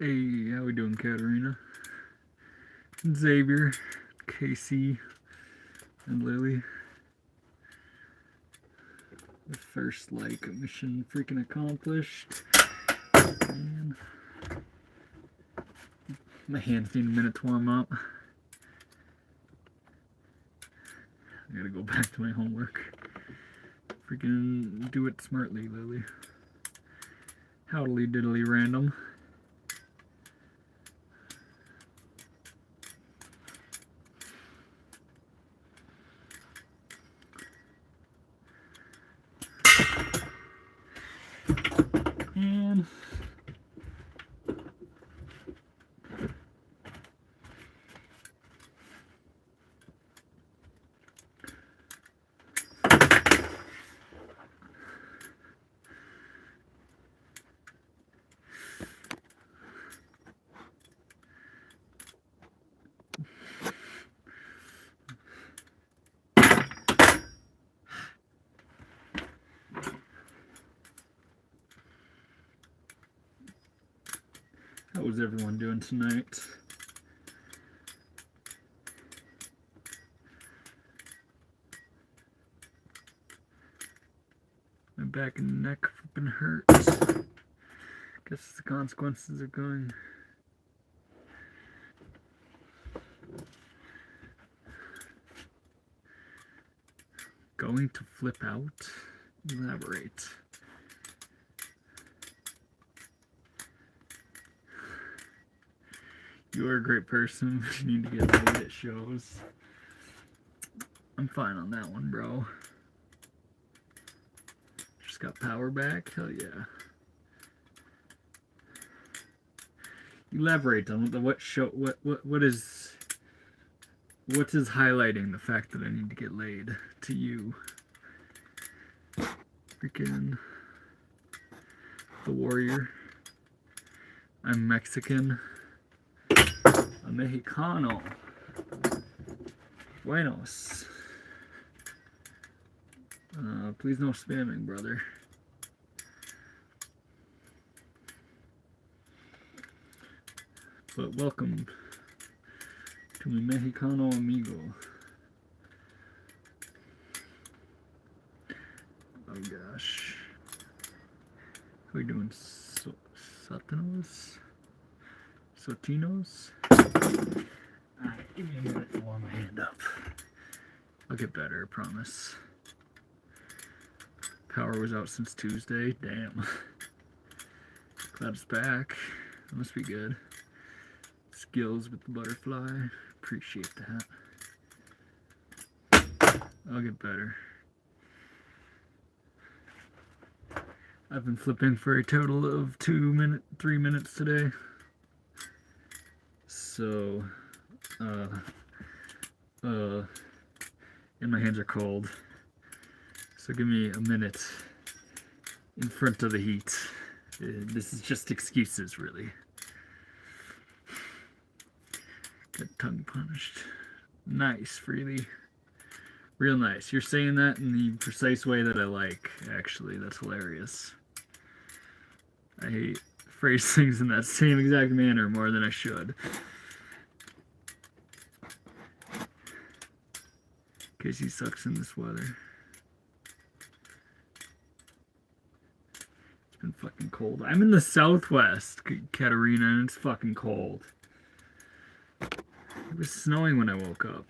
Hey, how we doing, Katarina? Xavier, Casey, and Lily. The first like mission freaking accomplished. Man. My hands need a minute to warm up. I gotta go back to my homework. Freaking do it smartly, Lily. Howdly diddly random. And how was everyone doing tonight? My back and neck have been hurt. Guess the consequences of going. Going to flip out? Elaborate. You are a great person. You need to get laid at shows. I'm fine on that one, bro. Just got power back? Hell yeah. Elaborate on what show, what is highlighting the fact that I need to get laid to you? Freaking the warrior. I'm Mexican. A Mexicano. Buenos. Please no spamming, brother. But welcome to mi Mexicano amigo. Oh gosh. How are we doing? Sotinos? Sotinos? Alright, give me a minute to warm my hand up. I'll get better, I promise. Power was out since Tuesday. Damn. Glad it's back. That must be good. Skills with the butterfly. Appreciate that. I'll get better. I've been flipping for a total of 3 minutes today. So, and my hands are cold. So give me a minute in front of the heat. This is just excuses, really. Get tongue punched. Nice, Freely. Real nice. You're saying that in the precise way that I like, actually. That's hilarious. I phrase things in that same exact manner more than I should. Casey sucks in this weather. It's been fucking cold. I'm in the southwest, Katarina, and it's fucking cold. It was snowing when I woke up.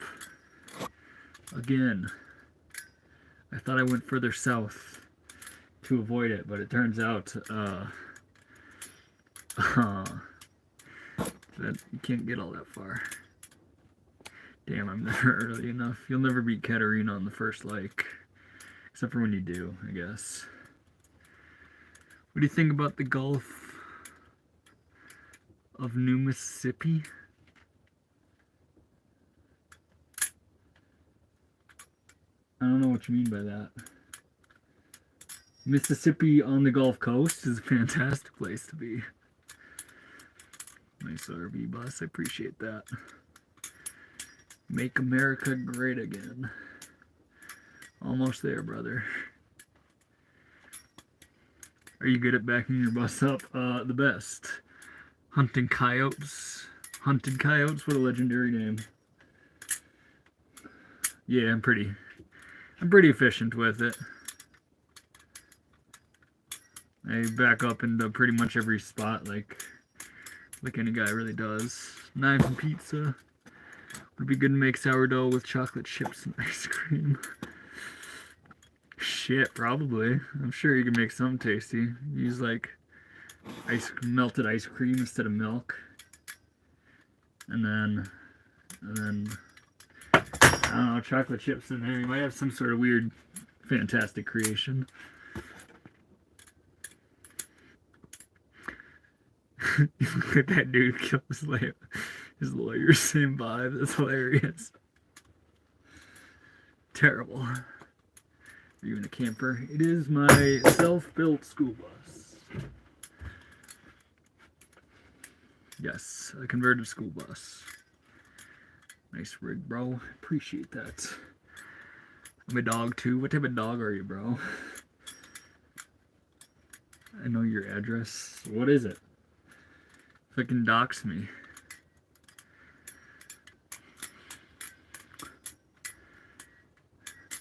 Again. I thought I went further south to avoid it, but it turns out that you can't get all that far. Damn, I'm never early enough. You'll never beat Katarina on the first like. Except for when you do, I guess. What do you think about the Gulf of New Mississippi? I don't know what you mean by that. Mississippi on the Gulf Coast is a fantastic place to be. Nice RV bus, I appreciate that. Make America great again. Almost there, brother. Are you good at backing your bus up? The best. Hunting coyotes. Hunted coyotes, what a legendary name. Yeah, I'm pretty efficient with it. I back up into pretty much every spot like any guy really does. Knives and pizza. Would be good to make sourdough with chocolate chips and ice cream. Shit, probably. I'm sure you can make something tasty. Use like melted ice cream instead of milk. And then I don't know, chocolate chips in there. You might have some sort of weird, fantastic creation. Look at that dude kill his lawyer, same vibe. That's hilarious. Terrible. Are you in a camper? It is my self-built school bus. Yes, a converted school bus. Nice rig, bro. Appreciate that. I'm a dog too. What type of dog are you, bro? I know your address. What is it? Fucking dox me.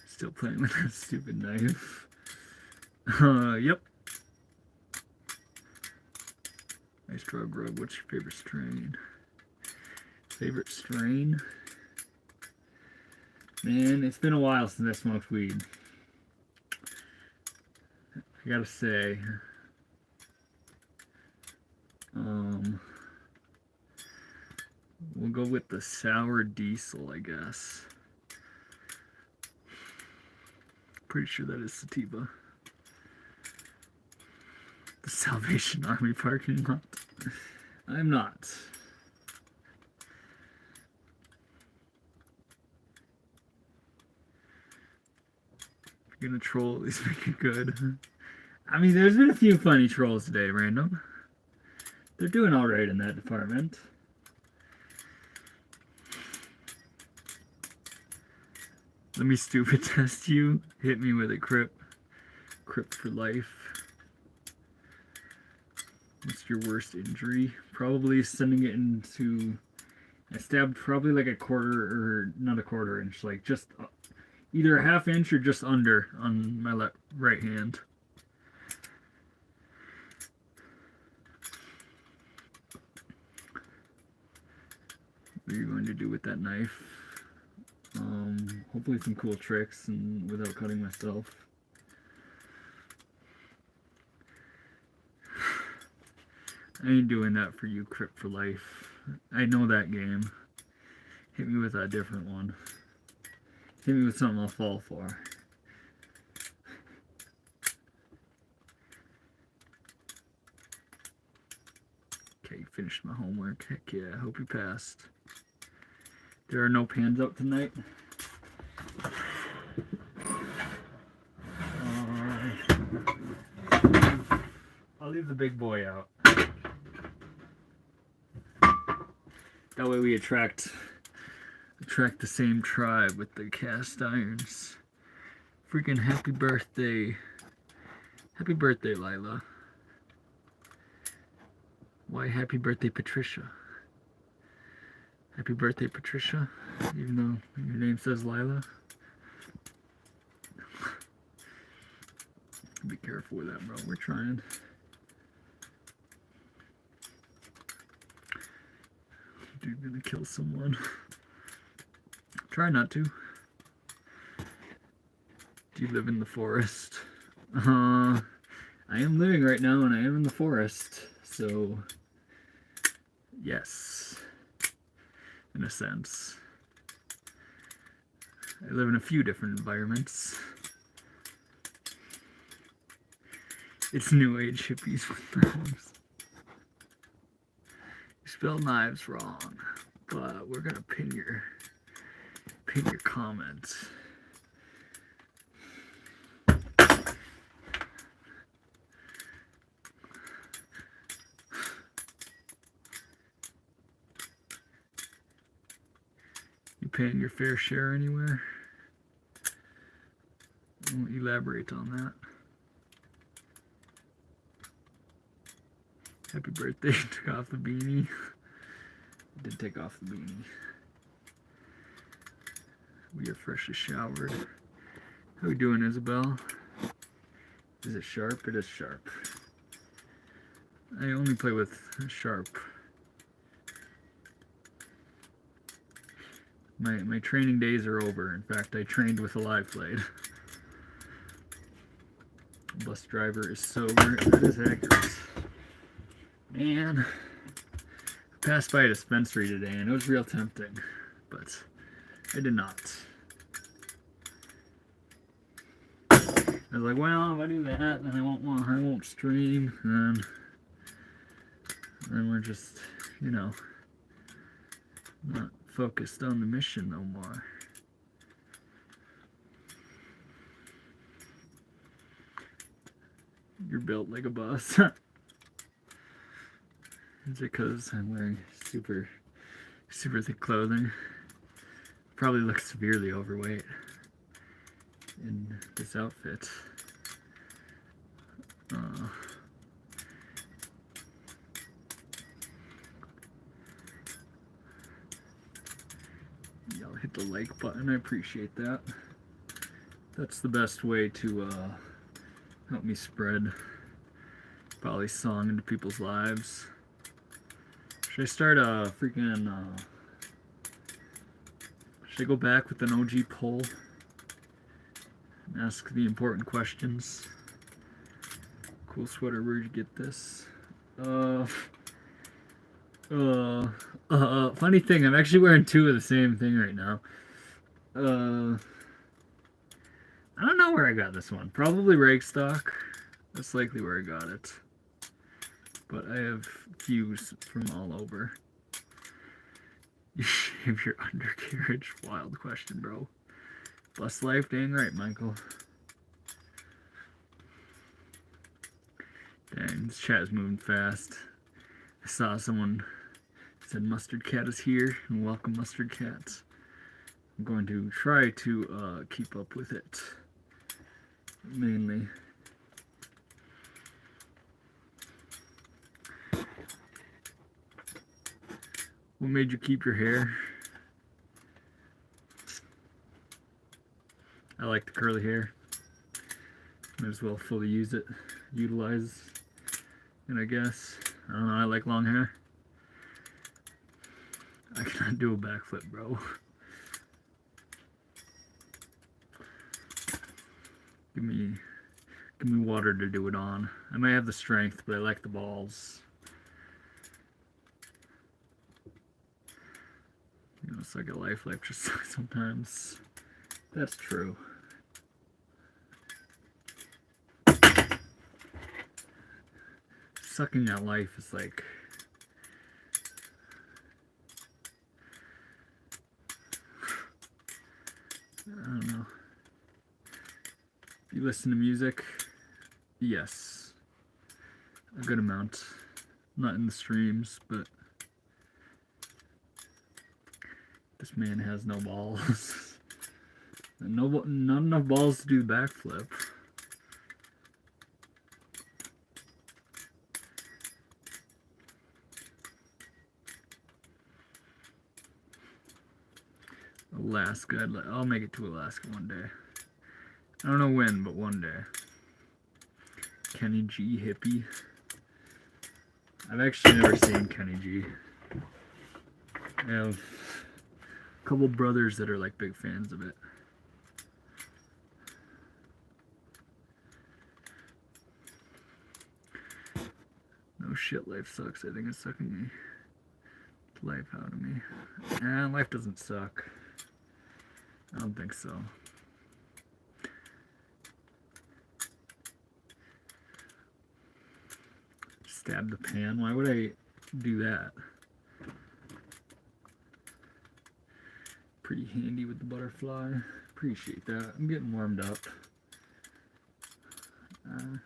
Still playing with that stupid knife. Yep. Nice drug rug. What's your favorite strain? Favorite strain? Man, it's been a while since I smoked weed. I gotta say, we'll go with the sour diesel, I guess. Pretty sure that is sativa. The Salvation Army parking lot. I'm not. If you're gonna troll, at least make it good. I mean, there's been a few funny trolls today, random. They're doing alright in that department. Let me stupid test you. Hit me with a crip. Crip for life. What's your worst injury? Probably sending it into... I stabbed probably like a quarter, or not a quarter inch, like just either a half inch or just under on my right hand. What are you going to do with that knife? Hopefully some cool tricks and without cutting myself. I ain't doing that for you, Crip for life. I know that game. Hit me with a different one. Hit me with something I'll fall for. Okay, you finished my homework. Heck yeah, I hope you passed. There are no pans out tonight. I'll leave the big boy out. That way we attract the same tribe with the cast irons. Freaking happy birthday. Happy birthday, Lila. Why happy birthday, Patricia? Happy birthday, Patricia, even though your name says Lila. Be careful with that, bro. We're trying. Dude, gonna kill someone. Try not to. Do you live in the forest? I am living right now, and I am in the forest. So, yes. In a sense. I live in a few different environments. It's new age hippies with knives. You spelled knives wrong, but we're gonna pin your comments. You paying your fair share anywhere? I won't elaborate on that. Happy birthday. Took off the beanie. Did take off the beanie. We are freshly showered. How we doing, Isabel? Is it sharp? It is sharp. I only play with sharp. My training days are over. In fact, I trained with a live blade. Bus driver is sober. That is accurate. Man, I passed by a dispensary today and it was real tempting, but I did not. I was like, well, if I do that, then I won't stream, and then we're just, you know, not focused on the mission no more. You're built like a bus. Is it because I'm wearing super thick clothing? Probably look severely overweight in this outfit. Y'all hit the like button. I appreciate that. That's the best way to help me spread Balisong into people's lives. Should I start a freaking should I go back with an OG poll and ask the important questions? Cool sweater, where'd you get this? Funny thing, I'm actually wearing two of the same thing right now. I don't know where I got this one. Probably Rakestock. That's likely where I got it. But I have views from all over. You shave your undercarriage? Wild question, bro. Bus life, dang right, Michael. Dang, this chat is moving fast. I saw someone said Mustard Cat is here, and welcome Mustard Cats. I'm going to try to keep up with it, mainly. What made you keep your hair? I like the curly hair. Might as well fully utilize it, I guess. I don't know, I like long hair. I cannot do a backflip, bro. Give me water to do it on. I might have the strength, but I like the balls. You know, it's like a life just sucks sometimes. That's true. Sucking at life is like... I don't know. If you listen to music, yes. A good amount. Not in the streams, but... This man has no balls. Not enough balls to do the backflip. Alaska. I'll make it to Alaska one day. I don't know when, but one day. Kenny G hippie. I've actually never seen Kenny G. I have a couple brothers that are like big fans of it. No shit, life sucks. I think it's sucking life out of me. Life doesn't suck. I don't think so. Stab the pan? Why would I do that? Pretty handy with the butterfly. Appreciate that. I'm getting warmed up. Ow.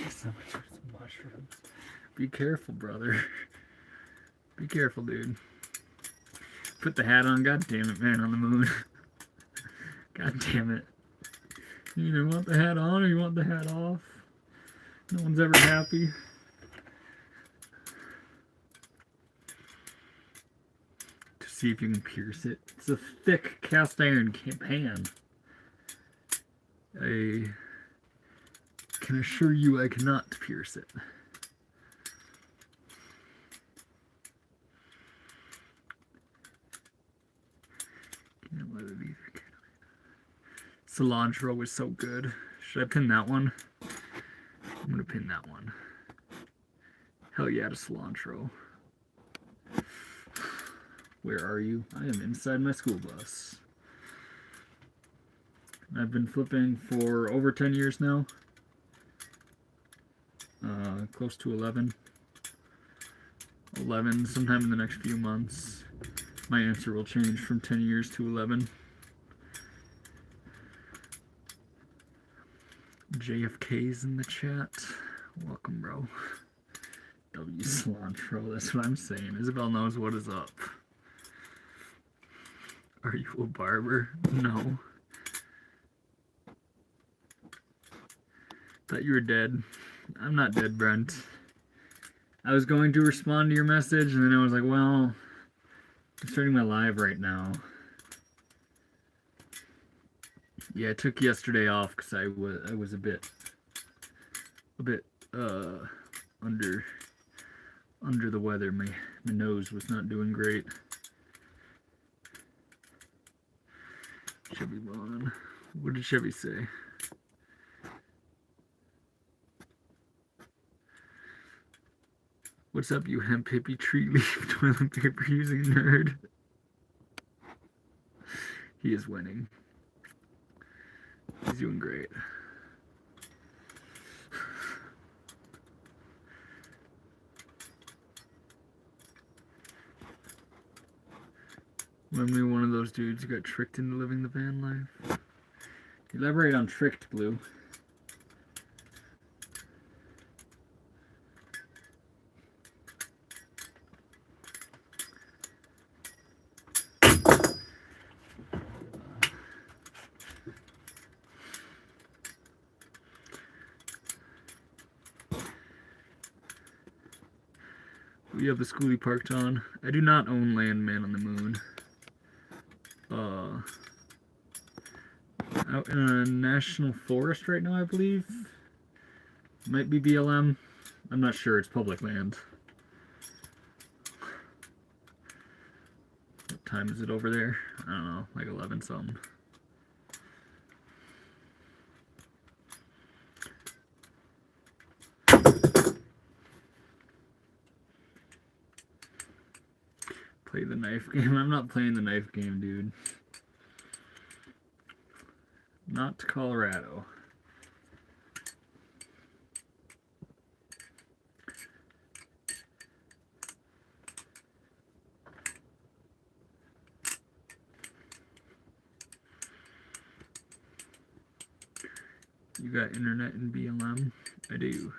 So much for some mushrooms. Be careful, brother. Be careful, dude. put the hat on. God damn it, man on the moon. God damn it. You either want the hat on or you want the hat off. No one's ever happy. To see if you can pierce it. It's a thick cast iron pan. I can assure you I cannot pierce it. Cilantro was so good. Should I pin that one? I'm gonna pin that one. Hell yeah to cilantro. Where are you? I am inside my school bus. I've been flipping for over 10 years now. Close to 11. 11 sometime in the next few months. My answer will change from 10 years to 11. JFK's in the chat. Welcome, bro. W cilantro, that's what I'm saying. Isabel knows what is up. Are you a barber? No. Thought you were dead. I'm not dead, Brent. I was going to respond to your message, and then I was like, well, I'm starting my live right now. Yeah, I took yesterday off because I was a bit under the weather. My nose was not doing great. Chevy Bond. What did Chevy say? What's up, you hemp hippie tree leaf toilet paper using nerd? He is winning. He's doing great. Remember one of those dudes who got tricked into living the van life? Elaborate on tricked, Blue. We have the schoolie parked on. I do not own land, man on the moon. Out in a national forest right now, I believe. Might be BLM. I'm not sure. It's public land. What time is it over there? I don't know. Like 11 something. Play the knife game. I'm not playing the knife game, dude. Not Colorado. You got internet in BLM? I do.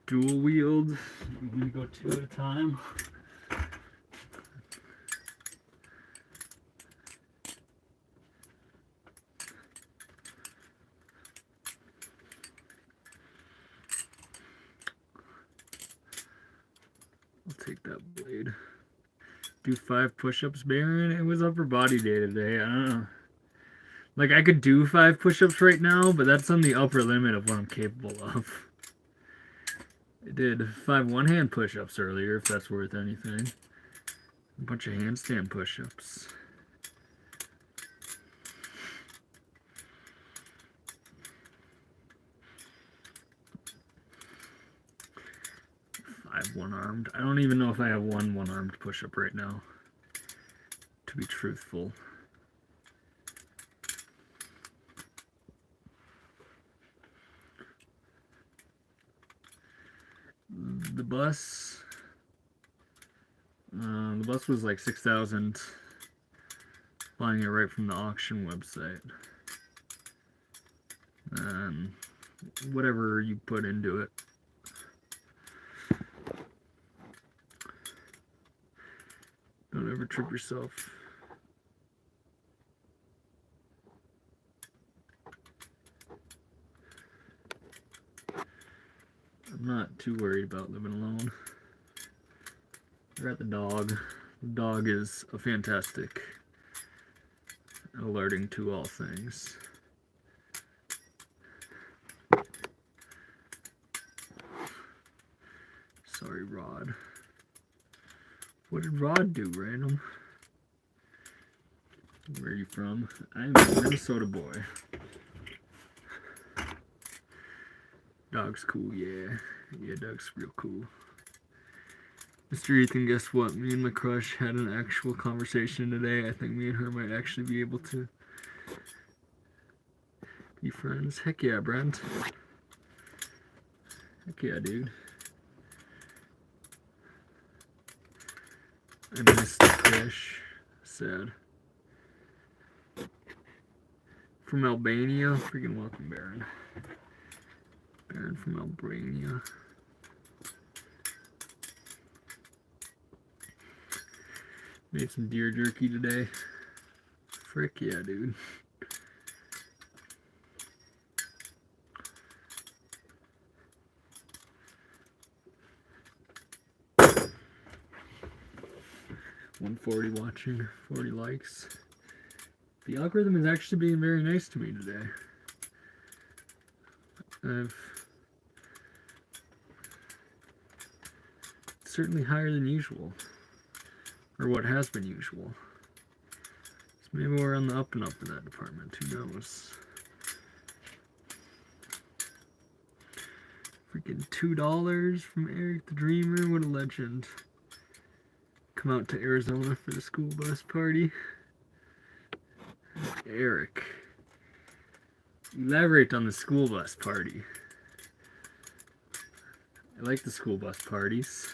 Dual wield. I'm gonna go 2 at a time. I'll take that blade. Do 5 push-ups, Baron. It was upper body day today. I don't know. Like, I could do 5 push-ups right now, but that's on the upper limit of what I'm capable of. I did 5 one-hand push-ups earlier, if that's worth anything. A bunch of handstand push-ups. One-armed. I don't even know if I have one-armed push-up right now, to be truthful. The bus was like 6,000, buying it right from the auction website. whatever you put into it. Don't ever trip yourself. I'm not too worried about living alone. I got the dog. The dog is a fantastic alerting to all things. Sorry, Rod. What did Rod do, random? Where are you from? I'm a Minnesota boy. Dog's cool, yeah. Yeah, dog's real cool. Mr. Ethan, guess what? Me and my crush had an actual conversation today. I think me and her might actually be able to be friends. Heck yeah, Brent. Heck yeah, dude. I missed the fish. Sad. From Albania. Freaking welcome, Baron. Baron from Albania. Made some deer jerky today. Frick yeah, dude. $140 watching, 40 likes. The algorithm is actually being very nice to me today. It's certainly higher than usual. Or what has been usual. So maybe we're on the up and up in that department, who knows. Freaking $2 from Eric the Dreamer, what a legend. Come out to Arizona for the school bus party. Eric. Elaborate on the school bus party. I like the school bus parties.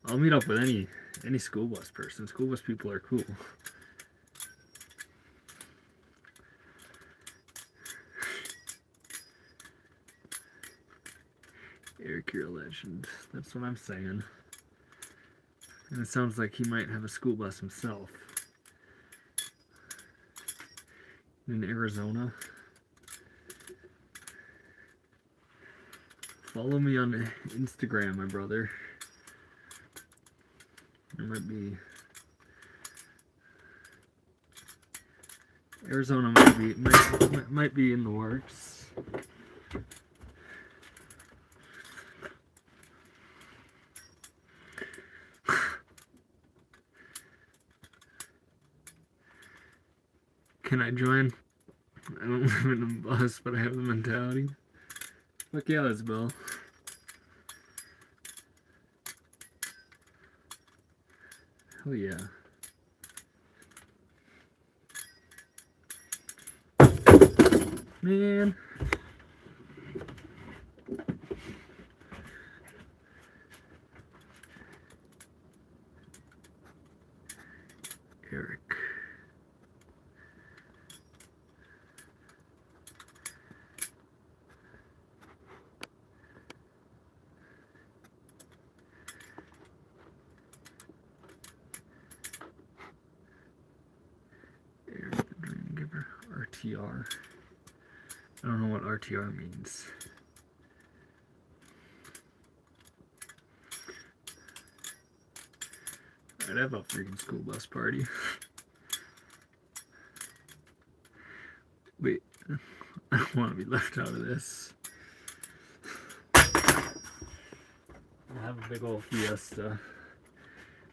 I'll meet up with any school bus person. School bus people are cool. Eric, you're a legend. That's what I'm saying. And it sounds like he might have a school bus himself. In Arizona. Follow me on Instagram, my brother. There might be... Arizona might be in the works. Can I join? I don't live in a bus, but I have the mentality. Fuck yeah, let's go. Hell yeah. Man. Eric. Eric the Dream Giver. RTR. I don't know what RTR means. I'd have a freaking school bus party. Wait, I don't want to be left out of this. I have a big old fiesta.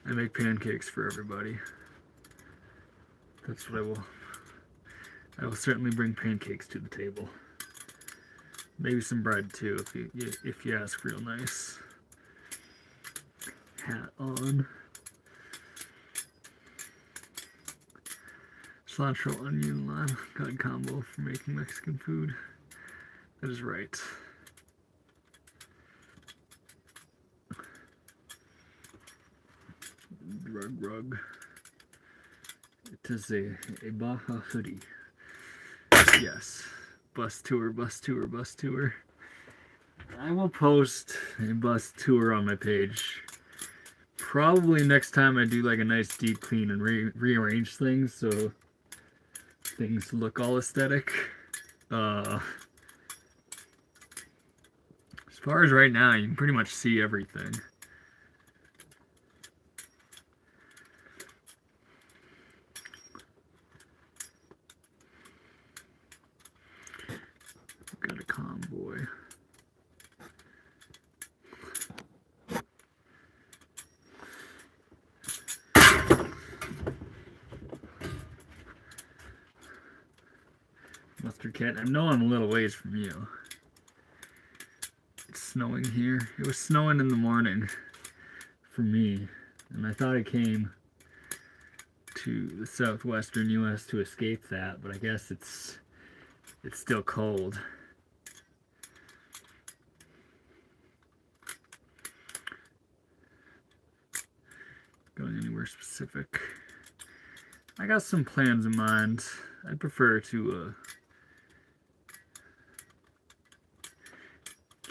I make pancakes for everybody. That's what I will. I will certainly bring pancakes to the table. Maybe some bread too, if you ask real nice. Hat on. Cilantro, onion, lime, god combo for making Mexican food. That is right. Rug. It is a Baja hoodie. Yes. Bus tour, bus tour, bus tour. I will post a bus tour on my page. Probably next time I do like a nice deep clean and rearrange things so things look all aesthetic. As far as right now, you can pretty much see everything. Got a convoy. Mustard Cat, I know I'm a little ways from you. It's snowing here. It was snowing in the morning for me, and I thought I came to the southwestern U.S. to escape that, but I guess it's still cold. Going anywhere specific? I got some plans in mind. I'd prefer to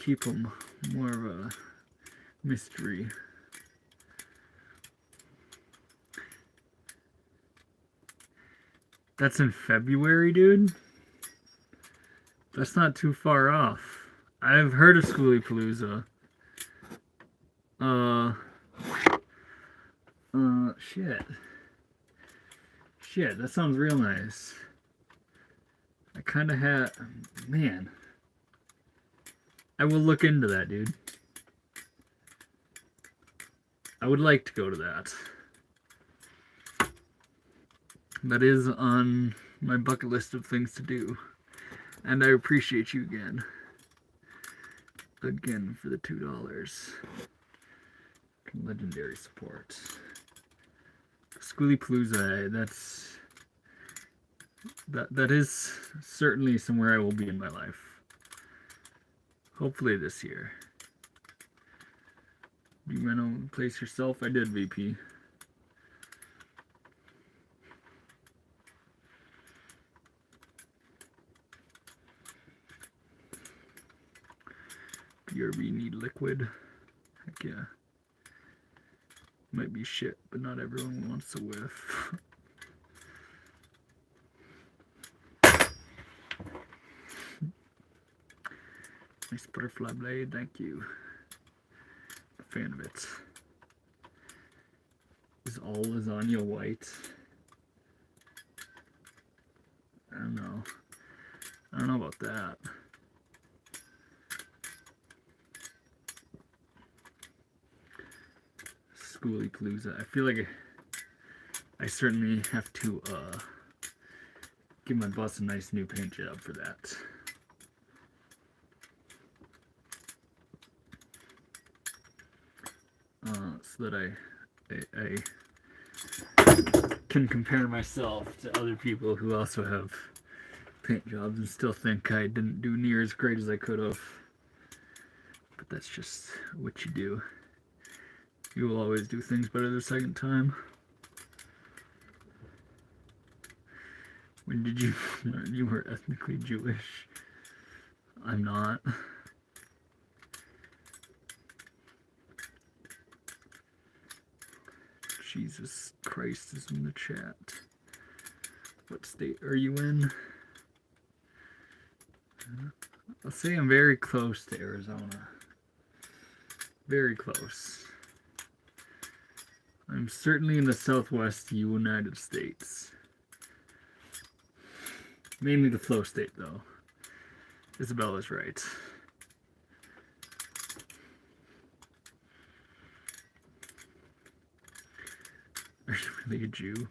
keep them more of a mystery. That's in February, dude? That's not too far off. I've heard of Schoolypalooza. Shit, that sounds real nice. I kind of had... Man. I will look into that, dude. I would like to go to that. That is on my bucket list of things to do. And I appreciate you again. Again for the $2. Legendary support. Schoolypalooza, that is certainly somewhere I will be in my life. Hopefully this year. You ran out and place yourself? I did, VP. BRB need liquid. Heck yeah. Might be shit, but not everyone wants a whiff. Nice butterfly blade, thank you. A fan of it. Is all lasagna white? I don't know. I don't know about that. Schoolypalooza. I feel like I certainly have to give my bus a nice new paint job for that. So that I can compare myself to other people who also have paint jobs and still think I didn't do near as great as I could have. But that's just what you do. You will always do things better the second time. When did you learn you were ethnically Jewish? I'm not. Jesus Christ is in the chat. What state are you in? I'll say I'm very close to Arizona. Very close. I'm certainly in the southwest United States. Mainly the flow state, though. Isabella's right. Are you really a Jew?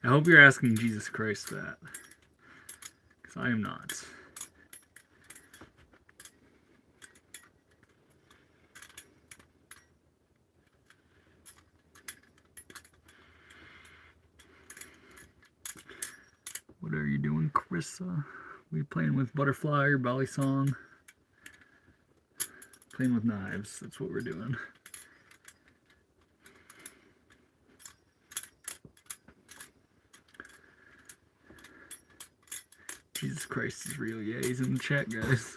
I hope you're asking Jesus Christ that. Because I am not. What are you doing, Carissa? We playing with Butterfly or Balisong? Playing with knives. That's what we're doing. Jesus Christ is real. Yeah, he's in the chat, guys.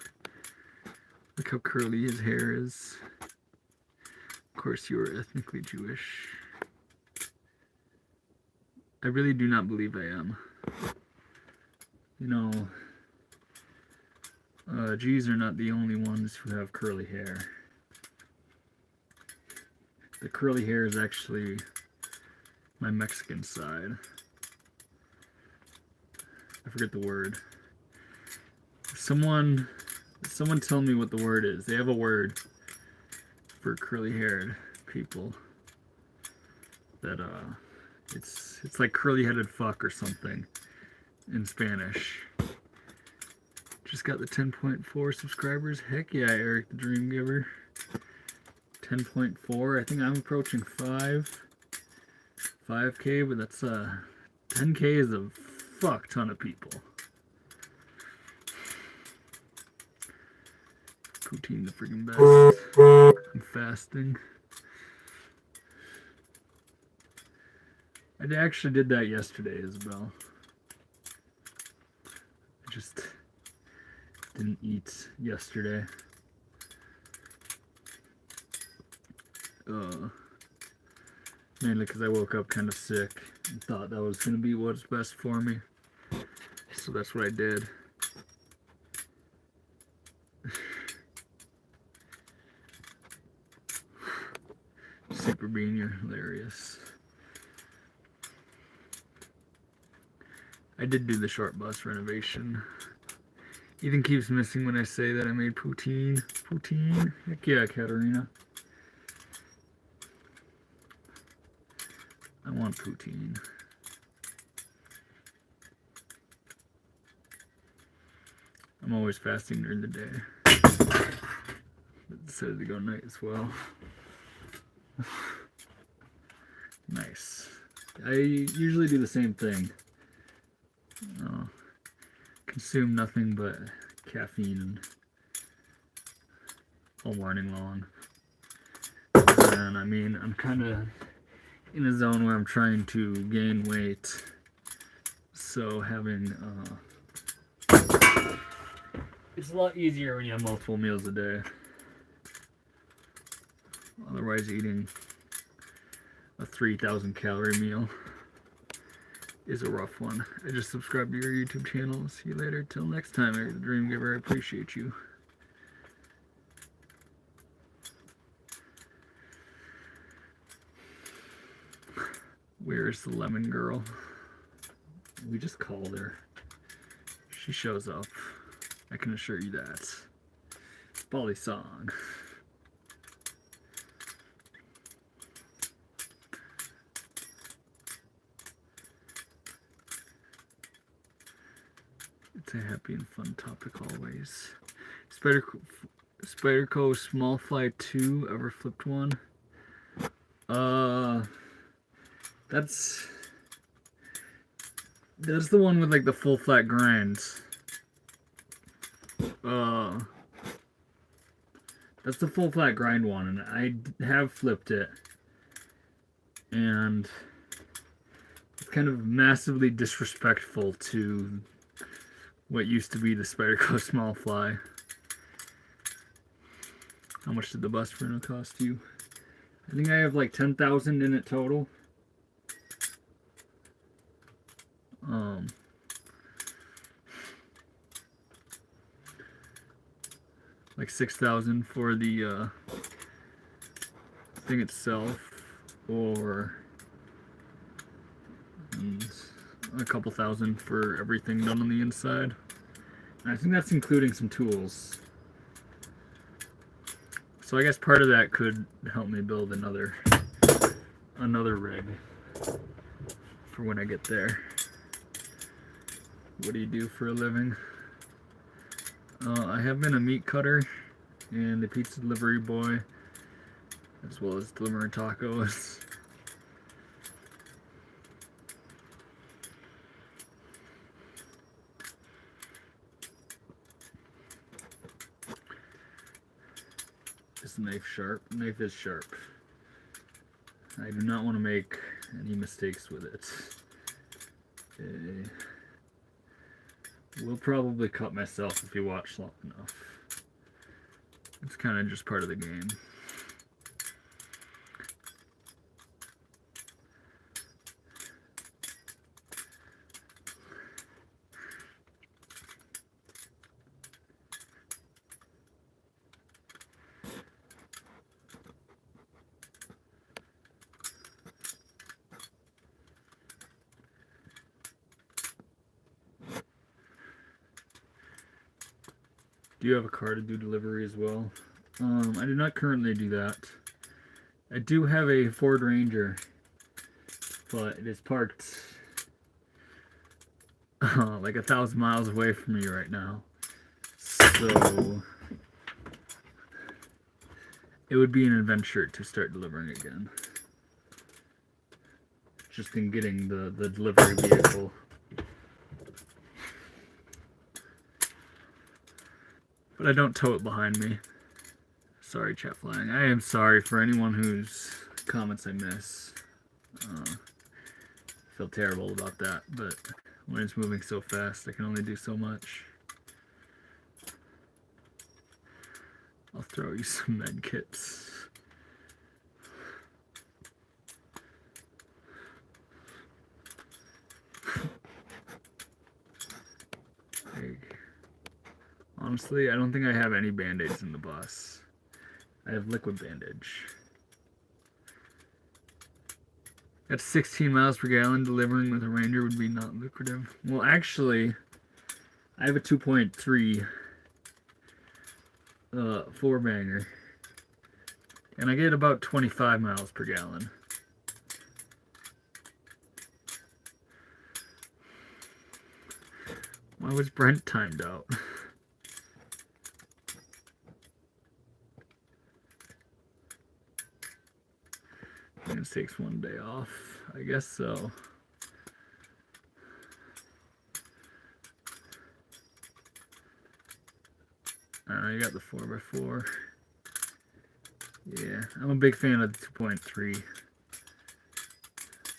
Look how curly his hair is. Of course, you are ethnically Jewish. I really do not believe I am. You know, Jews are not the only ones who have curly hair. The curly hair is actually my Mexican side. I forget the word. Someone tell me what the word is. They have a word for curly-haired people. That it's like curly-headed fuck or something in Spanish. Just got the 10.4 subscribers. Heck yeah, Eric the Dream Giver. 10.4. I think I'm approaching 5k, but that's 10k is a fuck ton of people. Poutine the friggin' best. I'm fasting. I actually did that yesterday, Isabel. I just didn't eat yesterday. Mainly because I woke up kind of sick and thought that was going to be what's best for me. So that's what I did. Super Bean, you're hilarious. I did do the short bus renovation. Ethan keeps missing when I say that I made poutine. Poutine? Heck yeah, Katarina. I want poutine. I'm always fasting during the day. But decided to go night as well. Nice. I usually do the same thing. Consume nothing but caffeine all morning long. And I mean, I'm kind of in a zone where I'm trying to gain weight. So having, it's a lot easier when you have multiple meals a day. Otherwise, eating a 3,000 calorie meal is a rough one. I just subscribed to your YouTube channel. See you later. Till next time, Eric the Dream Giver. I appreciate you. Where's the lemon girl? We just called her. She shows up. I can assure you that. Balisong. It's a happy and fun topic always. Spyderco Small Fly 2, ever flipped one? That's the one with like the full flat grinds. That's the full flat grind one, and I have flipped it. And it's kind of massively disrespectful to what used to be the Spyderco Small Fly. How much did the bus rental cost you? I think I have like 10,000 in it total. Like 6,000 for the thing itself, or a couple thousand for everything done on the inside. And I think that's including some tools. So I guess part of that could help me build another rig for when I get there. What do you do for a living? I have been a meat cutter and a pizza delivery boy, as well as delivering tacos. Is the knife sharp? The knife is sharp. I do not want to make any mistakes with it. Okay. will probably cut myself if you watch long enough. It's kind of just part of the game. Do you have a car to do delivery as well? I do not currently do that. I do have a Ford Ranger, but it is parked like 1,000 miles away from me right now. So it would be an adventure to start delivering again. Just in getting the delivery vehicle. But I don't tow it behind me. Sorry, chat flying. I am sorry for anyone whose comments I miss. I feel terrible about that, but when it's moving so fast, I can only do so much. I'll throw you some med kits. Honestly, I don't think I have any band-aids in the bus. I have liquid bandage. At 16 miles per gallon, delivering with a Ranger would be not lucrative. Well, actually, I have a 2.3 four-banger, and I get about 25 miles per gallon. Why was Brent timed out? It takes one day off. I guess so. You got the 4x4. Yeah, I'm a big fan of the 2.3.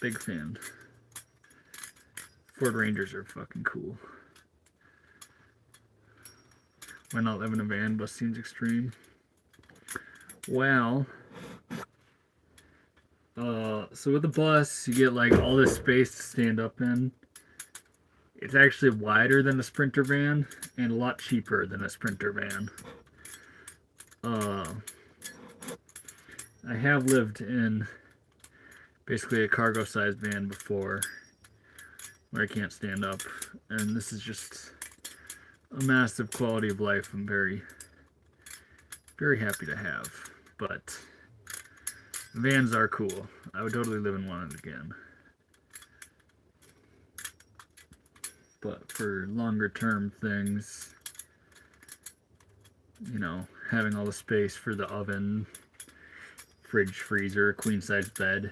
Big fan. Ford Rangers are fucking cool. Why not live in a van? Bus seems extreme. Well, so with the bus, you get like all this space to stand up in. It's actually wider than a Sprinter van and a lot cheaper than a Sprinter van. I have lived in basically a cargo-sized van before where I can't stand up, and this is just a massive quality of life I'm very, very happy to have. But vans are cool. I would totally live in one again. But for longer term things, you know, having all the space for the oven, fridge, freezer, queen size bed,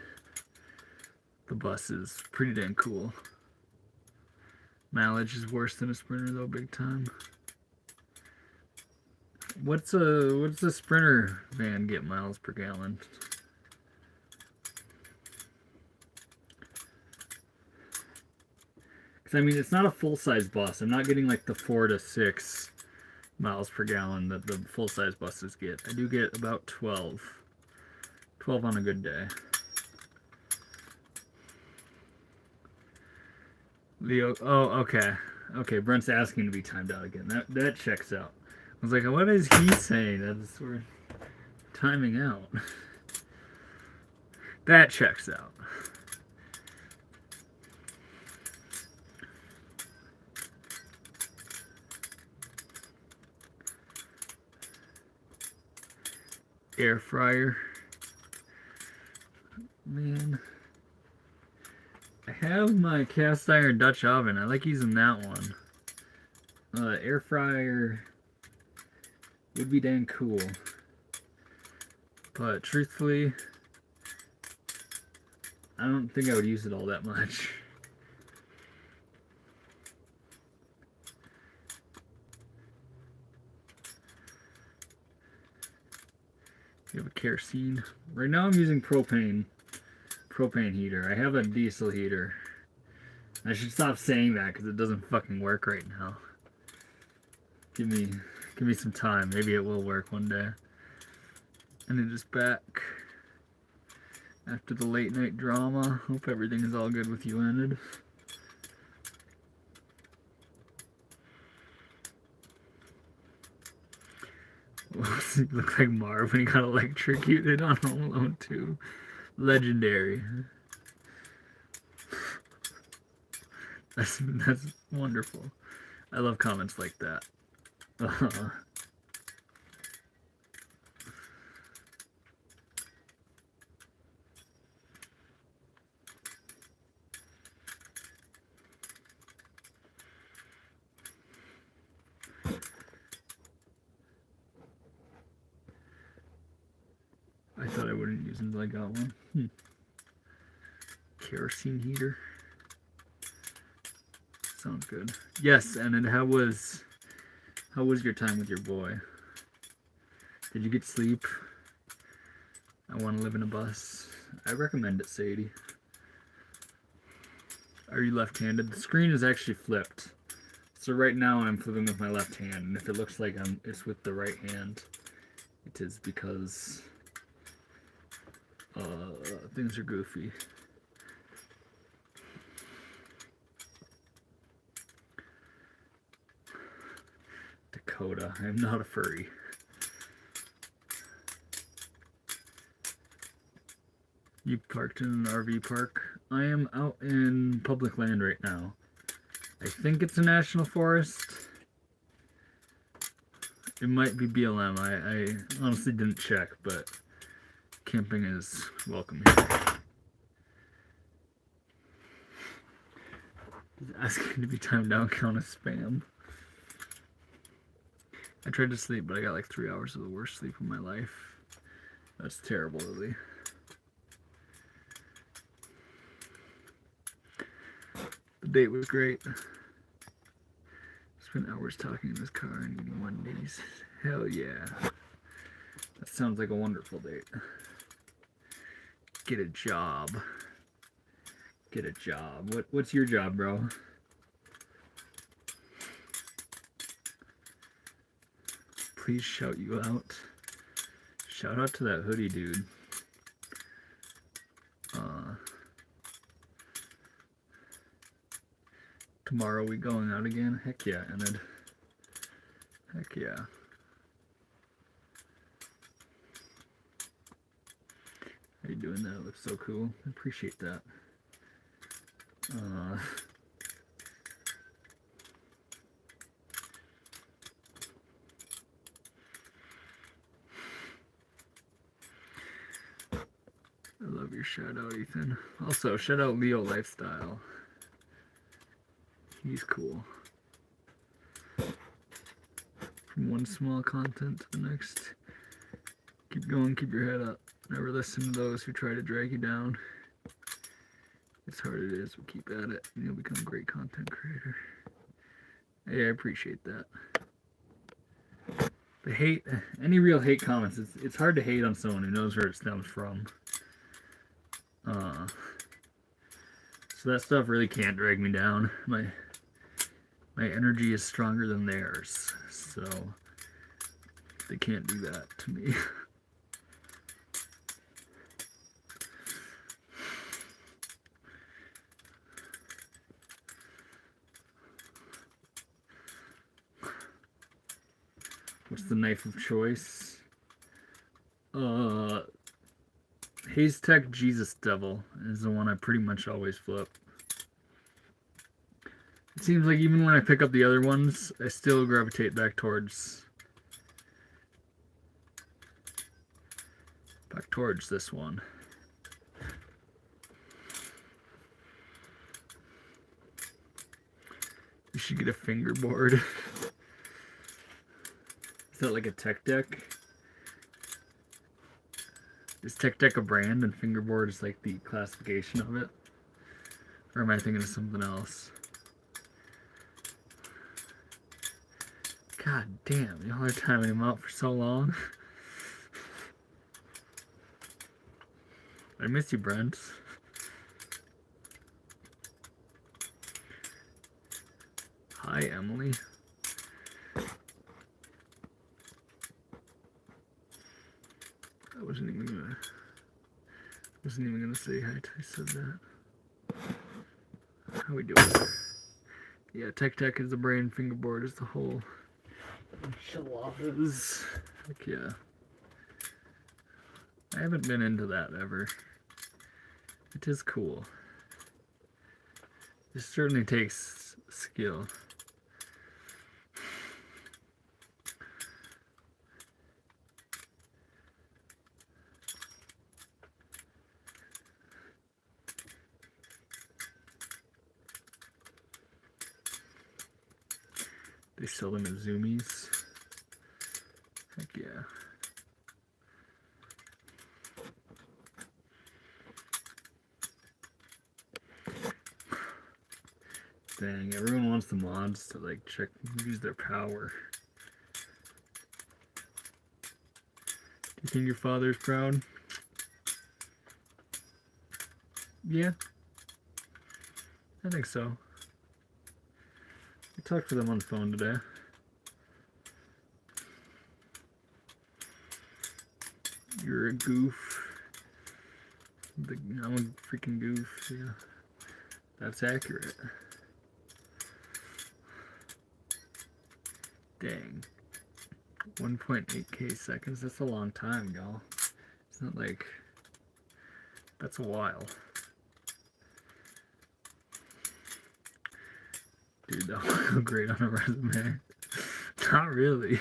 the bus is pretty damn cool. Mileage is worse than a Sprinter though, big time. What's a Sprinter van get miles per gallon? I mean, it's not a full-size bus. I'm not getting like the 4 to 6 miles per gallon that the full-size buses get. I do get about 12. 12 on a good day. Leo, oh, okay. Okay, Brent's asking to be timed out again. That checks out. I was like, what is he saying? That's we're timing out. That checks out. Air fryer. Man. I have my cast iron Dutch oven. I like using that one. Air fryer would be dang cool. But truthfully, I don't think I would use it all that much. You have a kerosene. Right now I'm using propane heater. I have a diesel heater. I should stop saying that because it doesn't fucking work right now. Give me some time. Maybe it will work one day. And it is back after the late night drama. Hope everything is all good with you, Enid. You look like Marv when he got electrocuted on Home Alone 2. Legendary. That's wonderful. I love comments like that. I thought I wouldn't use until I got one. Kerosene heater. Sounds good. Yes, and then how was your time with your boy? Did you get sleep? I want to live in a bus. I recommend it, Sadie. Are you left-handed? The screen is actually flipped. So right now I'm flipping with my left hand, and if it looks like it's with the right hand, it is because things are goofy. Dakota, I am not a furry. You parked in an RV park? I am out in public land right now. I think it's a national forest. It might be BLM. I honestly didn't check, but camping is welcome here. Does asking to be timed down count as spam? I tried to sleep, but I got like 3 hours of the worst sleep of my life. That's terrible, Lily. The date was great. Spent hours talking in this car and eating Mondays. Hell yeah. That sounds like a wonderful date. Get a job. Get a job. What's your job, bro? Please shout you out. Shout out to that hoodie dude. Tomorrow we going out again? Heck yeah, Enid. Heck yeah. How you doing? That looks so cool. I appreciate that. I love your shout out, Ethan. Also, shout out Leo Lifestyle. He's cool. From one small content to the next. Keep going, keep your head up. Never listen to those who try to drag you down. It's hard it is, but keep at it and you'll become a great content creator. Hey, I appreciate that. The hate, any real hate comments, it's hard to hate on someone who knows where it stems from. So that stuff really can't drag me down. My energy is stronger than theirs, so they can't do that to me. What's the knife of choice? Haze Tech Jesus Devil is the one I pretty much always flip. It seems like even when I pick up the other ones, I still gravitate back towards this one. You should get a fingerboard. Is that like a tech deck? Is tech deck a brand and fingerboard is like the classification of it? Or am I thinking of something else? God damn, y'all are timing him out for so long. I miss you, Brent. Hi, Emily. I wasn't even gonna say hi till I said that. How we doing? Yeah, Tech is the brain, fingerboard is the whole. Enchiladas. Heck yeah. I haven't been into that ever. It is cool. It certainly takes skill. They sell them at Zoomies. Heck yeah. Dang, everyone wants the mods to like check, use their power. Do you think your father's proud? Yeah, I think so. I talked to them on the phone today. You're a goof. I'm a freaking goof, yeah. That's accurate. Dang. 1.8k seconds, that's a long time, y'all. It's not like... That's a while. Dude, that would look great on a resume. Not really.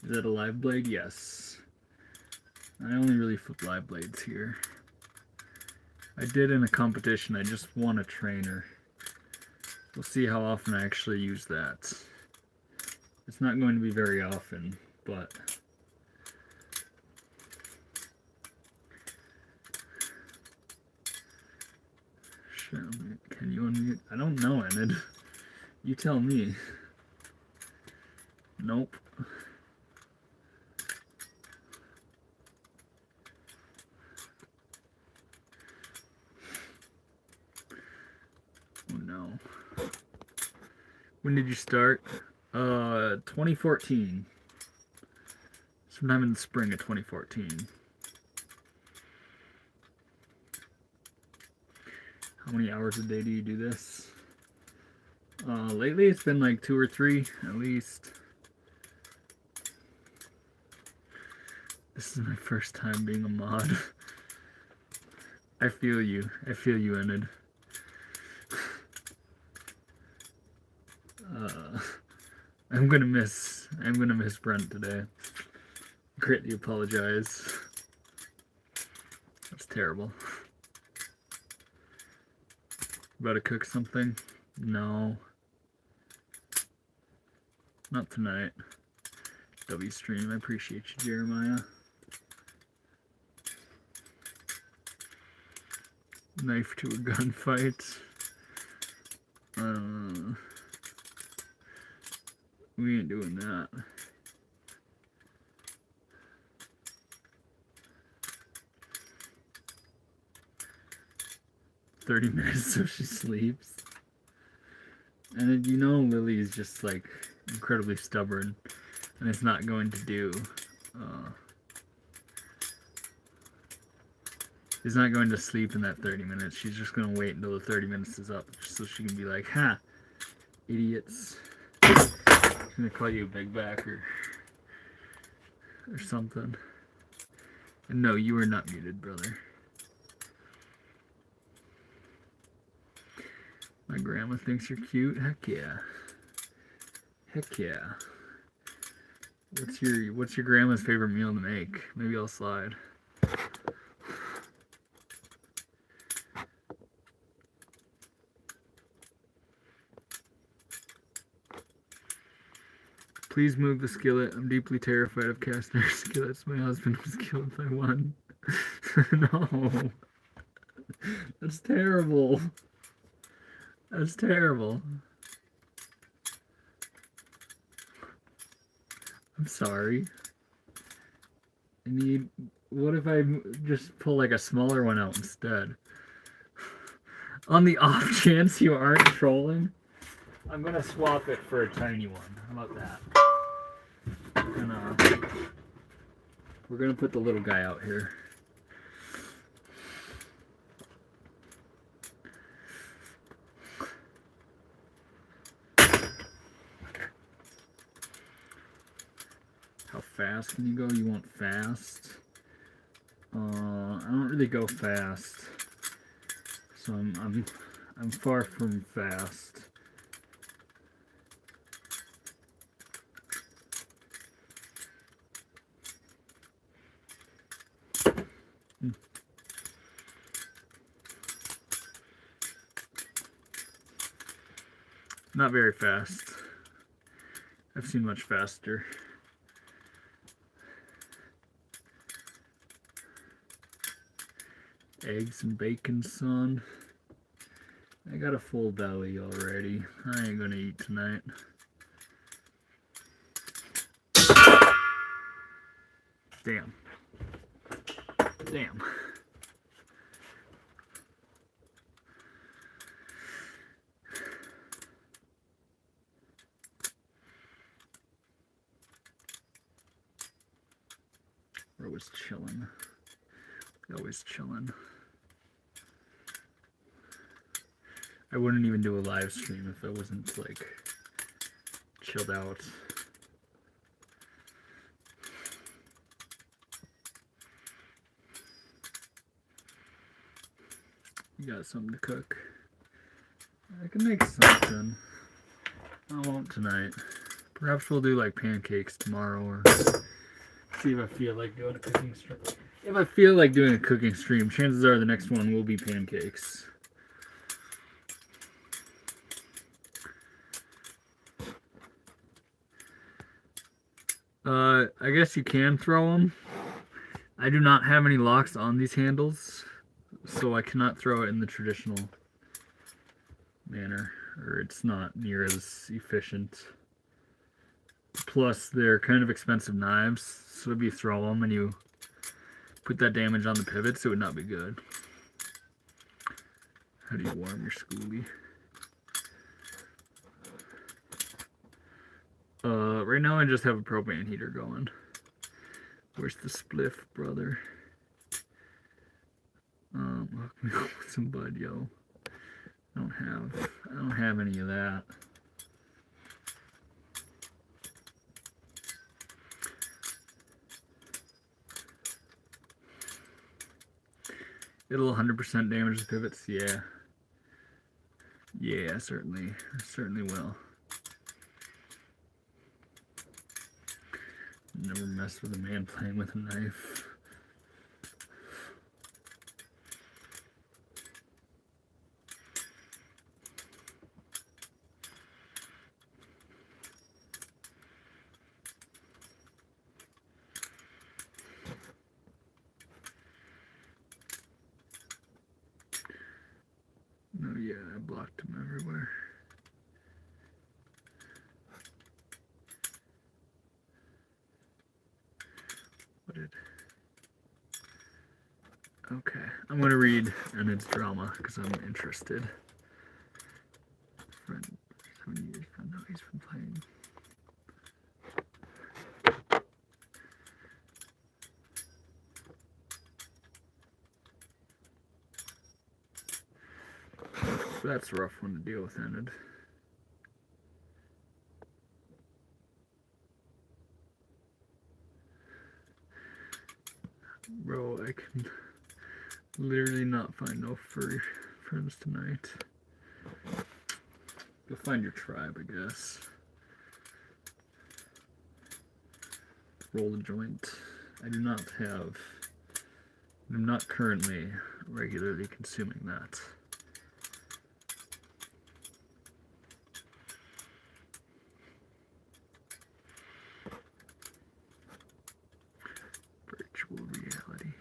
Is that a live blade? Yes. I only really flip live blades here. I did in a competition, I just won a trainer. We'll see how often I actually use that. It's not going to be very often, but... Can you unmute? I don't know, Enid. You tell me. Nope. Oh no. When did you start? 2014. Sometime in the spring of 2014. How many hours a day do you do this? Lately it's been like 2 or 3 at least. This is my first time being a mod. I feel you. I feel you, Enid. I'm gonna miss Brent today. Greatly apologize. That's terrible. About to cook something? No. Not tonight. Livestream, I appreciate you, Jeremiah. Knife to a gunfight. We ain't doing that. "30 minutes so she sleeps." And you know Lily is just like incredibly stubborn and it's not going to do she's not going to sleep in that 30 minutes. She's just going to wait until the 30 minutes is up so she can be like, "Ha, idiots." I'm going to call you a big backer or something. And no, you are not muted, brother. My grandma thinks you're cute. Heck yeah. Heck yeah. What's your grandma's favorite meal to make? Maybe I'll slide. Please move the skillet. I'm deeply terrified of cast iron skillets. My husband was killed by one. No. That's terrible. That's terrible. I'm sorry. What if I just pull like a smaller one out instead? On the off chance you aren't trolling, I'm gonna swap it for a tiny one. How about that? And we're gonna put the little guy out here. How fast can you go? You want fast? I don't really go fast, so I'm far from fast. Not very fast. I've seen much faster. Eggs and bacon, son. I got a full belly already. I ain't gonna eat tonight. Damn. Damn. We're always chilling. Always chilling. I wouldn't even do a live stream if I wasn't like chilled out. You got something to cook? I can make something. I won't tonight. Perhaps we'll do like pancakes tomorrow, or see if I feel like doing a cooking stream. If I feel like doing a cooking stream, chances are the next one will be pancakes. I guess you can throw them. I do not have any locks on these handles, so I cannot throw it in the traditional manner, or it's not near as efficient. Plus, they're kind of expensive knives, so if you throw them and you put that damage on the pivots, it would not be good. How do you warm your schoolie? Right now I just have a propane heater going. Where's the spliff, brother? Hook me up with some bud, yo. I don't have any of that. It'll 100% damage the pivots, yeah. Yeah, certainly will. Never mess with a man playing with a knife. No, yeah, I blocked him everywhere. What did... Okay, I'm going to read Enid's drama because I'm interested. Friend, 7 years, I know he's been playing. That's a rough one to deal with, Enid. Bro, I can literally not find no furry friends tonight. Go find your tribe, I guess. Roll a joint. I'm not currently regularly consuming that. Virtual reality.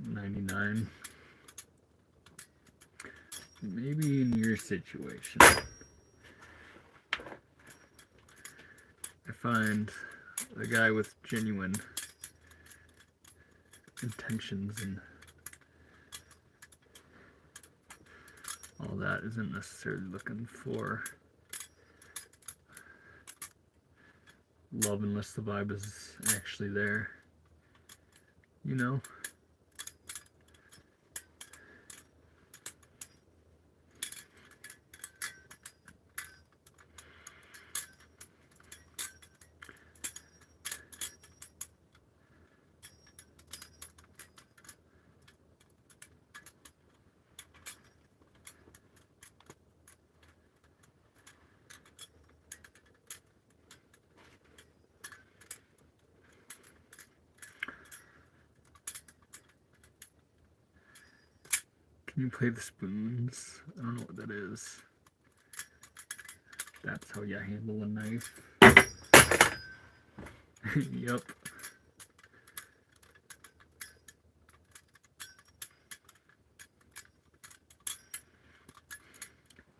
$99. Maybe in your situation. find a guy with genuine intentions and all that isn't necessarily looking for love unless the vibe is actually there, you know? Can you play the spoons? I don't know what that is. That's how you handle a knife. Yep.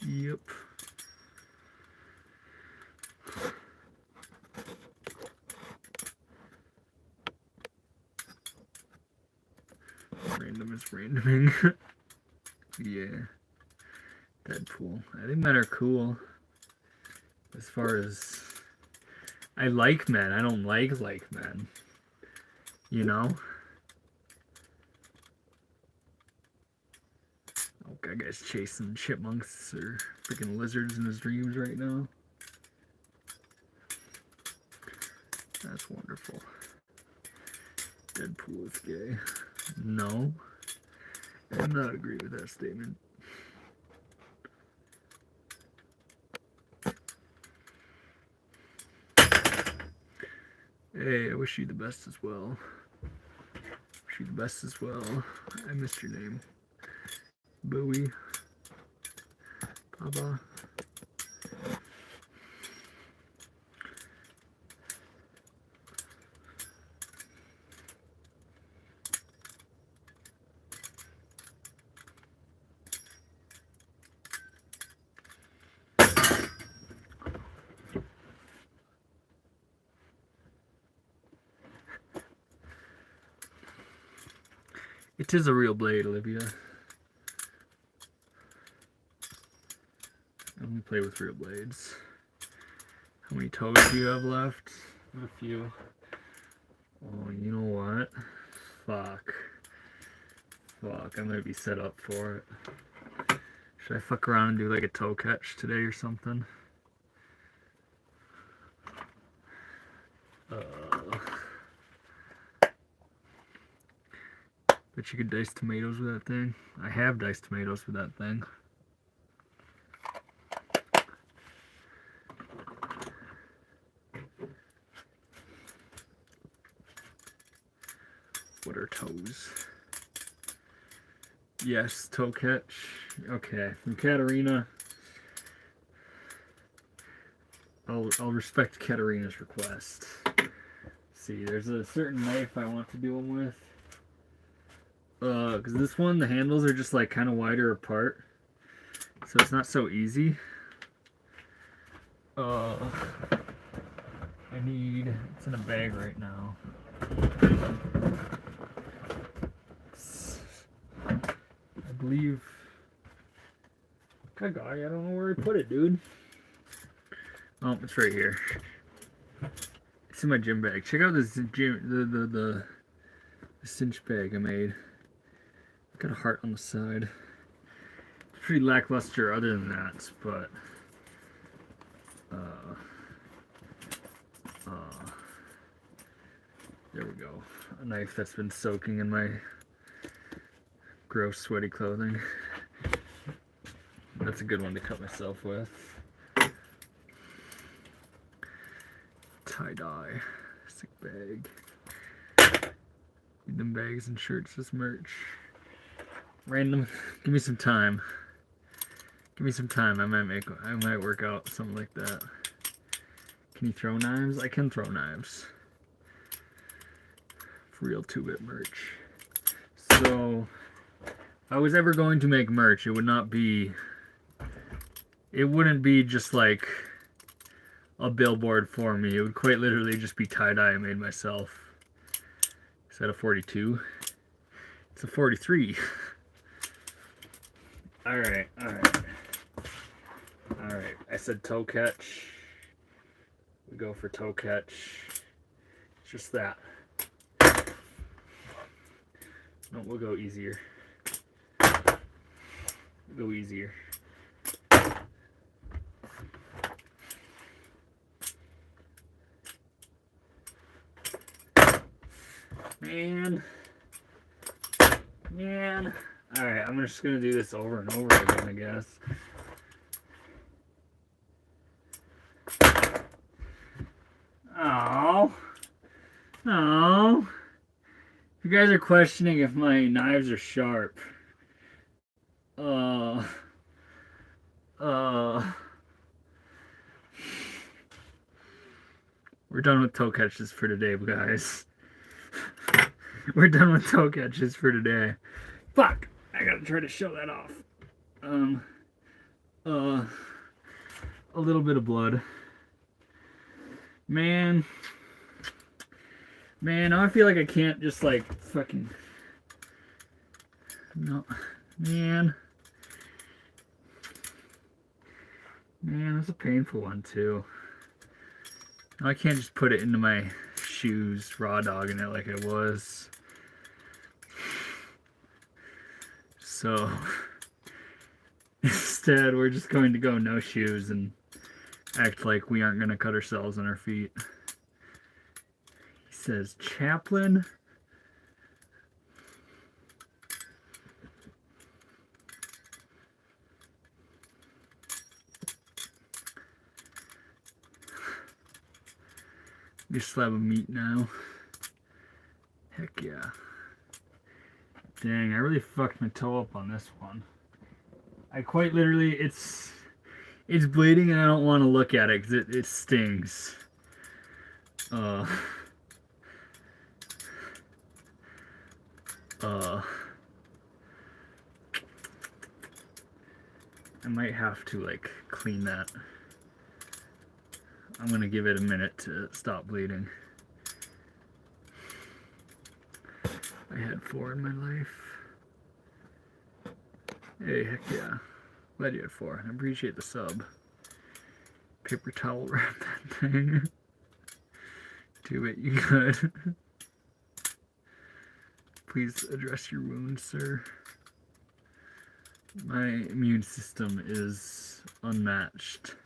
Yep. Random is randoming. Yeah. Deadpool. I think men are cool. As far as I like men, I don't like men. You know? Oh, that guy's chasing chipmunks or freaking lizards in his dreams right now. That's wonderful. Deadpool is gay. No. I do not agree with that statement. Hey, I wish you the best as well. Wish you the best as well. I missed your name. Bowie. Baba. It is a real blade, Olivia. I only play with real blades. How many toes do you have left? A few. Oh, you know what? Fuck. Fuck, I might be set up for it. Should I fuck around and do like a toe catch today or something? Bet you could dice tomatoes with that thing. I have diced tomatoes with that thing. What are toes? Yes, toe catch. Okay, from Katarina. I'll respect Katarina's request. See, there's a certain knife I want to do them with. Because this one, the handles are just like kind of wider apart, so it's not so easy. I need, it's in a bag right now. I believe, I don't know where I put it, dude. Oh, it's right here. It's in my gym bag. Check out this gym, the cinch bag I made. Got a heart on the side. It's pretty lackluster other than that, but there we go. A knife that's been soaking in my gross, sweaty clothing. That's a good one to cut myself with. Tie-dye. Sick bag. Need them bags and shirts as merch. Random. Give me some time. Give me some time. I might work out something like that. Can you throw knives? I can throw knives. For real 2-bit merch. So, if I was ever going to make merch, it wouldn't be just like a billboard for me. It would quite literally just be tie-dye I made myself. Is that a 42? It's a 43. Alright, alright. Alright, I said toe catch. We go for toe catch. It's just that. No, we'll go easier. We'll go easier. Man. Alright, I'm just gonna do this over and over again, I guess. Oh. You guys are questioning if my knives are sharp. We're done with toe catches for today, guys. We're done with toe catches for today. Fuck! I gotta try to show that off. A little bit of blood. Man, now I feel like I can't just like fucking. No, man, that's a painful one too. Now I can't just put it into my shoes, raw dogging it like I was. So instead, we're just going to go no shoes and act like we aren't going to cut ourselves on our feet. He says, Chaplain. Be a slab of meat now. Heck yeah. Dang, I really fucked my toe up on this one. I quite literally, it's bleeding and I don't want to look at it because it stings. I might have to like clean that. I'm gonna give it a minute to stop bleeding. I had 4 in my life. Hey, heck yeah. Glad you had 4. I appreciate the sub. Paper towel wrap that thing. Do it, you good. Please address your wound, sir. My immune system is unmatched.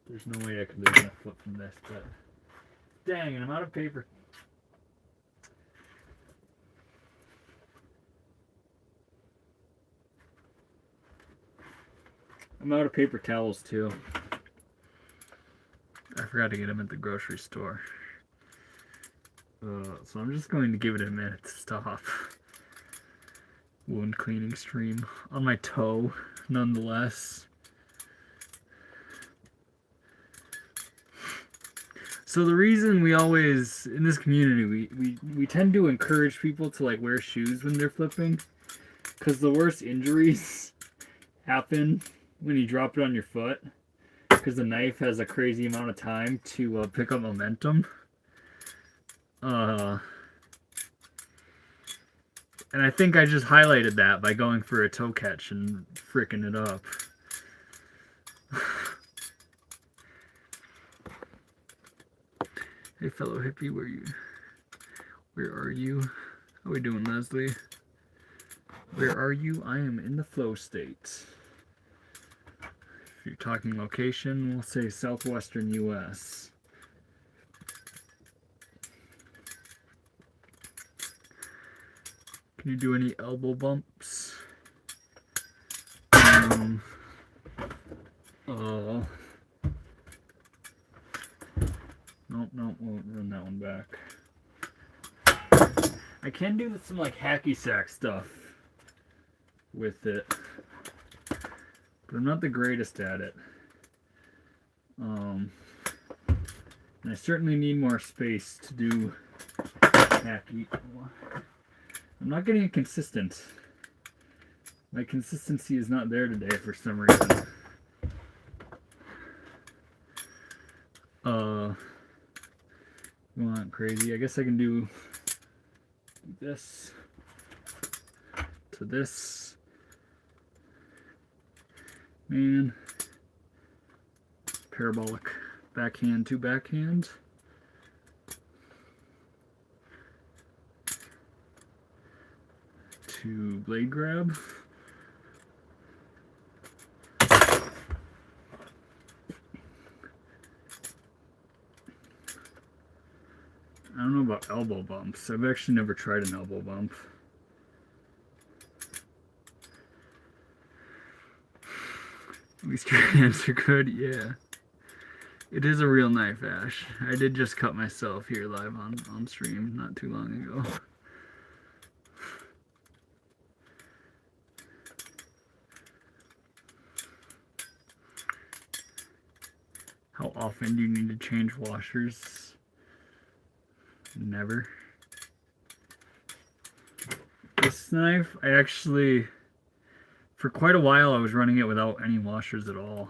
There's no way I could lose my foot from this, but dang, and I'm out of paper. I'm out of paper towels too. I forgot to get them at the grocery store. So I'm just going to give it a minute to stop. Wound cleaning stream on my toe, nonetheless. So the reason we always, in this community, we tend to encourage people to like wear shoes when they're flipping, because the worst injuries happen when you drop it on your foot, because the knife has a crazy amount of time to pick up momentum. And I think I just highlighted that by going for a toe catch and fricking it up. Hey fellow hippie, where are you? How we doing, Leslie? Where are you? I am in the flow state. If you're talking location, we'll say southwestern US. Can you do any elbow bumps? Nope, we'll run that one back. I can do some like hacky sack stuff with it, but I'm not the greatest at it. And I certainly need more space to do hacky. I'm not getting it consistent. My consistency is not there today for some reason. not crazy. I guess I can do this to this. Man. Parabolic backhand to backhand. To blade grab. I don't know about elbow bumps. I've actually never tried an elbow bump. At least your hands are good, yeah. It is a real knife, Ash. I did just cut myself here live on stream not too long ago. How often do you need to change washers? Never. This knife, I actually, for quite a while I was running it without any washers at all.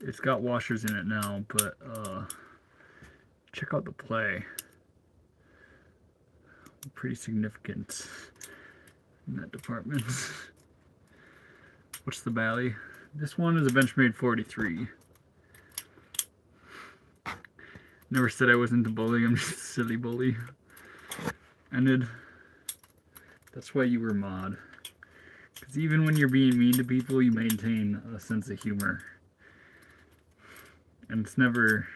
It's got washers in it now, but check out the play. Pretty significant in that department. What's the Bally? This one is a Benchmade 43. Never said I wasn't a bully, I'm just a silly bully. Ended. That's why you were mod. Because even when you're being mean to people, you maintain a sense of humor. And it's never...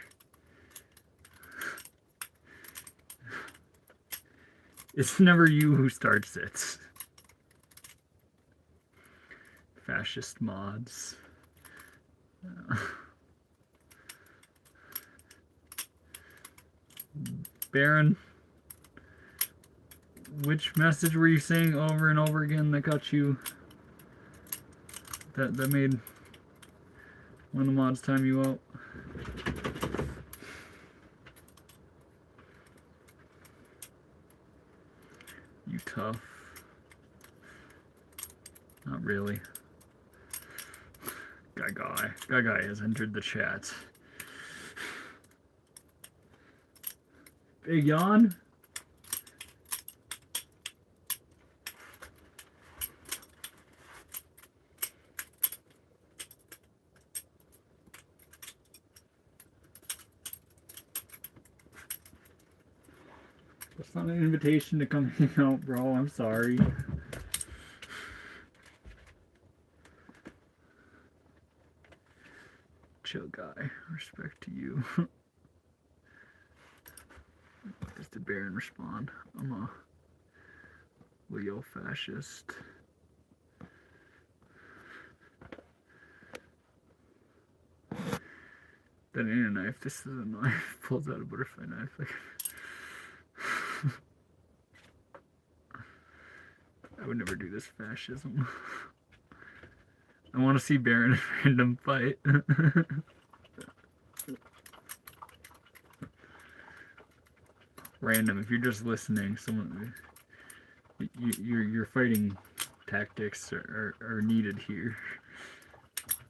It's never you who starts it. Fascist mods. Baron, which message were you saying over and over again that got you... That made one of the mods time you out? You tough. Not really. Guy has entered the chat. Big yawn? That's not an invitation to come hang out, bro. I'm sorry. Chill guy. Respect to you. Does the Baron respond? I'm a Leo fascist. That ain't a knife. This is a knife. Pulls out a butterfly knife. Like I would never do this fascism. I want to see Baron in a random fight. Random. If you're just listening, someone, your fighting tactics are needed here.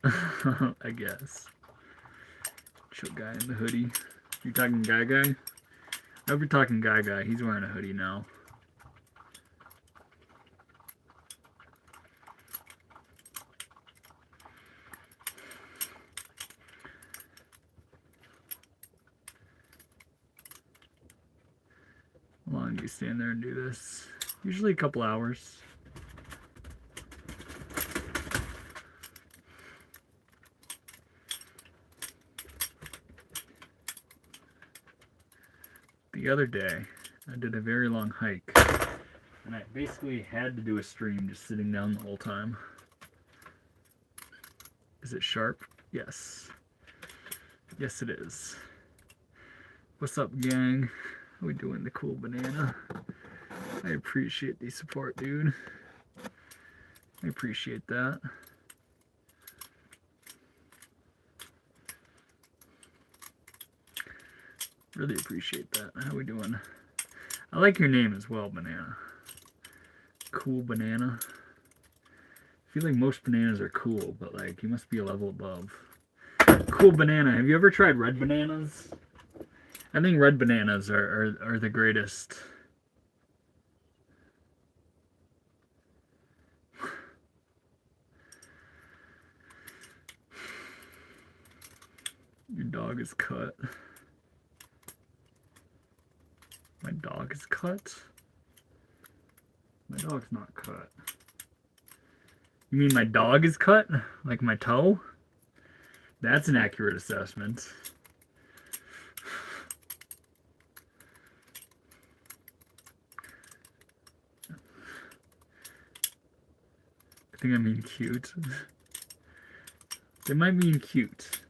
I guess. Chill guy in the hoodie. You talking guy? I hope you're talking guy. He's wearing a hoodie now. How long do you stand there and do this? Usually a couple hours. The other day, I did a very long hike, and I basically had to do a stream just sitting down the whole time. Is it sharp? Yes. Yes, it is. What's up, gang? How we doing, the cool banana? I appreciate the support, dude. I appreciate that. Really appreciate that. How we doing? I like your name as well, Banana. Cool Banana. I feel like most bananas are cool, but like you must be a level above. Cool banana. Have you ever tried red bananas? I think red bananas are the greatest. Your dog is cut. My dog is cut? My dog's not cut. You mean my dog is cut? Like my toe? That's an accurate assessment. I think I mean cute. They might mean cute.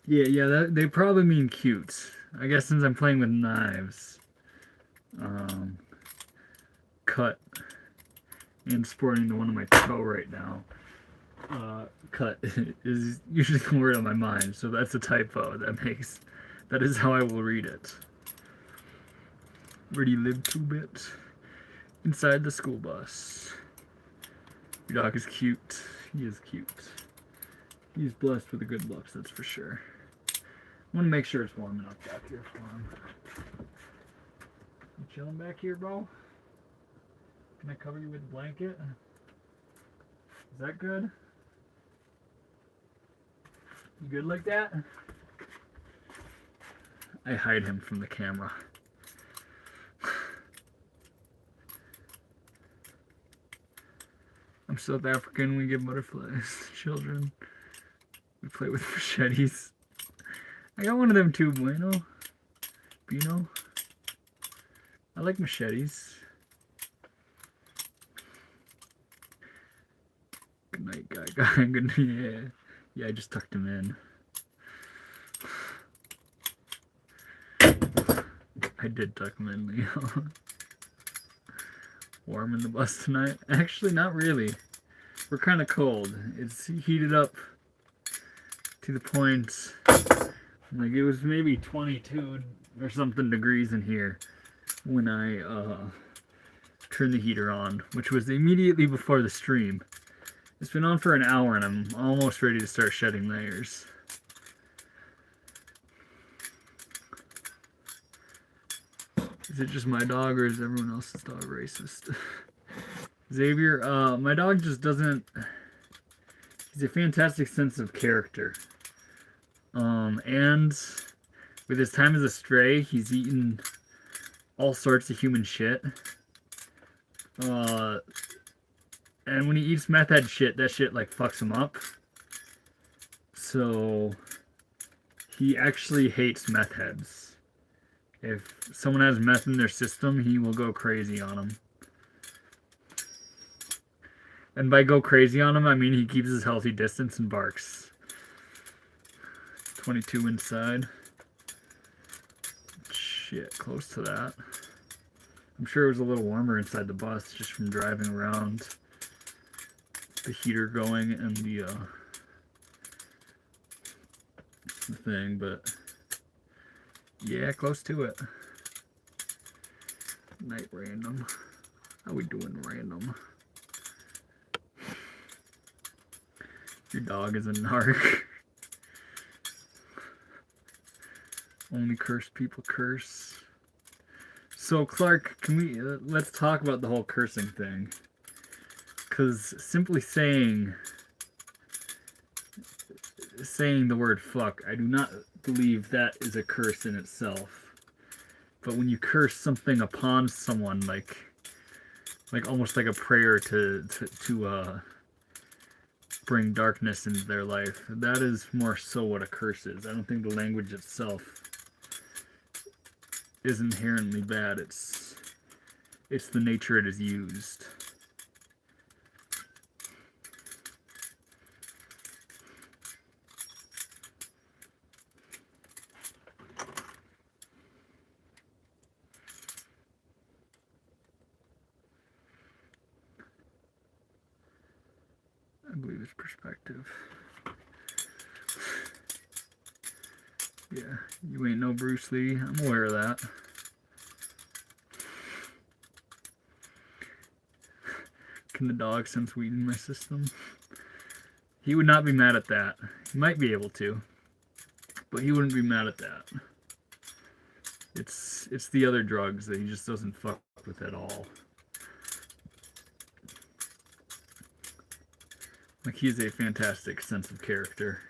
Yeah, they probably mean cute. I guess since I'm playing with knives. Cut. And sporting to one of my toe right now. Cut is usually the word on my mind, so that's a typo. That is how I will read it. Where do you live, 2-bit? Inside the school bus. Your dog is cute. He is cute. He's blessed with a good looks, that's for sure. I want to make sure it's warm enough back here for him. You chilling back here, bro? Can I cover you with a blanket? Is that good? You good like that? I hide him from the camera. I'm South African, we give butterflies to children. We play with machetes. I got one of them too, Bueno. Bino. I like machetes. Good night, guy. Good night. Yeah, I just tucked him in. I did tuck him in, Leo. Warm in the bus tonight? Actually, not really. We're kind of cold. It's heated up to the point, like it was maybe 22 or something degrees in here when I turned the heater on, which was immediately before the stream. It's been on for an hour and I'm almost ready to start shedding layers. Is it just my dog or is everyone else's dog racist? Xavier, my dog just doesn't... He's a fantastic sense of character. And with his time as a stray, he's eaten all sorts of human shit. And when he eats meth head shit, that shit like fucks him up. So he actually hates meth heads. If someone has meth in their system, he will go crazy on them. And by go crazy on him, I mean he keeps his healthy distance and barks. 22 inside. Shit, close to that. I'm sure it was a little warmer inside the bus just from driving around. The heater going and the thing, but yeah, close to it. Night random. How we doing random? Your dog is a narc. Only cursed people curse. So Clark, can we let's talk about the whole cursing thing? Because simply saying the word fuck, I do not believe that is a curse in itself. But when you curse something upon someone, like almost like a prayer to bring darkness into their life, that is more so what a curse is. I don't think the language itself is inherently bad. It's the nature it is used. I believe it's perspective. Yeah, you ain't no Bruce Lee. I'm aware of that. Can the dog sense weed in my system? He would not be mad at that. He might be able to, but he wouldn't be mad at that. It's the other drugs that he just doesn't fuck with at all. Like, he has a fantastic sense of character.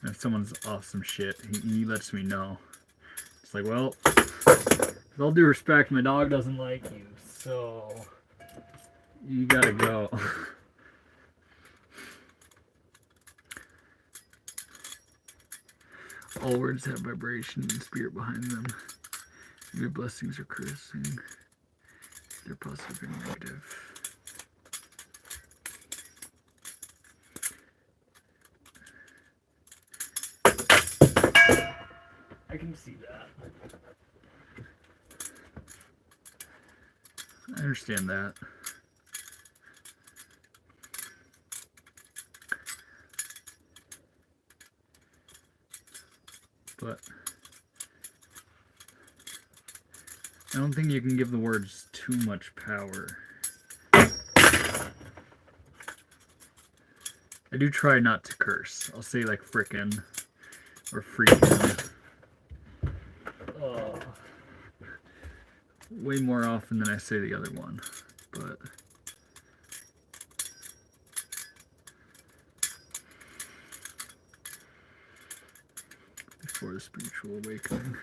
And if someone's off some shit, he lets me know. It's like, well, with all due respect, my dog doesn't like you, so you gotta go. All words have vibration and spirit behind them. Your blessings are cursing. They're positive and negative. I can see that. I understand that. But I don't think you can give the words too much power. I do try not to curse. I'll say like frickin' or freaking. Way more often than I say the other one, but before the spiritual awakening.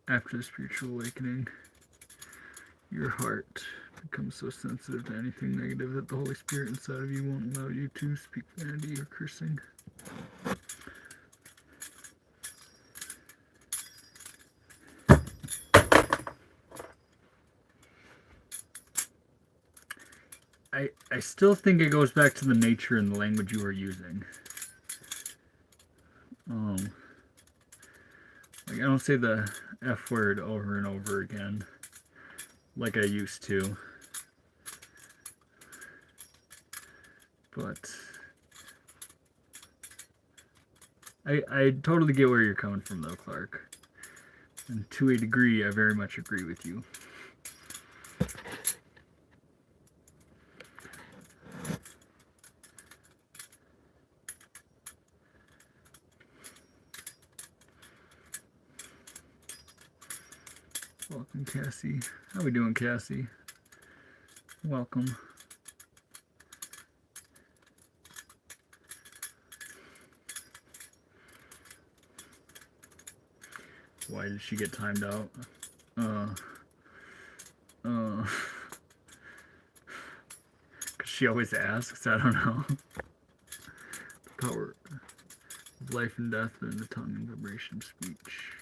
After the spiritual awakening, your heart becomes so sensitive to anything negative that the Holy Spirit inside of you won't allow you to speak vanity or cursing. I still think it goes back to the nature and the language you are using. Like, I don't say the F word over and over again like I used to. But I totally get where you're coming from though, Clark. And to a degree, I very much agree with you. Welcome, Cassie. How we doing, Cassie? Welcome. Why did she get timed out? Because she always asks. I don't know. The power of life and death are in the tongue and vibration of speech.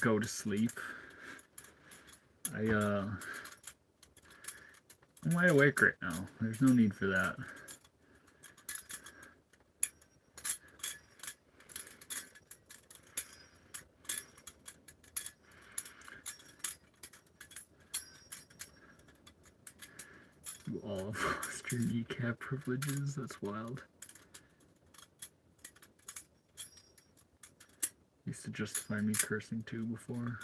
Go to sleep. I'm wide awake right now. There's no need for that. You all have lost your kneecap privileges. That's wild. Used to justify me cursing too before.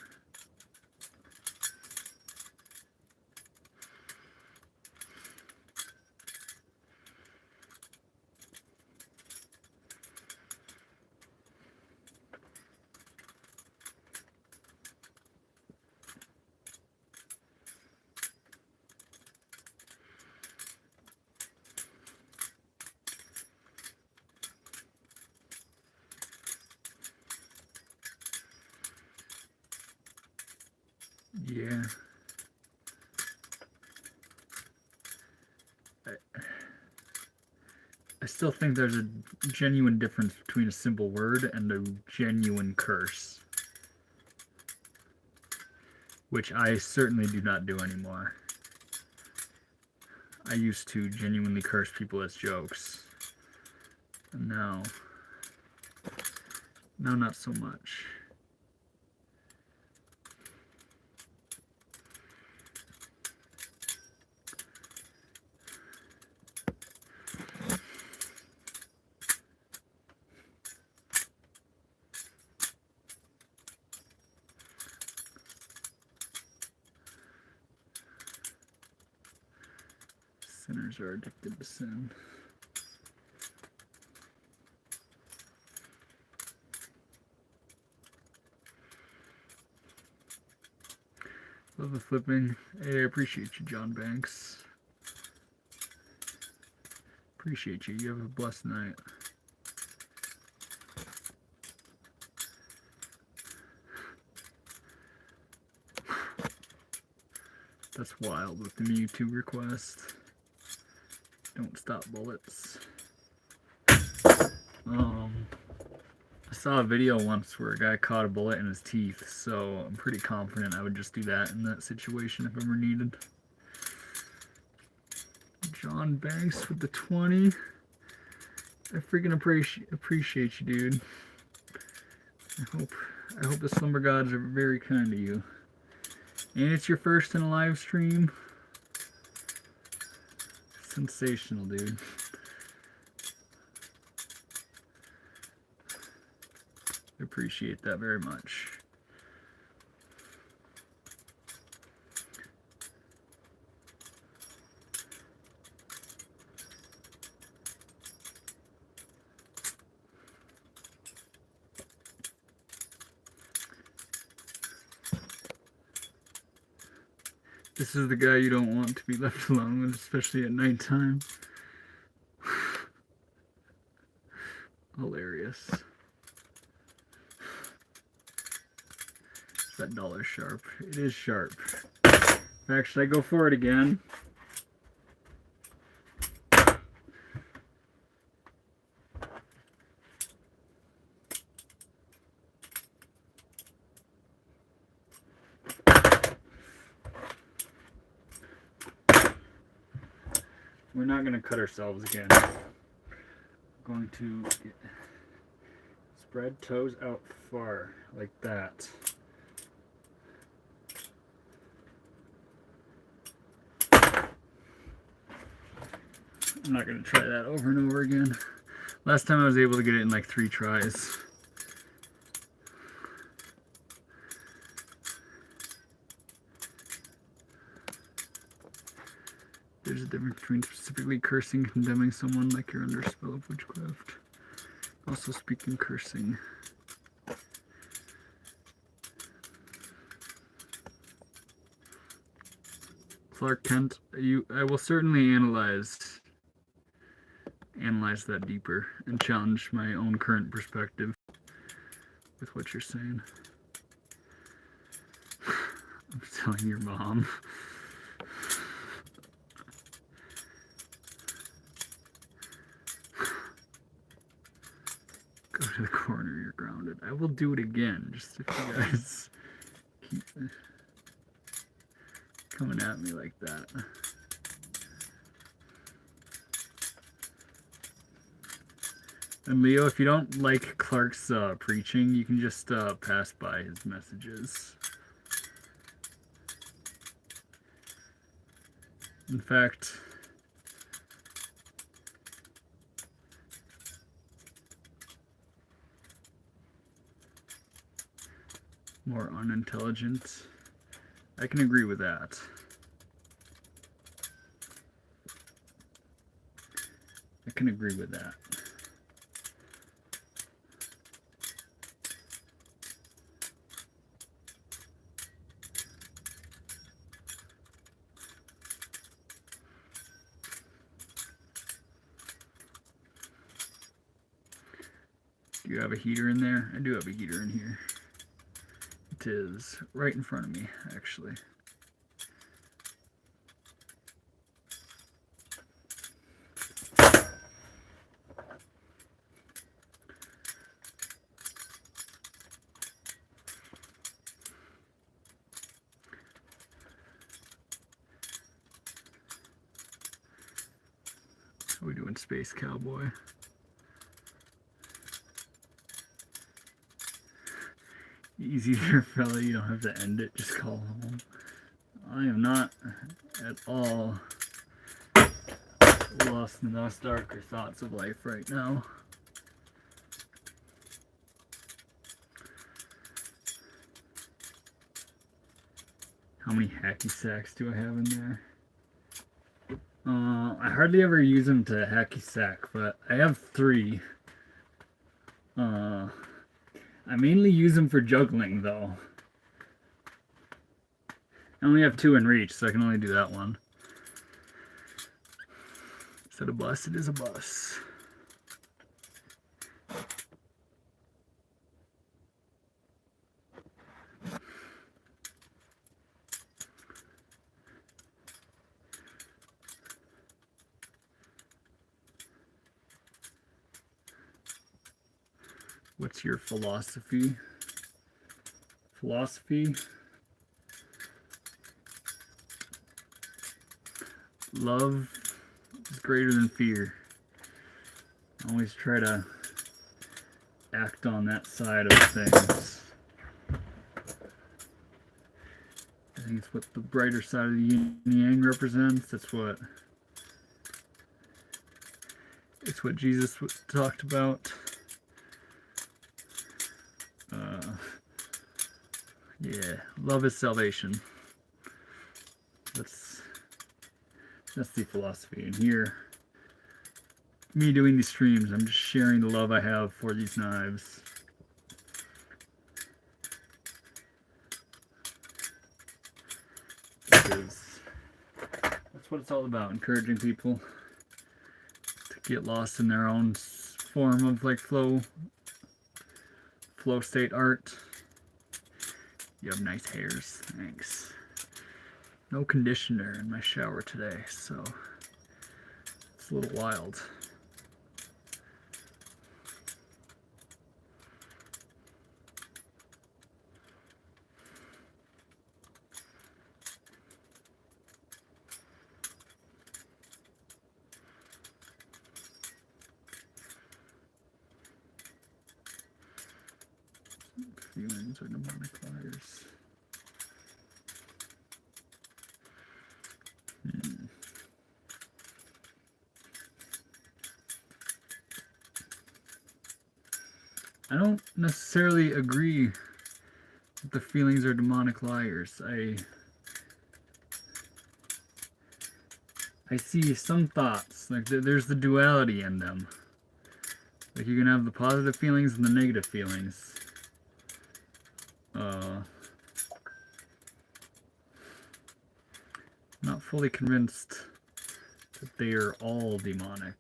Yeah. I still think there's a genuine difference between a simple word and a genuine curse, which I certainly do not do anymore. I used to genuinely curse people as jokes, and now No, not so much. Sinners are addicted to sin. Love the flipping. Hey, I appreciate you, John Banks. Appreciate you. You have a blessed night. That's wild with the Mewtwo request. Don't stop bullets. I saw a video once where a guy caught a bullet in his teeth, so I'm pretty confident I would just do that in that situation if ever needed. John Banks with the 20. I freaking appreciate you, dude. I hope the slumber gods are very kind to you. And it's your first in a live stream. Sensational, dude. I appreciate that very much. This is the guy you don't want to be left alone with, especially at nighttime. Hilarious. That dollar sharp. It is sharp. In fact, should I go for it again? We're not going to cut ourselves again. We're going to spread toes out far, like that. I'm not going to try that over and over again. Last time I was able to get it in like 3 tries. There's a difference between specifically cursing and condemning someone like you're under a spell of witchcraft. Also speaking cursing. Clark Kent, I will certainly analyze that deeper and challenge my own current perspective with what you're saying. I'm telling your mom. Go to the corner, you're grounded. I will do it again, just if you guys keep coming at me like that. And Leo, if you don't like Clark's preaching, you can just pass by his messages. In fact, more unintelligent. I can agree with that. I can agree with that. Do you have a heater in there? I do have a heater in here. It is right in front of me, actually. How are we doing, Space Cowboy? Easy there, fella. You don't have to end it. Just call home. I am not at all lost in those darker thoughts of life right now. How many hacky sacks do I have in there? I hardly ever use them to hacky sack, but I have 3. I mainly use them for juggling, though. I only have 2 in reach, so I can only do that one. Is that a bus? It is a bus. What's your philosophy? Philosophy? Love is greater than fear. I always try to act on that side of things. I think it's what the brighter side of the yin and yang represents. It's what Jesus talked about. Yeah, love is salvation. That's the philosophy. And here, me doing these streams, I'm just sharing the love I have for these knives. Because that's what it's all about, encouraging people to get lost in their own form of like flow state art. You have nice hairs, thanks. No conditioner in my shower today, so it's a little wild. Feelings are demonic liars. I don't necessarily agree that the feelings are demonic liars. I see some thoughts, like there's the duality in them. Like you can have the positive feelings and the negative feelings. Not fully convinced that they are all demonic.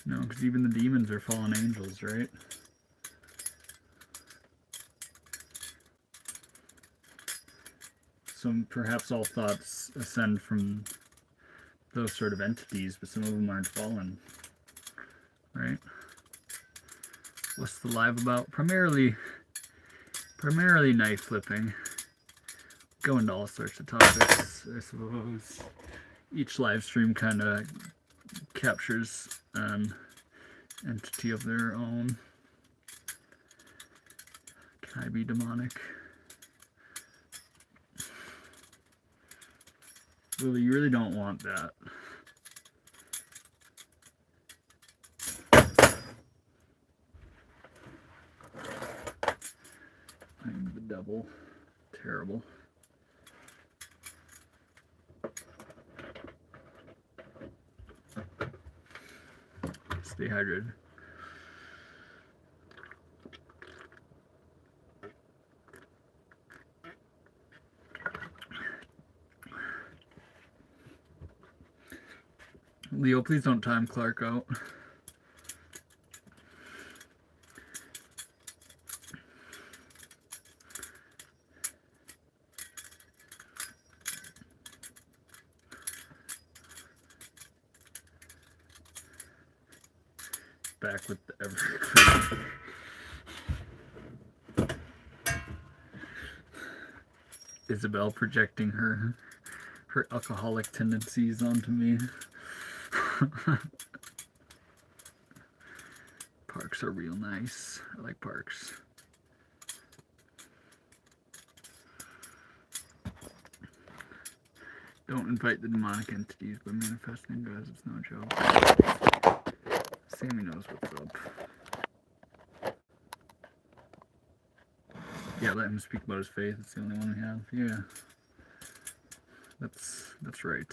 No, because even the demons are fallen angels, right? So perhaps all thoughts ascend from those sort of entities, but some of them aren't fallen, right? What's the live about? Primarily knife flipping. Go into all sorts of topics, I suppose. Each live stream kind of captures an entity of their own. Can I be demonic? Willie, you really don't want that. I'm the devil. Terrible. Stay hydrated. Leo, please don't time Clark out. Back with the ever Isabel projecting her alcoholic tendencies onto me. Parks are real nice. I like parks. Don't invite the demonic entities by manifesting, guys. It's no joke. Sammy knows what's up. Yeah, let him speak about his faith. It's the only one we have. Yeah. That's right.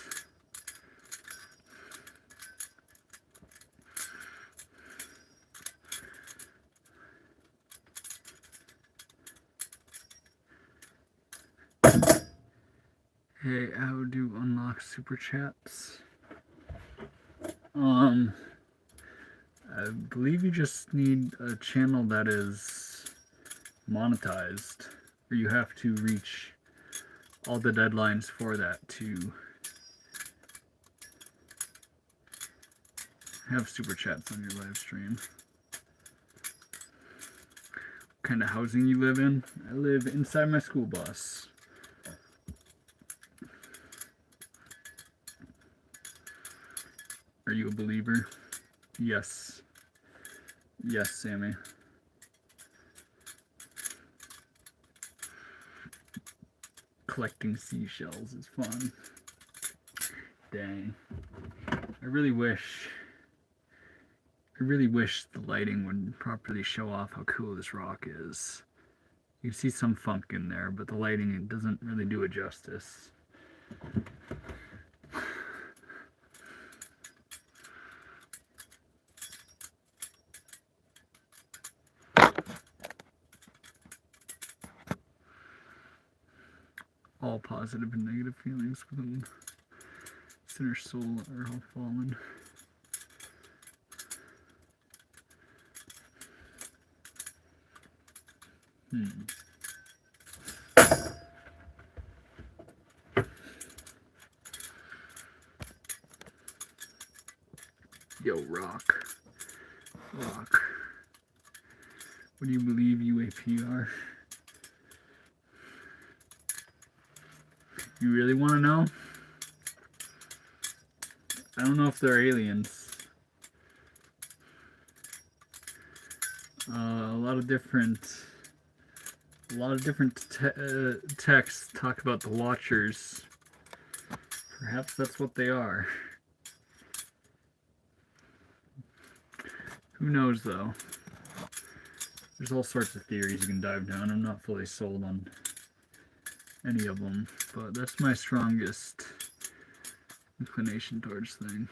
Hey, how do unlock super chats? I believe you just need a channel that is monetized, or you have to reach all the deadlines for that to have super chats on your live stream. What kind of housing you live in? I live inside my school bus. Are you a believer? Yes. Yes, Sammy. Collecting seashells is fun. Dang. I really wish the lighting would properly show off how cool this rock is. You can see some funk in there, but the lighting doesn't really do it justice. All positive and negative feelings within sinner's soul are all fallen. Yo, Rock. What do you believe UAP are? You really want to know? I don't know if they're aliens. A lot of different texts talk about the Watchers. Perhaps that's what they are. Who knows, though? There's all sorts of theories you can dive down. I'm not fully sold on any of them, but that's my strongest inclination towards things.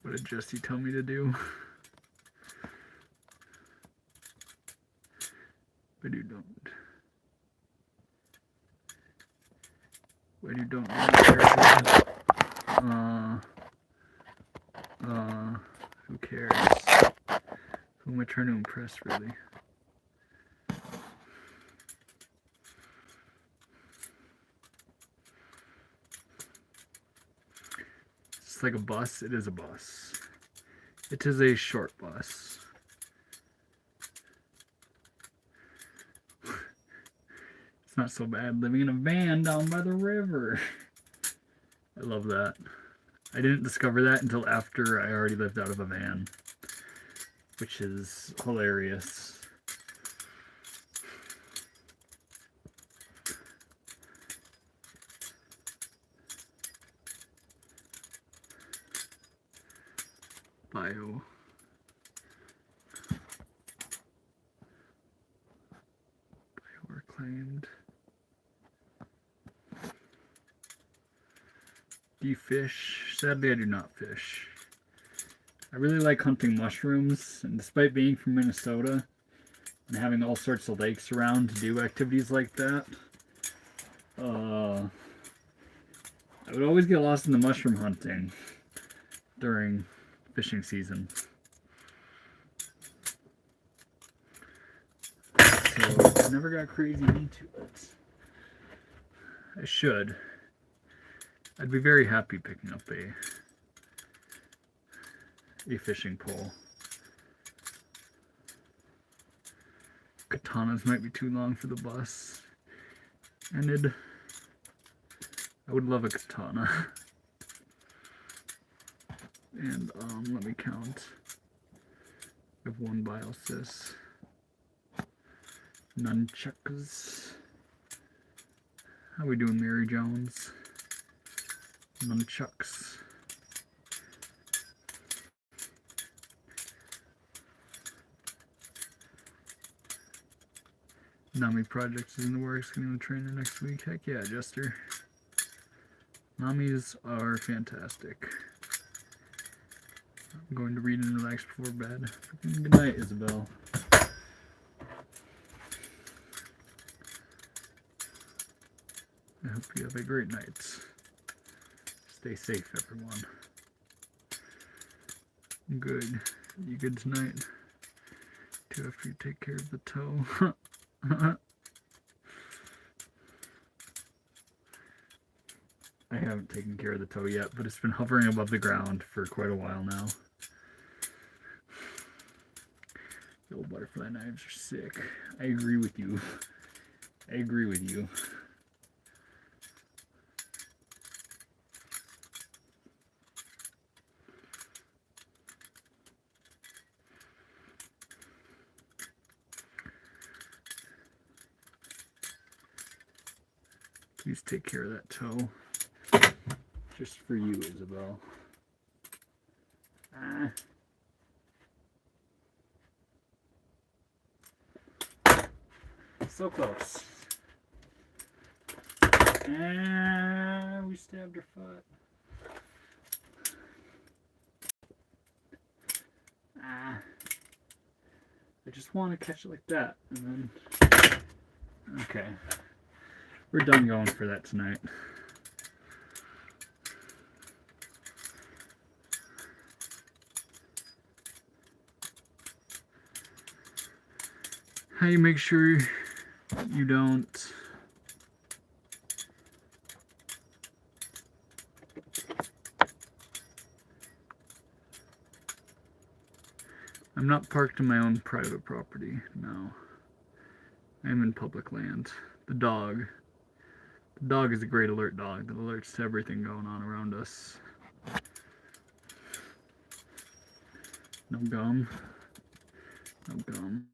What did Jesse tell me to do? But you don't. But you don't. Who cares? Who am I trying to impress, really? It's like a bus. It is a bus. It is a short bus. It's not so bad living in a van down by the river. I love that. I didn't discover that until after I already lived out of a van, which is hilarious. Bio. Claimed. Do you fish? Sadly, I do not fish. I really like hunting mushrooms, and despite being from Minnesota and having all sorts of lakes around to do activities like that, I would always get lost in the mushroom hunting during fishing season. So I never got crazy into it. I should. I'd be very happy picking up a fishing pole. Katanas might be too long for the bus. Ended. I would love a katana. And let me count. I have one Balisong. Nunchucks. How we doing, Mary Jones? Nunchucks. Nami projects is in the works. Going to train her next week. Heck yeah, Jester. Namis are fantastic. I'm going to read and relax before bed. Good night, Isabel. I hope you have a great night. Stay safe, everyone. Good. You good tonight? Too, after you take care of the toe. I haven't taken care of the toe yet, but it's been hovering above the ground for quite a while now. The old butterfly knives are sick. I agree with you. I agree with you. Please take care of that toe. Just for you, Isabel. So close. We stabbed her foot. I just want to catch it like that, and then... Okay. We're done going for that tonight. How you make sure you don't I'm not parked in my own private property, no. I'm in public land. The dog is a great alert dog that alerts to everything going on around us. No gum. No gum.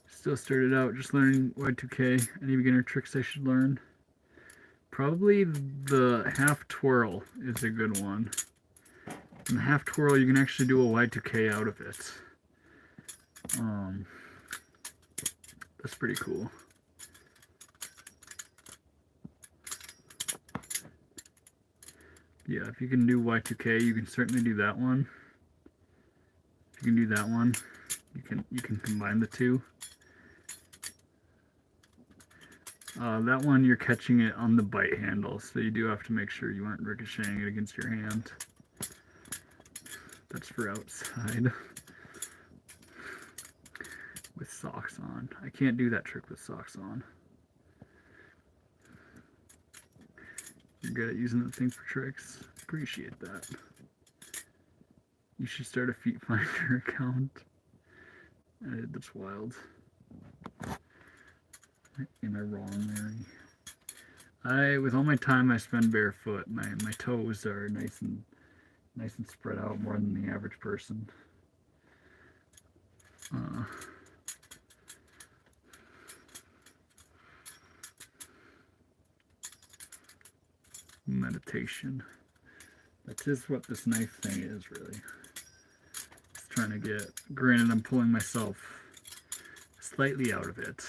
Still started out just learning Y2K. Any beginner tricks I should learn? Probably the half twirl is a good one. In the half twirl, you can actually do a Y2K out of it. That's pretty cool. Yeah, if you can do Y2K, you can certainly do that one. If you can do that one, you can combine the two. That one, you're catching it on the bite handle, so you do have to make sure you aren't ricocheting it against your hand. That's for outside. With socks on. I can't do that trick with socks on. You're good at using the thing for tricks. Appreciate that. You should start a Feet Finder account. That's wild. Am I wrong, Mary? With all my time I spend barefoot, my toes are nice and spread out more than the average person. Meditation. That is what this knife thing is, really. Just trying to get... Granted, I'm pulling myself slightly out of it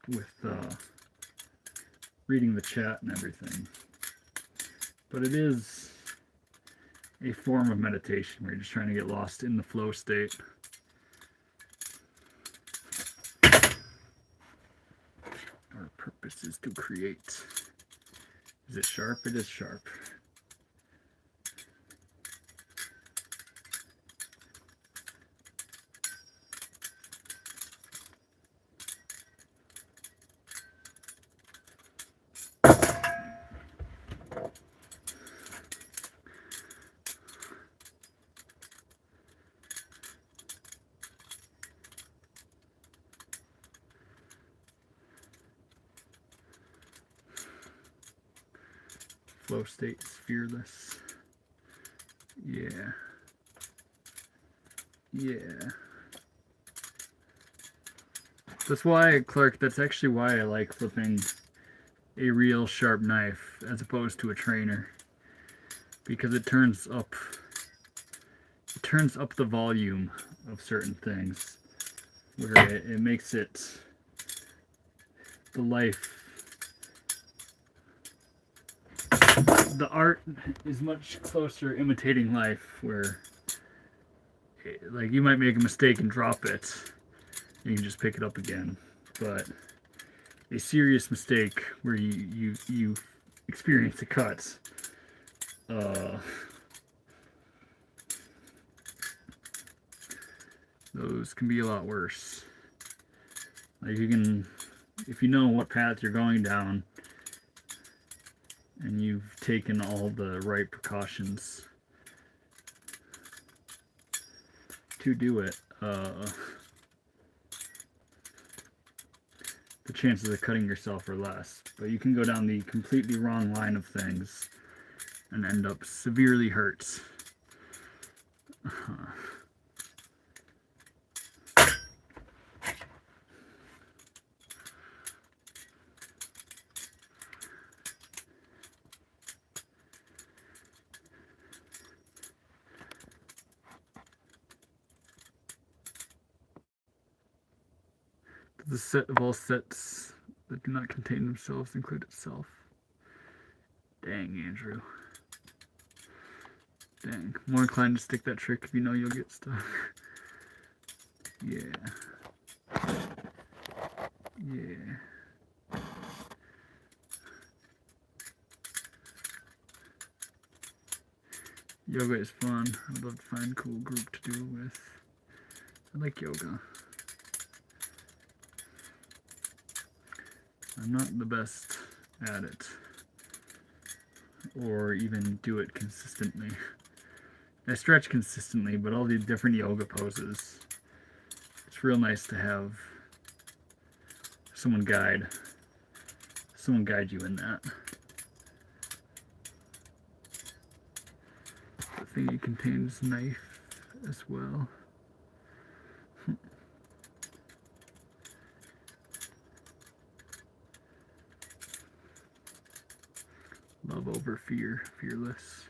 with reading the chat and everything. But it is a form of meditation where you're just trying to get lost in the flow state. Our purpose is to create. Is it sharp? It is sharp. flow state is fearless. Yeah. Yeah. That's why, Clark, that's actually why I like flipping a real sharp knife as opposed to a trainer. Because it turns up the volume of certain things. Where it makes it the life. The art is much closer imitating life, where like you might make a mistake and drop it, and you can just pick it up again. But a serious mistake where you experience a cut, those can be a lot worse. Like you can, if you know what path you're going down, and you've taken all the right precautions to do it, the chances of cutting yourself are less. But you can go down the completely wrong line of things and end up severely hurt. The set of all sets that do not contain themselves include itself. Dang, Andrew. Dang. More inclined to stick that trick if you know you'll get stuck. Yeah. Yeah. Yoga is fun. I'd love to find a cool group to do it with. I like yoga. I'm not the best at it, or even do it consistently. I stretch consistently, but all the different yoga poses, it's real nice to have someone guide you in that. The thingy contains knife as well. Love over fear, fearless.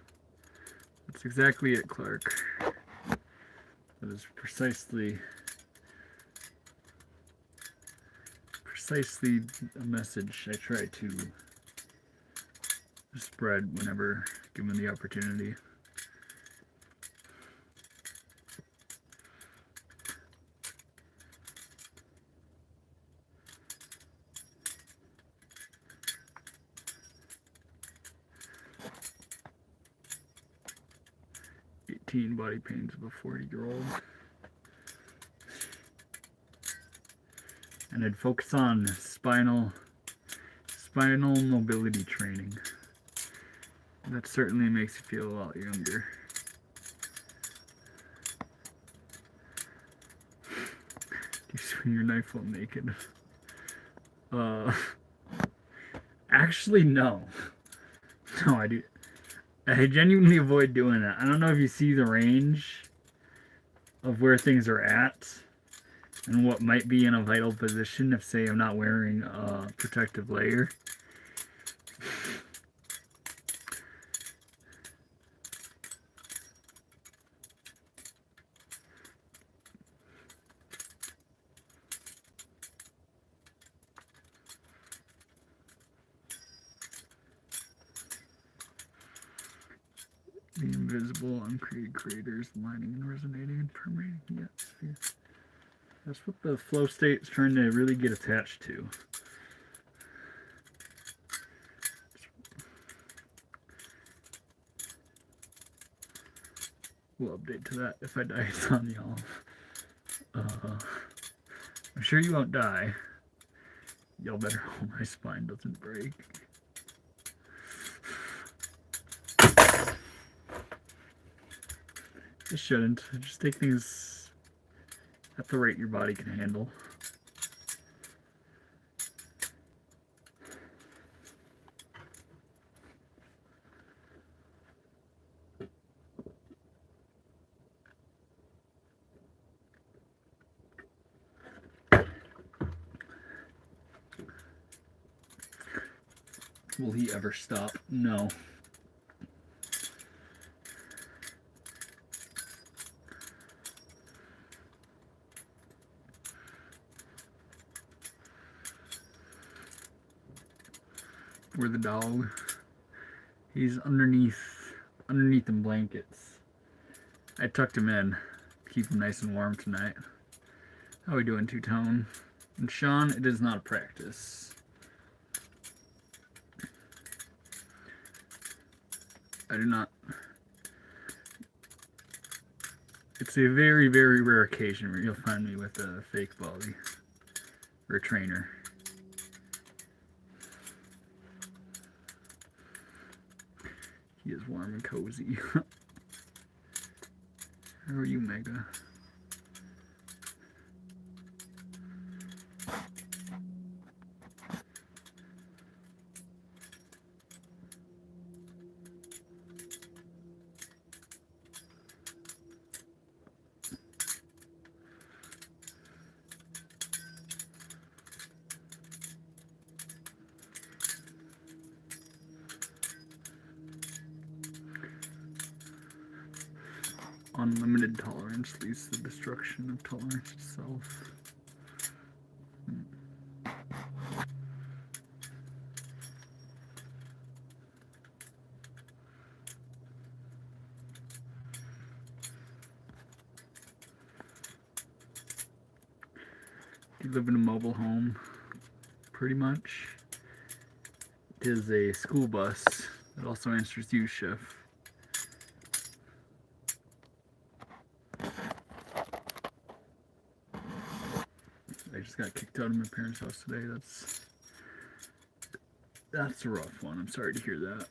That's exactly it, Clark. That is precisely a message I try to spread whenever given the opportunity. Body pains of a 40-year-old. And I'd focus on spinal mobility training. That certainly makes you feel a lot younger. You swing your knife while naked. Actually, no. No, I do. I genuinely avoid doing that. I don't know if you see the range of where things are at and what might be in a vital position if, say, I'm not wearing a protective layer. The invisible, uncreated creators, aligning and resonating and permeating the atmosphere. That's what the flow state is trying to really get attached to. We'll update to that if I die on y'all. I'm sure you won't die. Y'all better hope my spine doesn't break. It shouldn't. Just take things at the rate your body can handle. Will he ever stop? No. Where the dog? He's underneath the blankets. I tucked him in. Keep him nice and warm tonight. How are we doing, Two-Tone? And Sean, it is not a practice. I do not. It's a very, very rare occasion where you'll find me with a fake Bali or a trainer. He is warm and cozy. How are you, Mega? Unlimited tolerance leads to the destruction of tolerance itself. You live in a mobile home, pretty much. It is a school bus that also answers you, Chef. I just got kicked out of my parents' house today. That's a rough one. I'm sorry to hear that.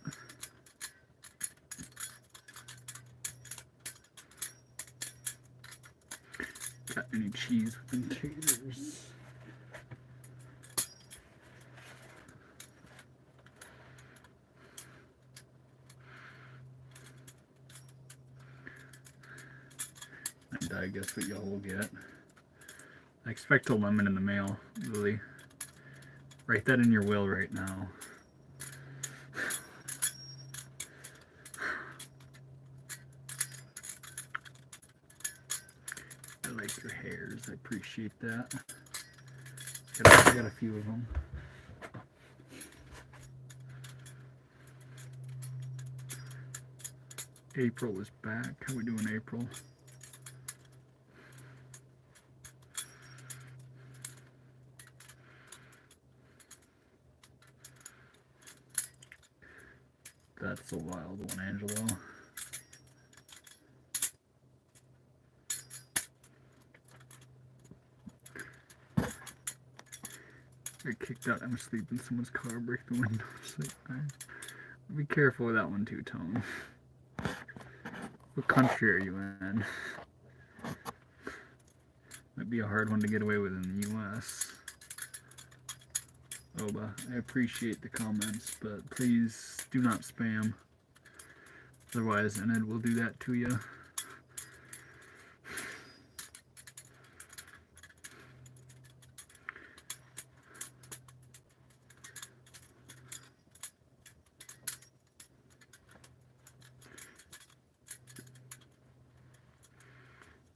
Got any cheese with them taters? And I guess what y'all will get. I expect a lemon in the mail, Lily. Write that in your will right now. I like your hairs. I appreciate that. I got a few of them. April is back. How we doing, April? That's a wild one, Angelo. Get kicked out. I'm asleep in someone's car. Break the window. Be careful with that one too, Tone. What country are you in? Might be a hard one to get away with in the U.S. Oba, I appreciate the comments, but please do not spam. Otherwise, Enid will do that to you.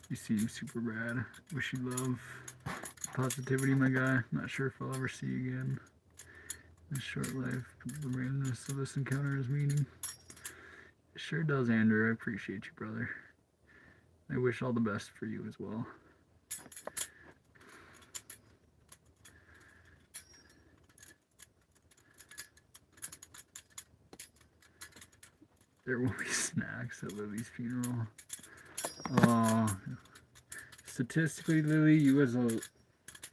You seem super rad. Wish you love. Positivity, my guy. Not sure if I'll ever see you again. This short life, the randomness of this encounter is meaning. It sure does, Andrew. I appreciate you, brother. I wish all the best for you as well. There will be snacks at Lily's funeral. Oh, statistically, Lily, you as a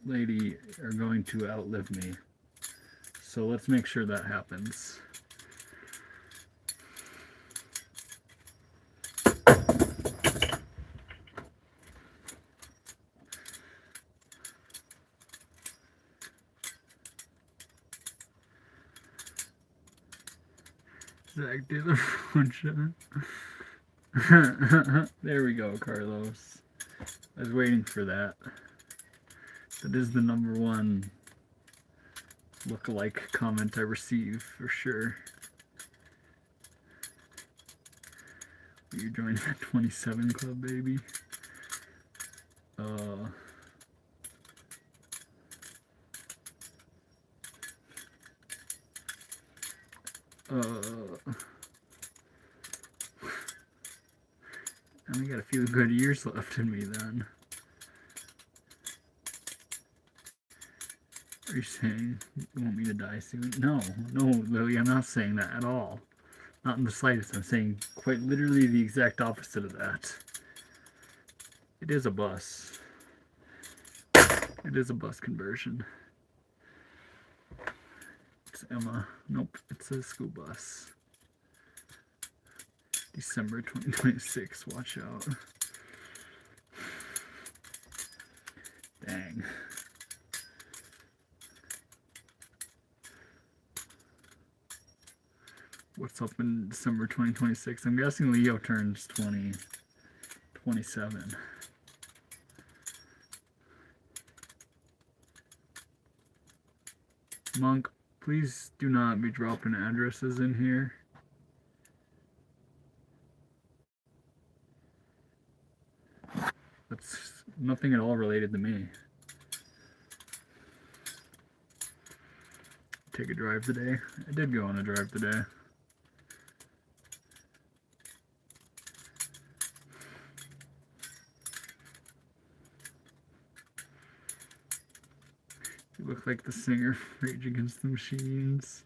lady are going to outlive me. So let's make sure that happens. Zach did the phone shot. There we go, Carlos. I was waiting for that. That is the number one look-alike comment I receive for sure. You joined that 27 club, baby. I only got a few good years left in me then. Are you saying you want me to die soon? No, Lily, I'm not saying that at all. Not in the slightest. I'm saying quite literally the exact opposite of that. It is a bus. It is a bus conversion. It's Emma. Nope, it's a school bus. December 2026, watch out. Dang. What's up in December 2026? I'm guessing Leo turns 27. Monk, please do not be dropping addresses in here. That's nothing at all related to me. Take a drive today. I did go on a drive today. You look like the singer Rage Against the Machines.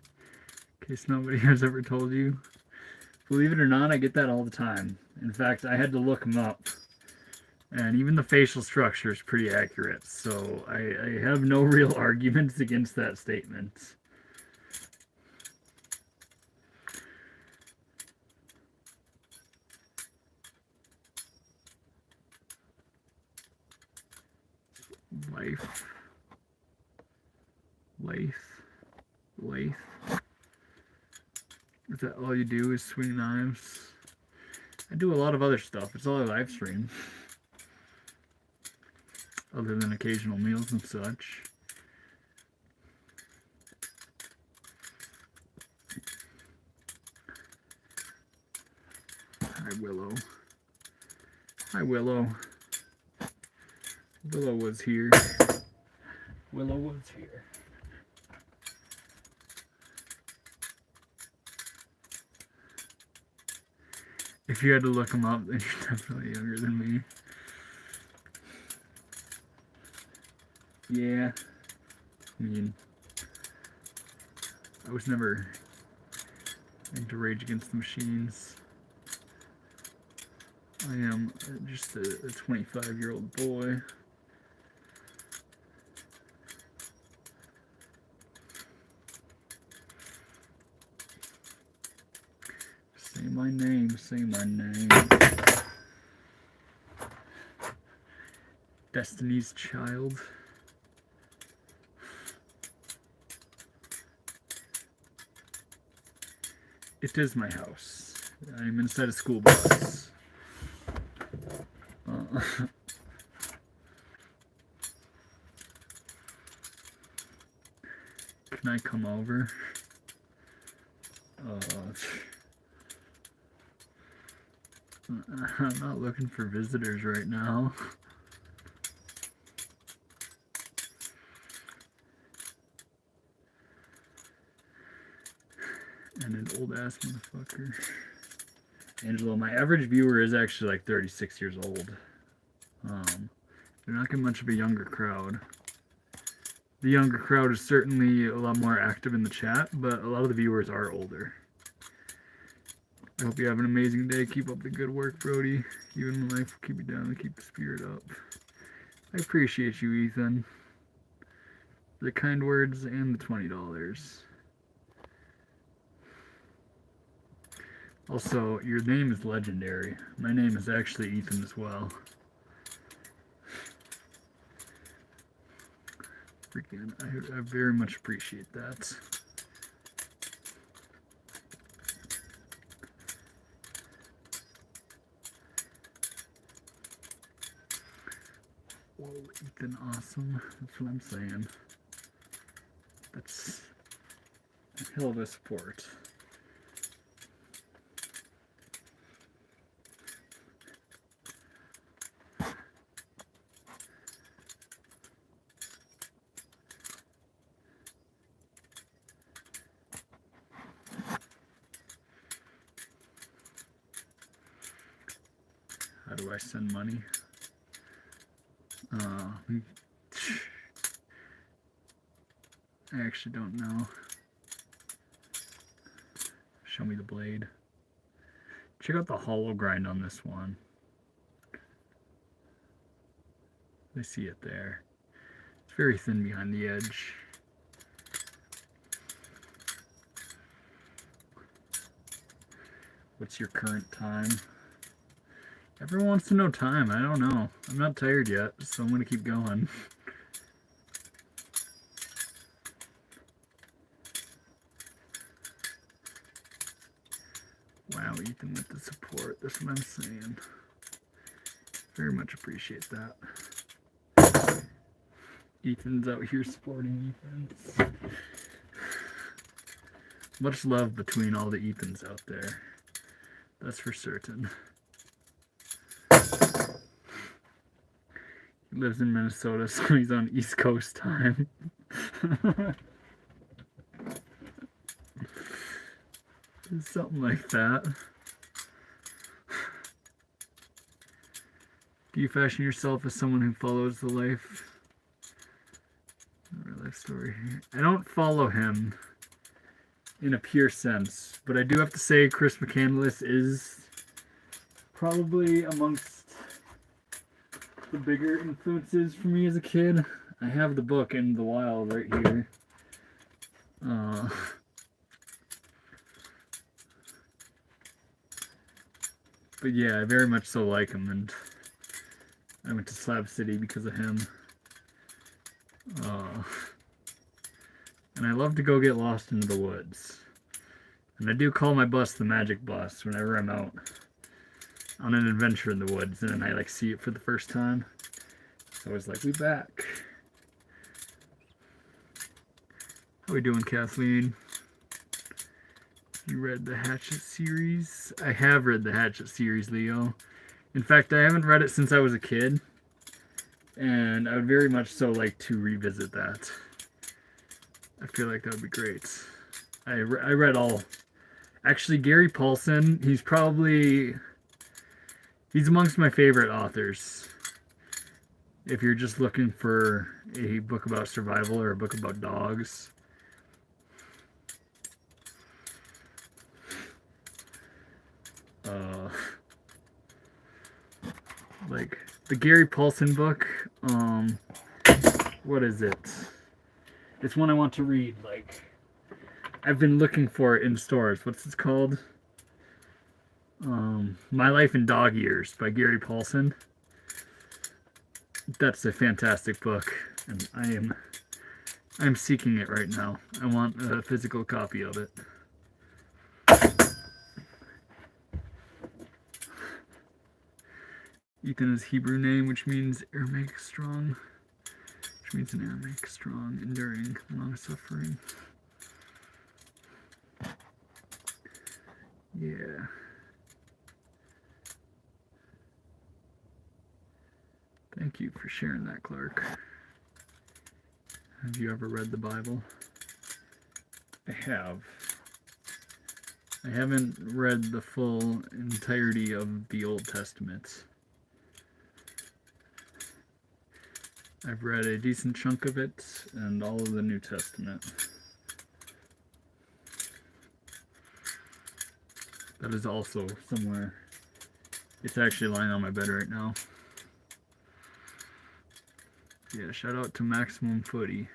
In case nobody has ever told you. Believe it or not, I get that all the time. In fact, I had to look them up. And even the facial structure is pretty accurate. So I have no real arguments against that statement. Life. Is that all you do is swing knives? I do a lot of other stuff. It's all I live stream. Other than occasional meals and such. Hi, Willow. Hi, Willow. Willow was here. Willow was here. If you had to look them up, then you're definitely younger than me. Yeah. I mean, I was never into Rage Against the Machines. I am just a 25-year-old boy. Say my name, say my name. Destiny's Child. It is my house. I'm inside a school bus. Can I come over? I'm not looking for visitors right now. And an old ass motherfucker. Angelo, my average viewer is actually like 36 years old. They're not getting much of a younger crowd. The younger crowd is certainly a lot more active in the chat, but a lot of the viewers are older. I hope you have an amazing day. Keep up the good work, Brody. Even when life will keep you down and keep the spirit up. I appreciate you, Ethan. The kind words and the $20. Also, your name is legendary. My name is actually Ethan as well. Freaking, I very much appreciate that. Whoa, Ethan, awesome. That's what I'm saying. That's a hell of a support. How do I send money? I actually don't know. Show me the blade. Check out the hollow grind on this one. I see it there. It's very thin behind the edge. What's your current time? Everyone wants to know time. I don't know. I'm not tired yet, so I'm gonna keep going. Wow, Ethan with the support. That's what I'm saying. Very much appreciate that. Ethan's out here supporting Ethans. Much love between all the Ethans out there. That's for certain. He lives in Minnesota, so he's on East Coast time. Something like that. Do you fashion yourself as someone who follows the life story here? I don't follow him in a pure sense, but I do have to say Chris McCandless is probably amongst the bigger influences for me as a kid. I have the book In the Wild right here. But yeah, I very much so like him, and I went to Slab City because of him. And I love to go get lost into the woods. And I do call my bus the Magic Bus whenever I'm out on an adventure in the woods, and then I like see it for the first time. It's always like, we back. How we doing, Kathleen? You read the Hatchet series? I have read the Hatchet series, Leo. In fact, I haven't read it since I was a kid, and I would very much so like to revisit that. I feel like that would be great. I read all. Actually, Gary Paulson, he's amongst my favorite authors. If you're just looking for a book about survival or a book about dogs. Like the Gary Paulson book, what is it? It's one I want to read. Like, I've been looking for it in stores. What's it called? My Life in Dog Years by Gary Paulson. That's a fantastic book, and I'm seeking it right now. I want a physical copy of it. Ethan is Hebrew name, which means Aramaic strong. Which means an Aramaic strong, enduring, long suffering. Yeah. Thank you for sharing that, Clark. Have you ever read the Bible? I have. I haven't read the full entirety of the Old Testament. I've read a decent chunk of it and all of the New Testament. That is also somewhere. It's actually lying on my bed right now. Yeah, shout out to Maximum Footy.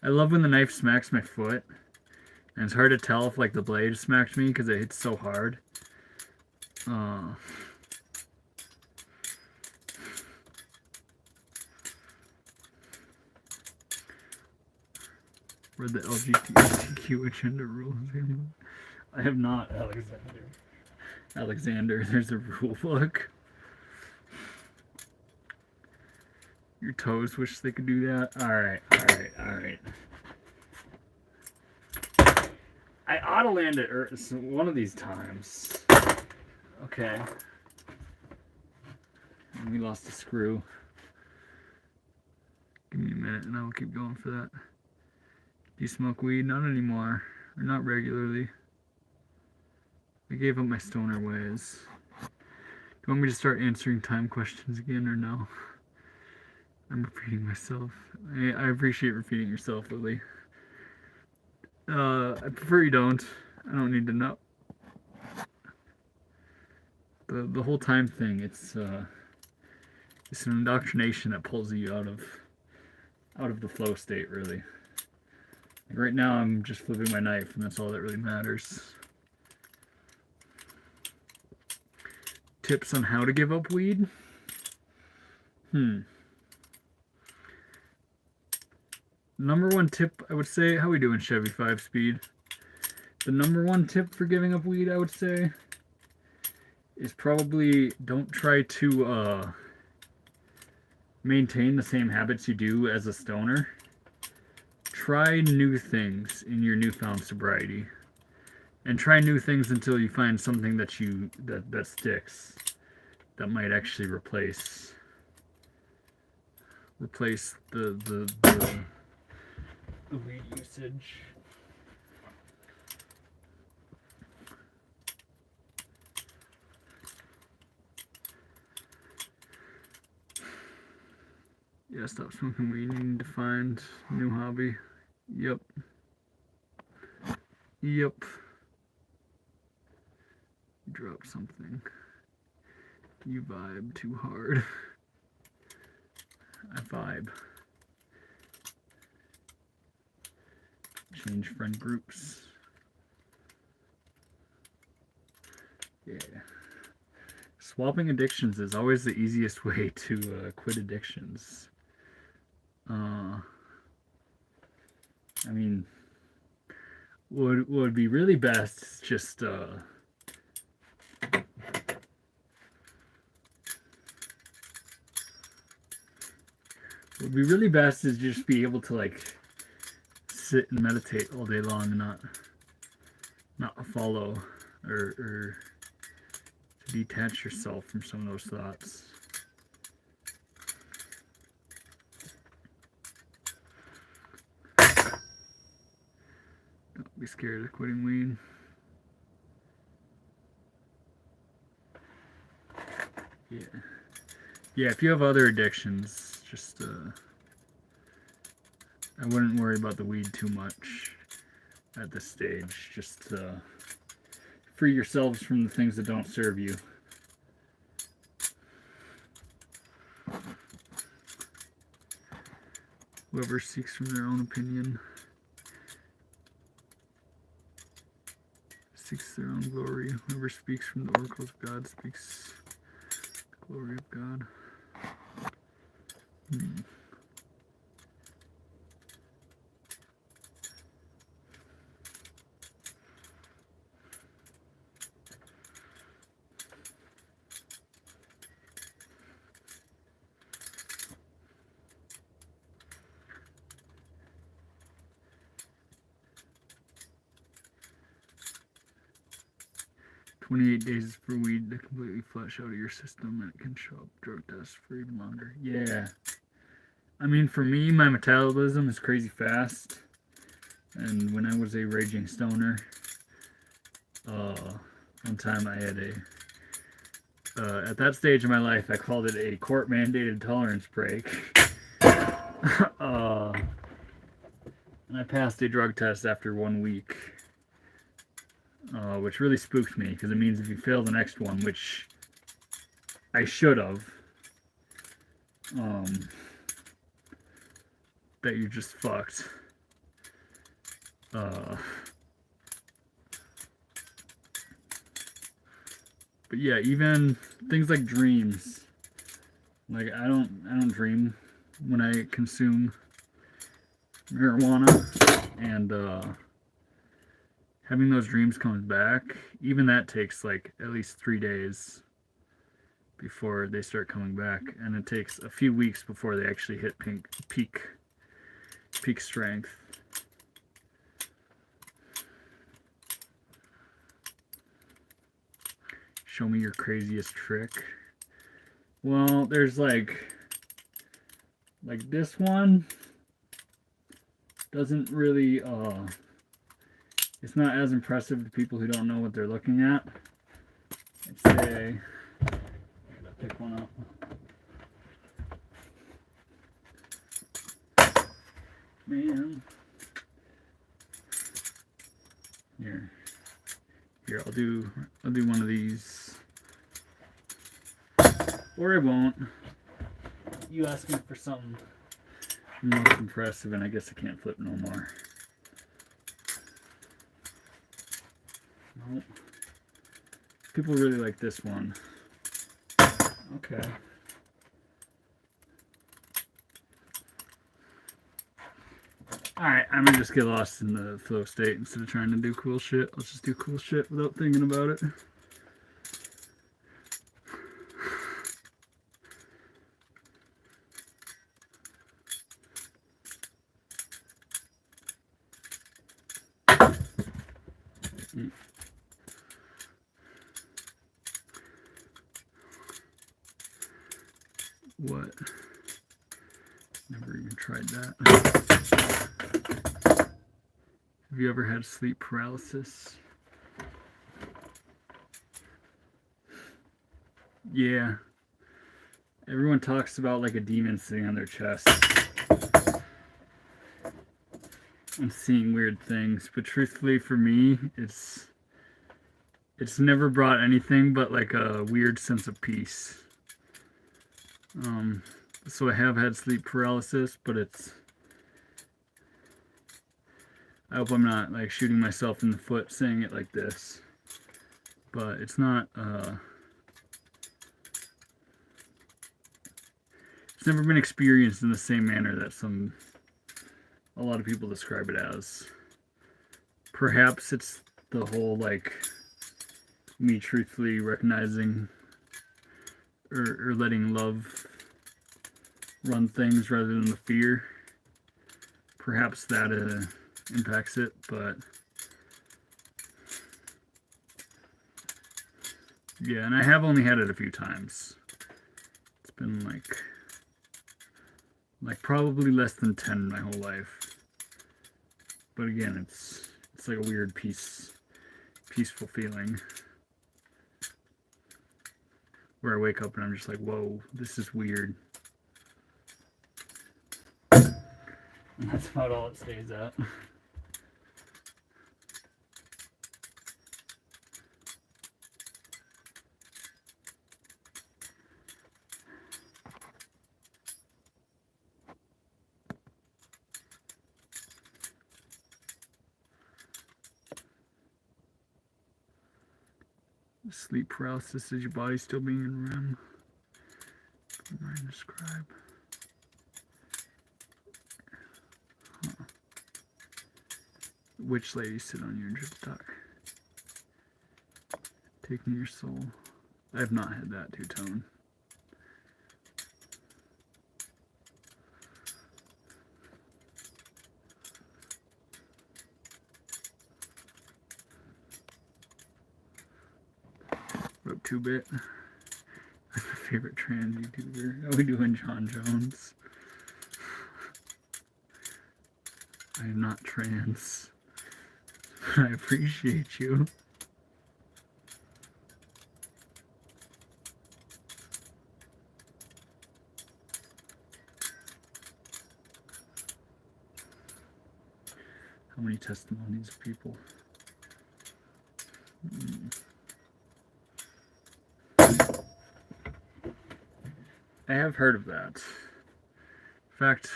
I love when the knife smacks my foot. And it's hard to tell if like the blade smacked me because it hits so hard. Read the LGBTQ agenda rules. I have not, Alexander. There's a rule book. Your toes wish they could do that. All right. I ought to land it one of these times. Okay. We lost a screw. Give me a minute and I'll keep going for that. Do you smoke weed? Not anymore. Or not regularly. I gave up my stoner ways. Do you want me to start answering time questions again or no? I'm repeating myself. I appreciate repeating yourself, Lily. I prefer you don't. I don't need to know. The whole time thing, it's an indoctrination that pulls you out of the flow state, really. Like right now I'm just flipping my knife and that's all that really matters. Tips on how to give up weed? Number one tip, I would say, how we doing, Chevy 5-speed? The number one tip for giving up weed, I would say, is probably don't try to maintain the same habits you do as a stoner. Try new things in your newfound sobriety. And try new things until you find something that sticks. That might actually replace the weed usage. Yeah, stop smoking weed. You need to find a new hobby. Yep. You dropped something. You vibe too hard. I vibe. Change friend groups. Yeah. Swapping addictions is always the easiest way to quit addictions. I mean, what would be really best is just what would be really best is just be able to like sit and meditate all day long and not follow or to detach yourself from some of those thoughts. Don't be scared of quitting weed. Yeah, if you have other addictions, just I wouldn't worry about the weed too much at this stage. Just free yourselves from the things that don't serve you. Whoever seeks from their own opinion seeks their own glory. Whoever speaks from the oracles of God speaks the glory of God. 28 days for weed to completely flush out of your system, and it can show up drug tests for even longer. Yeah. I mean, for me, my metabolism is crazy fast. And when I was a raging stoner, one time I had at that stage of my life, I called it a court-mandated tolerance break. And I passed a drug test after 1 week. Which really spooked me, because it means if you fail the next one, which I should have, that you're just fucked. But yeah, even things like dreams. Like I don't dream when I consume marijuana, and having those dreams comes back. Even that takes like at least 3 days before they start coming back, and it takes a few weeks before they actually hit peak strength. Show me your craziest trick. Well, there's like this one doesn't really it's not as impressive to people who don't know what they're looking at. I'd say I gotta pick one up. Man. Here, I'll do one of these, or I won't. You asking for something most impressive, and I guess I can't flip no more. Nope. People really like this one. Okay. Alright, I'm gonna just get lost in the flow state instead of trying to do cool shit. Let's just do cool shit without thinking about it. What? Never even tried that. Have you ever had sleep paralysis? Yeah. Everyone talks about like a demon sitting on their chest and seeing weird things, but truthfully for me, it's never brought anything but like a weird sense of peace. So I have had sleep paralysis, but I hope I'm not like shooting myself in the foot saying it like this, but it's not, it's never been experienced in the same manner that a lot of people describe it as. Perhaps it's the whole like me truthfully recognizing or letting love run things rather than the fear. Perhaps that impacts it, but yeah, and I have only had it a few times. It's been like probably less than 10 my whole life. But again, it's like a weird peaceful feeling where I wake up and I'm just like, whoa, this is weird. And that's about all it stays at. Sleep paralysis is your body still being in REM. Combine, describe. Huh. Which lady sit on you and drip talk? Taking your soul. I have not had that two-tone. Rope 2-bit. That's my favorite trans YouTuber. How are we doing, John Jones? I am not trans. I appreciate you. How many testimonies of people? I have heard of that. In fact,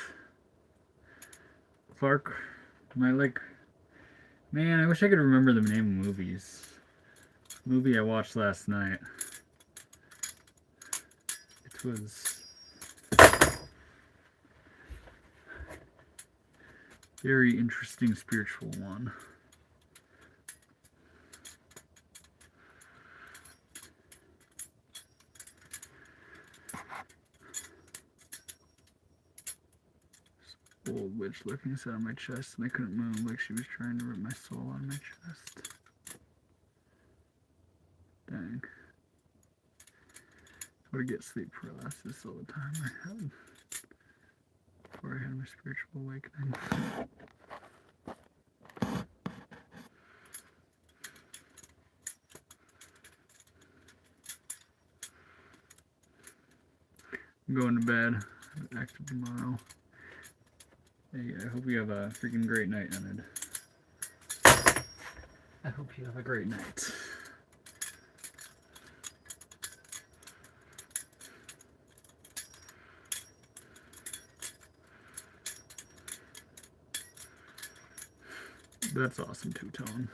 Clark, man, I wish I could remember the name of movies. Movie I watched last night. It was very interesting spiritual one. cold witch lurking inside of my chest, and I couldn't move, like she was trying to rip my soul out of my chest. Dang. I would get sleep paralysis all the time. Before I had my spiritual awakening. I'm going to bed. Active tomorrow. Hey, I hope you have a freaking great night, Enid. I hope you have a great night. That's awesome, two-tone.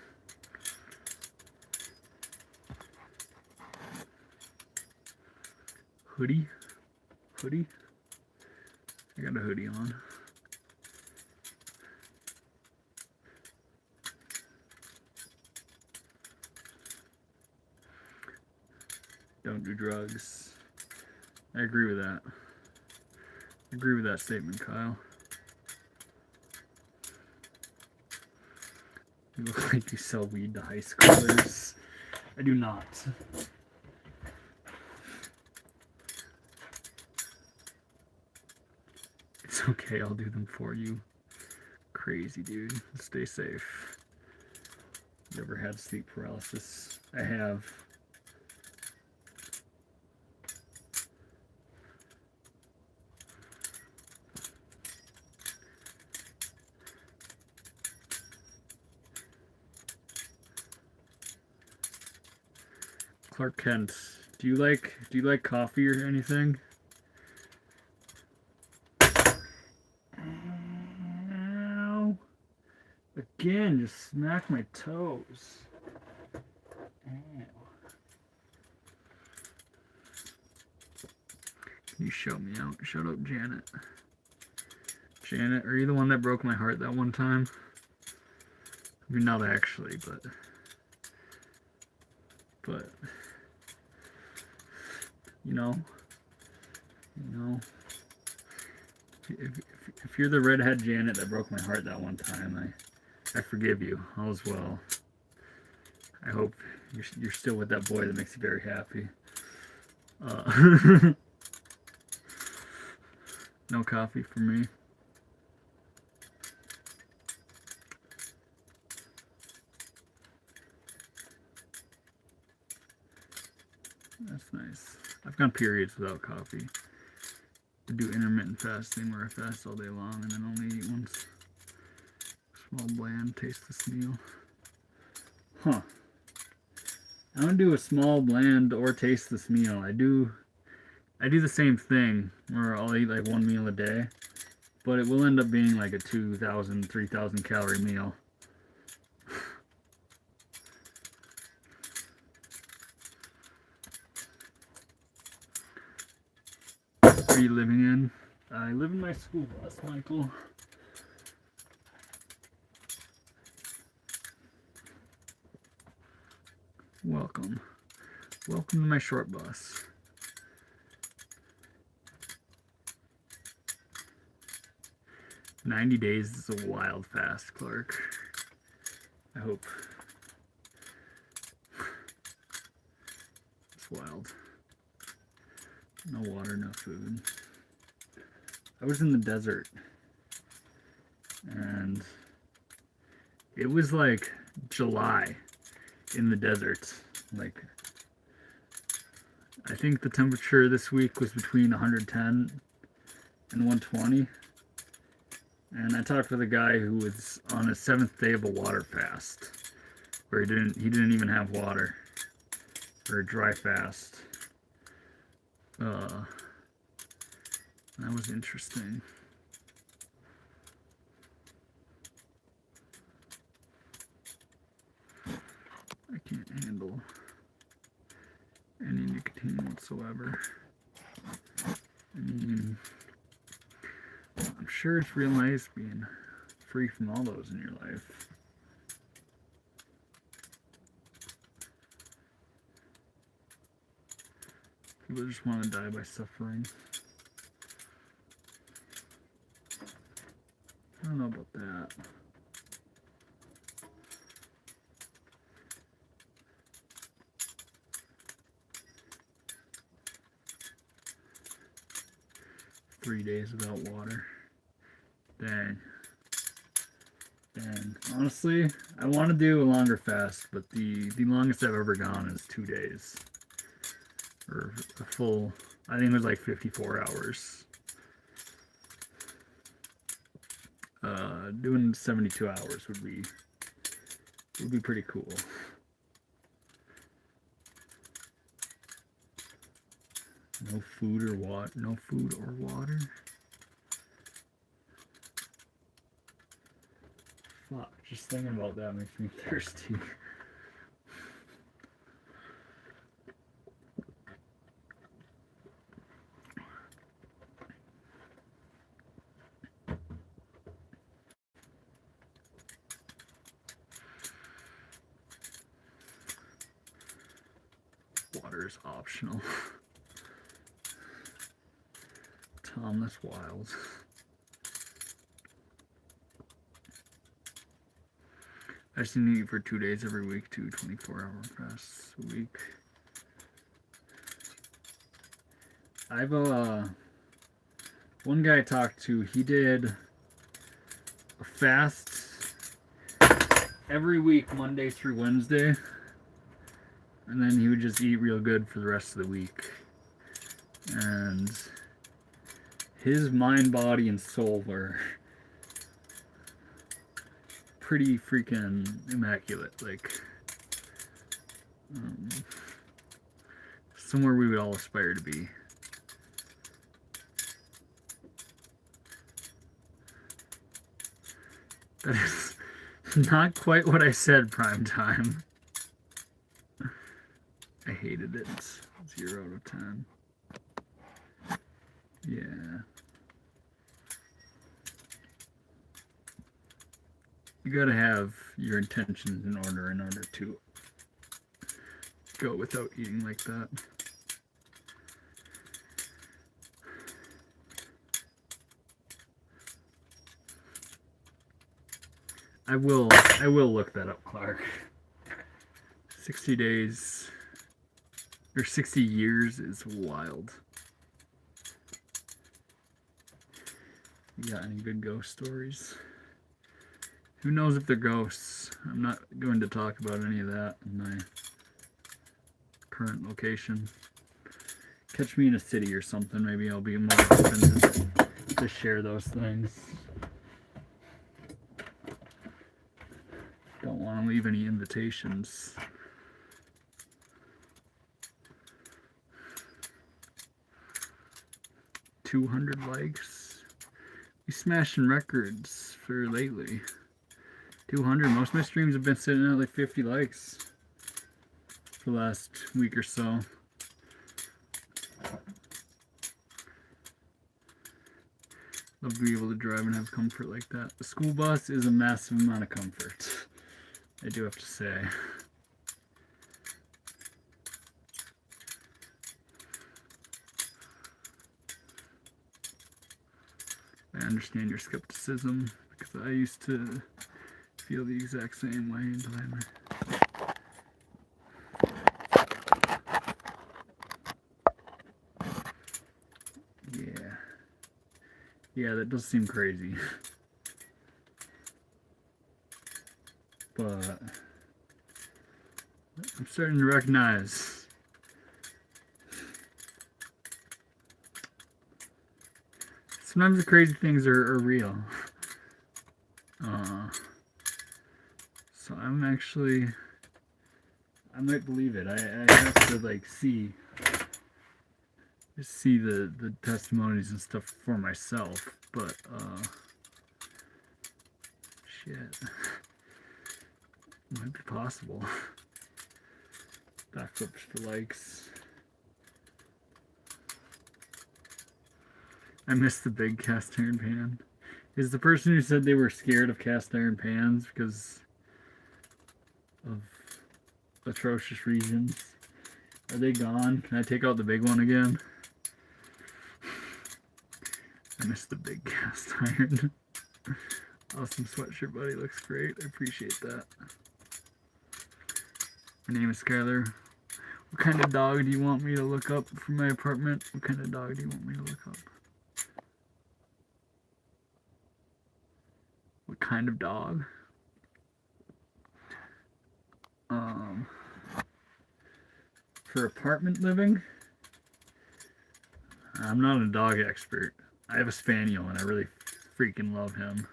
Hoodie? Hoodie? I got a hoodie on. Don't do drugs. I agree with that. I agree with that statement, Kyle. You look like you sell weed to high schoolers. I do not. It's okay, I'll do them for you. Crazy, dude. Stay safe. Never had sleep paralysis. I have. Clark Kent, do you like coffee or anything? Ow. Again, just smack my toes. Ow. Can you shout me out? Shout out Janet. Janet, are you the one that broke my heart that one time? I mean, not actually, but you know, if you're the redhead Janet that broke my heart that one time, I forgive you. All's well. I hope you're still with that boy that makes you very happy. No coffee for me. That's nice. I've gone periods without coffee. I do intermittent fasting where I fast all day long and then only eat once. Small, bland, tasteless meal. Huh. I don't do a small, bland, or tasteless meal. I do the same thing where I'll eat like one meal a day, but it will end up being like a 2,000, 3,000 calorie meal. Are you living in? I live in my school bus, Michael. Welcome. Welcome to my short bus. "90 days is a wild fast, Clark. I hope. It's wild. No water, no food. I was in the desert. And it was like July in the desert. Like, I think the temperature this week was between 110 and 120. And I talked with a guy who was on his 7th day of a water fast, where he didn't even have water, or a dry fast. That was interesting. I can't handle any nicotine whatsoever. I mean, I'm sure it's real nice being free from all those in your life. People just want to die by suffering. I don't know about that. Three days without water. Dang. Dang. Honestly, I want to do a longer fast, but the longest I've ever gone is 2 days. Or a full, I think it was like 54 hours. Doing 72 hours would be pretty cool. No food or water. No food or water. Fuck, just thinking about that makes me thirsty. Water is optional. Tom, that's wild. I just need to eat for 2 days every week, 2 24-hour fasts a week. I've one guy I talked to, he did a fast every week, Monday through Wednesday, and then he would just eat real good for the rest of the week. And his mind, body, and soul were pretty freaking immaculate. Like, somewhere we would all aspire to be. That is not quite what I said, prime time. I hated it. 0 out of 10. Yeah. You gotta have your intentions in order to go without eating like that. I will look that up, Clark. 60 days or 60 years is wild. You got any good ghost stories? Who knows if they're ghosts? I'm not going to talk about any of that in my current location. Catch me in a city or something, maybe I'll be more open to share those things. Don't want to leave any invitations. $200 likes. We smashing records for lately. 200. Most of my streams have been sitting at like 50 likes for the last week or so. Love to be able to drive and have comfort like that. The school bus is a massive amount of comfort, I do have to say. I understand your skepticism because I used to feel the exact same way until Yeah, that does seem crazy. But I'm starting to recognize sometimes the crazy things are real. So I might believe it. I have to like see the testimonies and stuff for myself, but shit, might be possible. Backflips for likes. I missed the big cast iron pan. Is the person who said they were scared of cast iron pans because of atrocious reasons, are they gone? Can I take out the big one again? I missed the big cast iron. Awesome sweatshirt, buddy. Looks great. I appreciate that. My name is Skylar. What kind of dog do you want me to look up for my apartment? What kind of dog do you want me to look up? What kind of dog? For apartment living, I'm not a dog expert. I have a spaniel and I really freaking love him.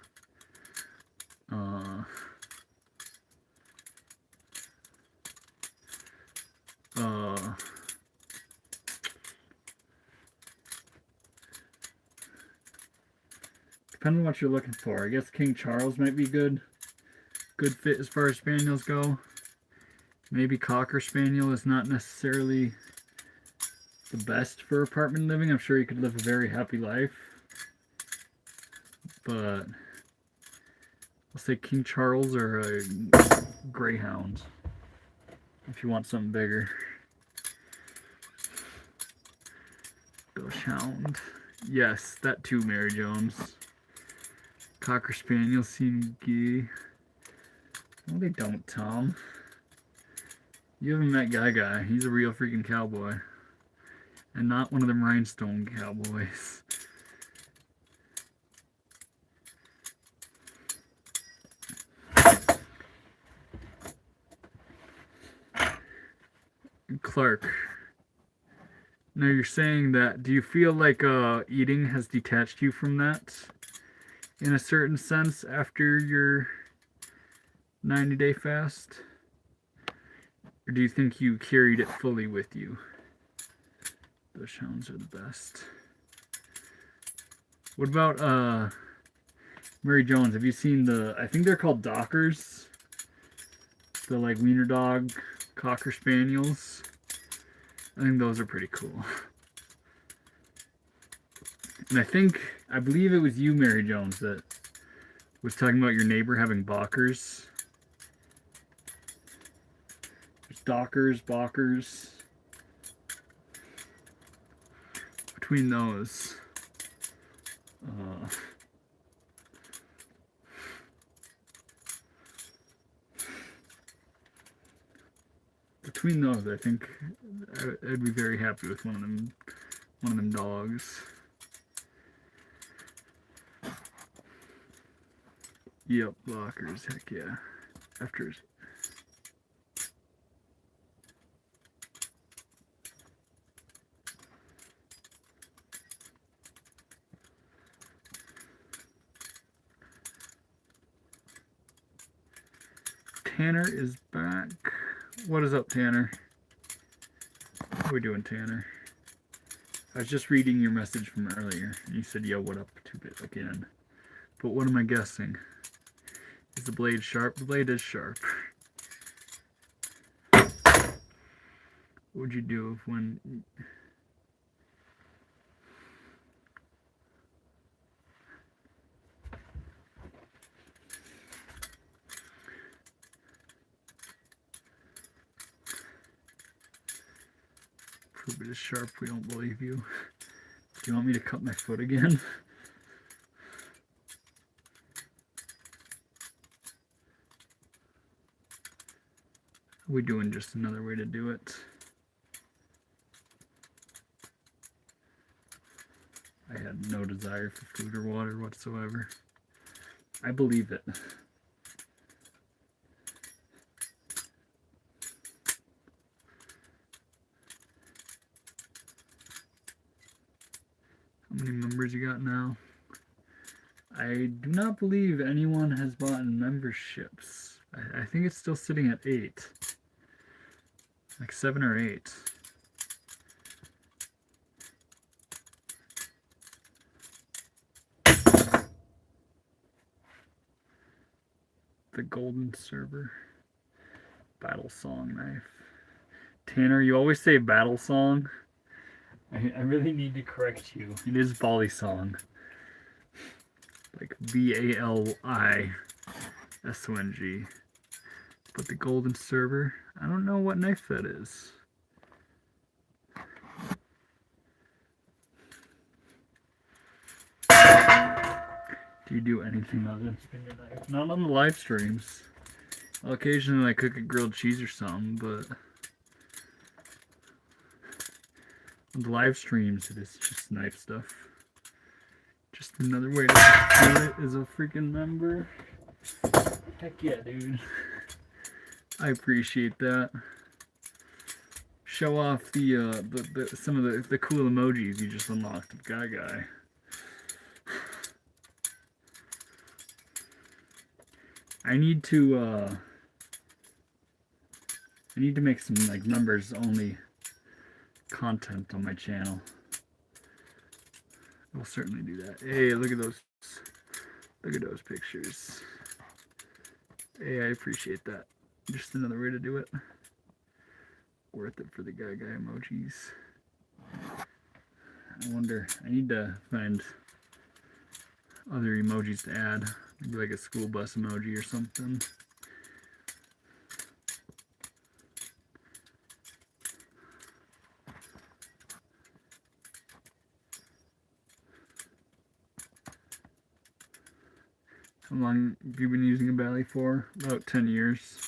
Depending on what you're looking for, I guess King Charles might be good fit as far as spaniels go. Maybe Cocker Spaniel is not necessarily the best for apartment living. I'm sure you could live a very happy life, but I'll say King Charles or a Greyhound if you want something bigger. Bushhound. Yes, that too, Mary Jones. Cocker Spaniel seem gay. No, they don't, Tom. You haven't met Guy. He's a real freaking cowboy. And not one of them rhinestone cowboys. Clark. Now you're saying that, do you feel like eating has detached you from that in a certain sense after your 90-day fast? Or do you think you carried it fully with you? Those hounds are the best. What about Mary Jones? Have you seen I think they're called Dockers? The like wiener dog Cocker Spaniels. I think those are pretty cool. And I believe it was you, Mary Jones, that was talking about your neighbor having Bockers. There's Dockers, Bockers. Between those, I think I'd be very happy with one of them dogs. Yep, Bockers, heck yeah. After Tanner is back. What is up, Tanner? How are we doing, Tanner? I was just reading your message from earlier, and you said, yo, what up, 2-bit again. But what am I guessing? Is the blade sharp? The blade is sharp. What would you do if when... Prove it is sharp, we don't believe you. Do you want me to cut my foot again? Are we doing just another way to do it? I had no desire for food or water whatsoever. I believe it. How many members you got now? I do not believe anyone has bought memberships. I think it's still sitting at 8. Like 7 or 8. The golden server. Battle song knife. Tanner, you always say battle song. I really need to correct you. It is Balisong. Like Balisong. But the golden server, I don't know what knife that is. Do you do anything other than spin your knife? Not on the live streams. Well, occasionally I cook a grilled cheese or something, but on the live streams it is just knife stuff. Just another way to do it as a freaking member. Heck yeah, dude. I appreciate that. Show off some of the cool emojis you just unlocked with Guy. I need to make some like members only content on my channel. We'll certainly do that. Hey, look at those pictures. Hey, I appreciate that. Just another way to do it. Worth it for the guy emojis. I wonder, I need to find other emojis to add. Maybe like a school bus emoji or something. How long have you been using a Bally for? About 10 years.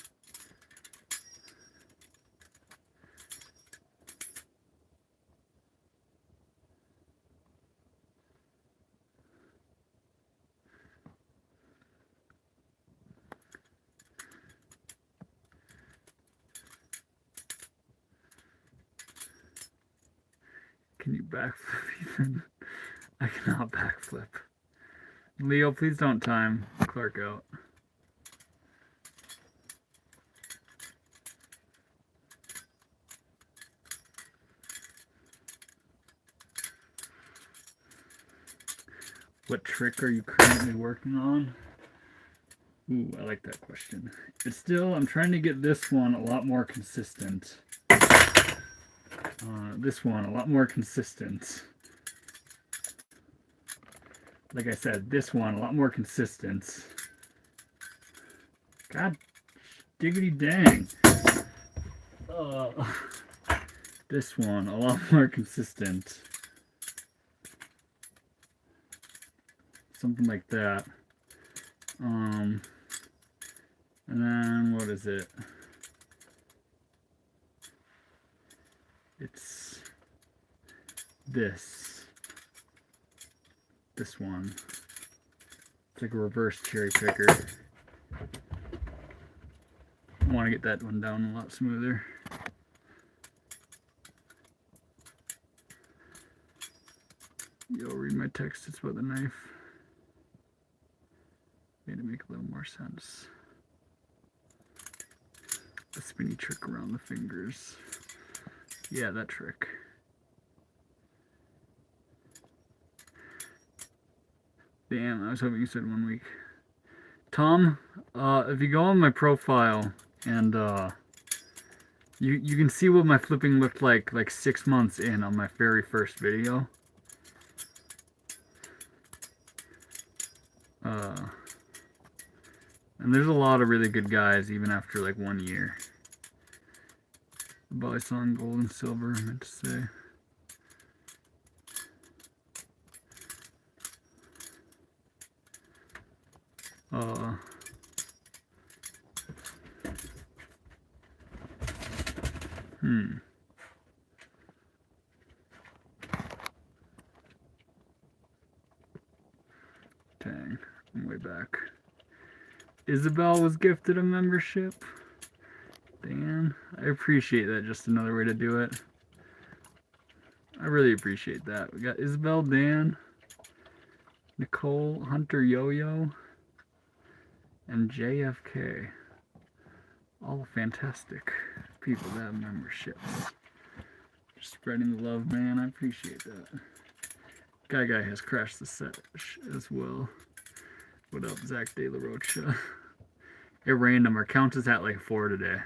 Can you backflip even? I cannot backflip. Leo, please don't time Clark out. What trick are you currently working on? Ooh, I like that question. It's still, I'm trying to get this one a lot more consistent. This one a lot more consistent. Like I said, this one a lot more consistent. God diggity dang. This one a lot more consistent. Something like that. And then what is it? It's this one. It's like a reverse cherry picker. I want to get that one down a lot smoother. Yo, read my text. It's about the knife. Made it make a little more sense. The spinny trick around the fingers. Yeah, that trick. Damn, I was hoping you said 1 week. Tom, if you go on my profile and you can see what my flipping looked like 6 months in on my very first video. And there's a lot of really good guys even after like 1 year. Balisong, gold and silver, I meant to say. Dang, I'm way back. Isabel was gifted a membership. Dan, I appreciate that. Just another way to do it. I really appreciate that. We got Isabel, Dan, Nicole, Hunter, Yo-Yo, and JFK. All fantastic people that have memberships. Just spreading the love, man. I appreciate that. Guy has crashed the sesh as well. What up, Zach De La Rocha? At random, our count is at like 4 today.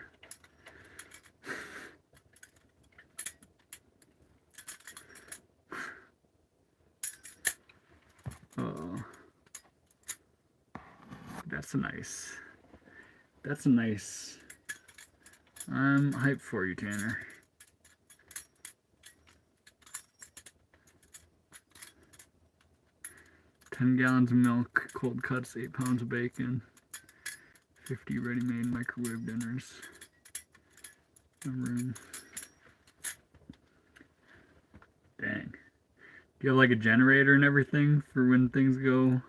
That's a nice. I'm hyped for you, Tanner. 10 gallons of milk, cold cuts, 8 pounds of bacon, 50 ready-made microwave dinners. No room. Dang. Do you have like a generator and everything for when things go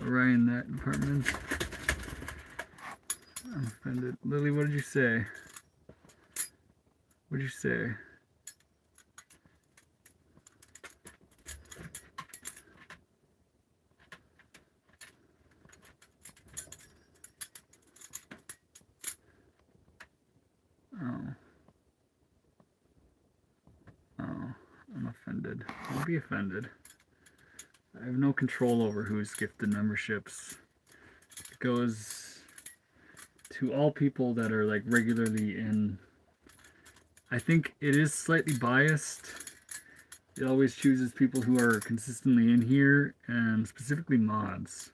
awry in that department? I'm offended. Lily, what did you say? What did you say? Oh, I'm offended. Don't be offended. I have no control over who's gifted memberships. It goes to all people that are like regularly in. I think it is slightly biased. It always chooses people who are consistently in here, and specifically mods.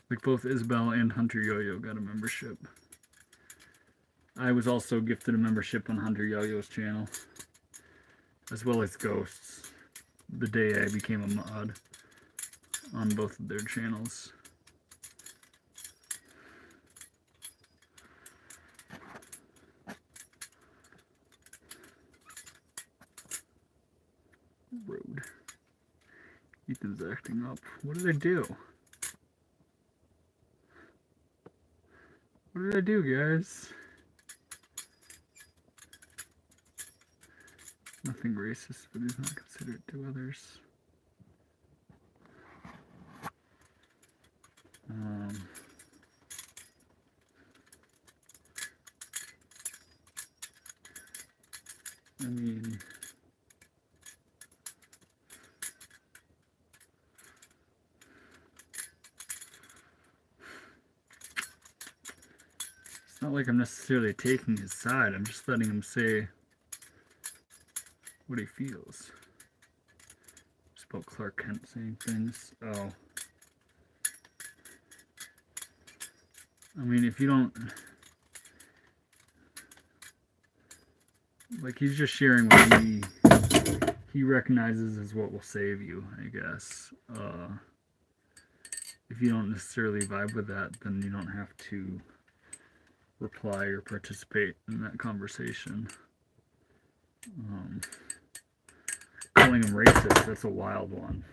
Like both Isabel and Hunter Yo-Yo got a membership. I was also gifted a membership on Hunter Yo-Yo's channel, as well as Ghosts, the day I became a mod on both of their channels. Road. Ethan's acting up. What did I do? What did I do, guys? Nothing racist, but is not considered to others. I mean, it's not like I'm necessarily taking his side. I'm just letting him say what he feels. Just about Clark Kent saying things. Oh. I mean, if you don't... Like, he's just sharing what he recognizes as what will save you, I guess. If you don't necessarily vibe with that, then you don't have to reply or participate in that conversation. Calling him racist, that's a wild one.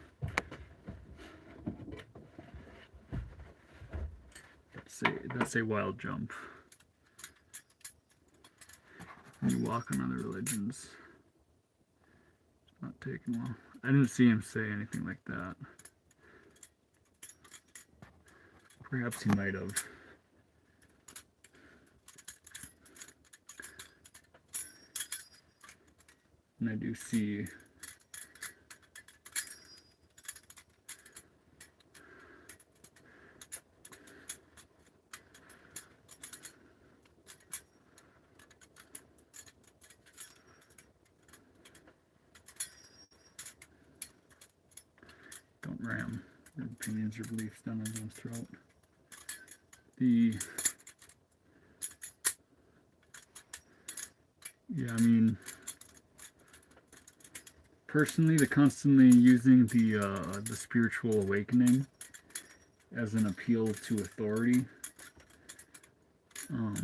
That's a wild jump. You walk on other religions. It's not taking well. I didn't see him say anything like that. Perhaps he might have. And I do see don't ram your opinions or beliefs down everyone's throat. Yeah, I mean, personally, the constantly using the spiritual awakening as an appeal to authority, I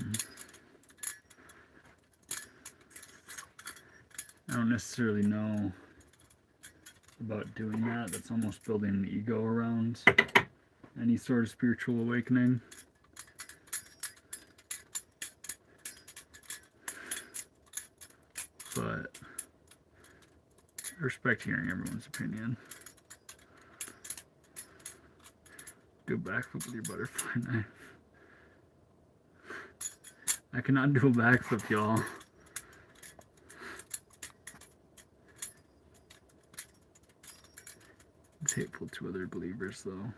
don't necessarily know about doing that. That's almost building an ego around any sort of spiritual awakening. But I respect hearing everyone's opinion. Do a backflip with your butterfly knife. I cannot do a backflip, y'all. It's hateful to other believers, though.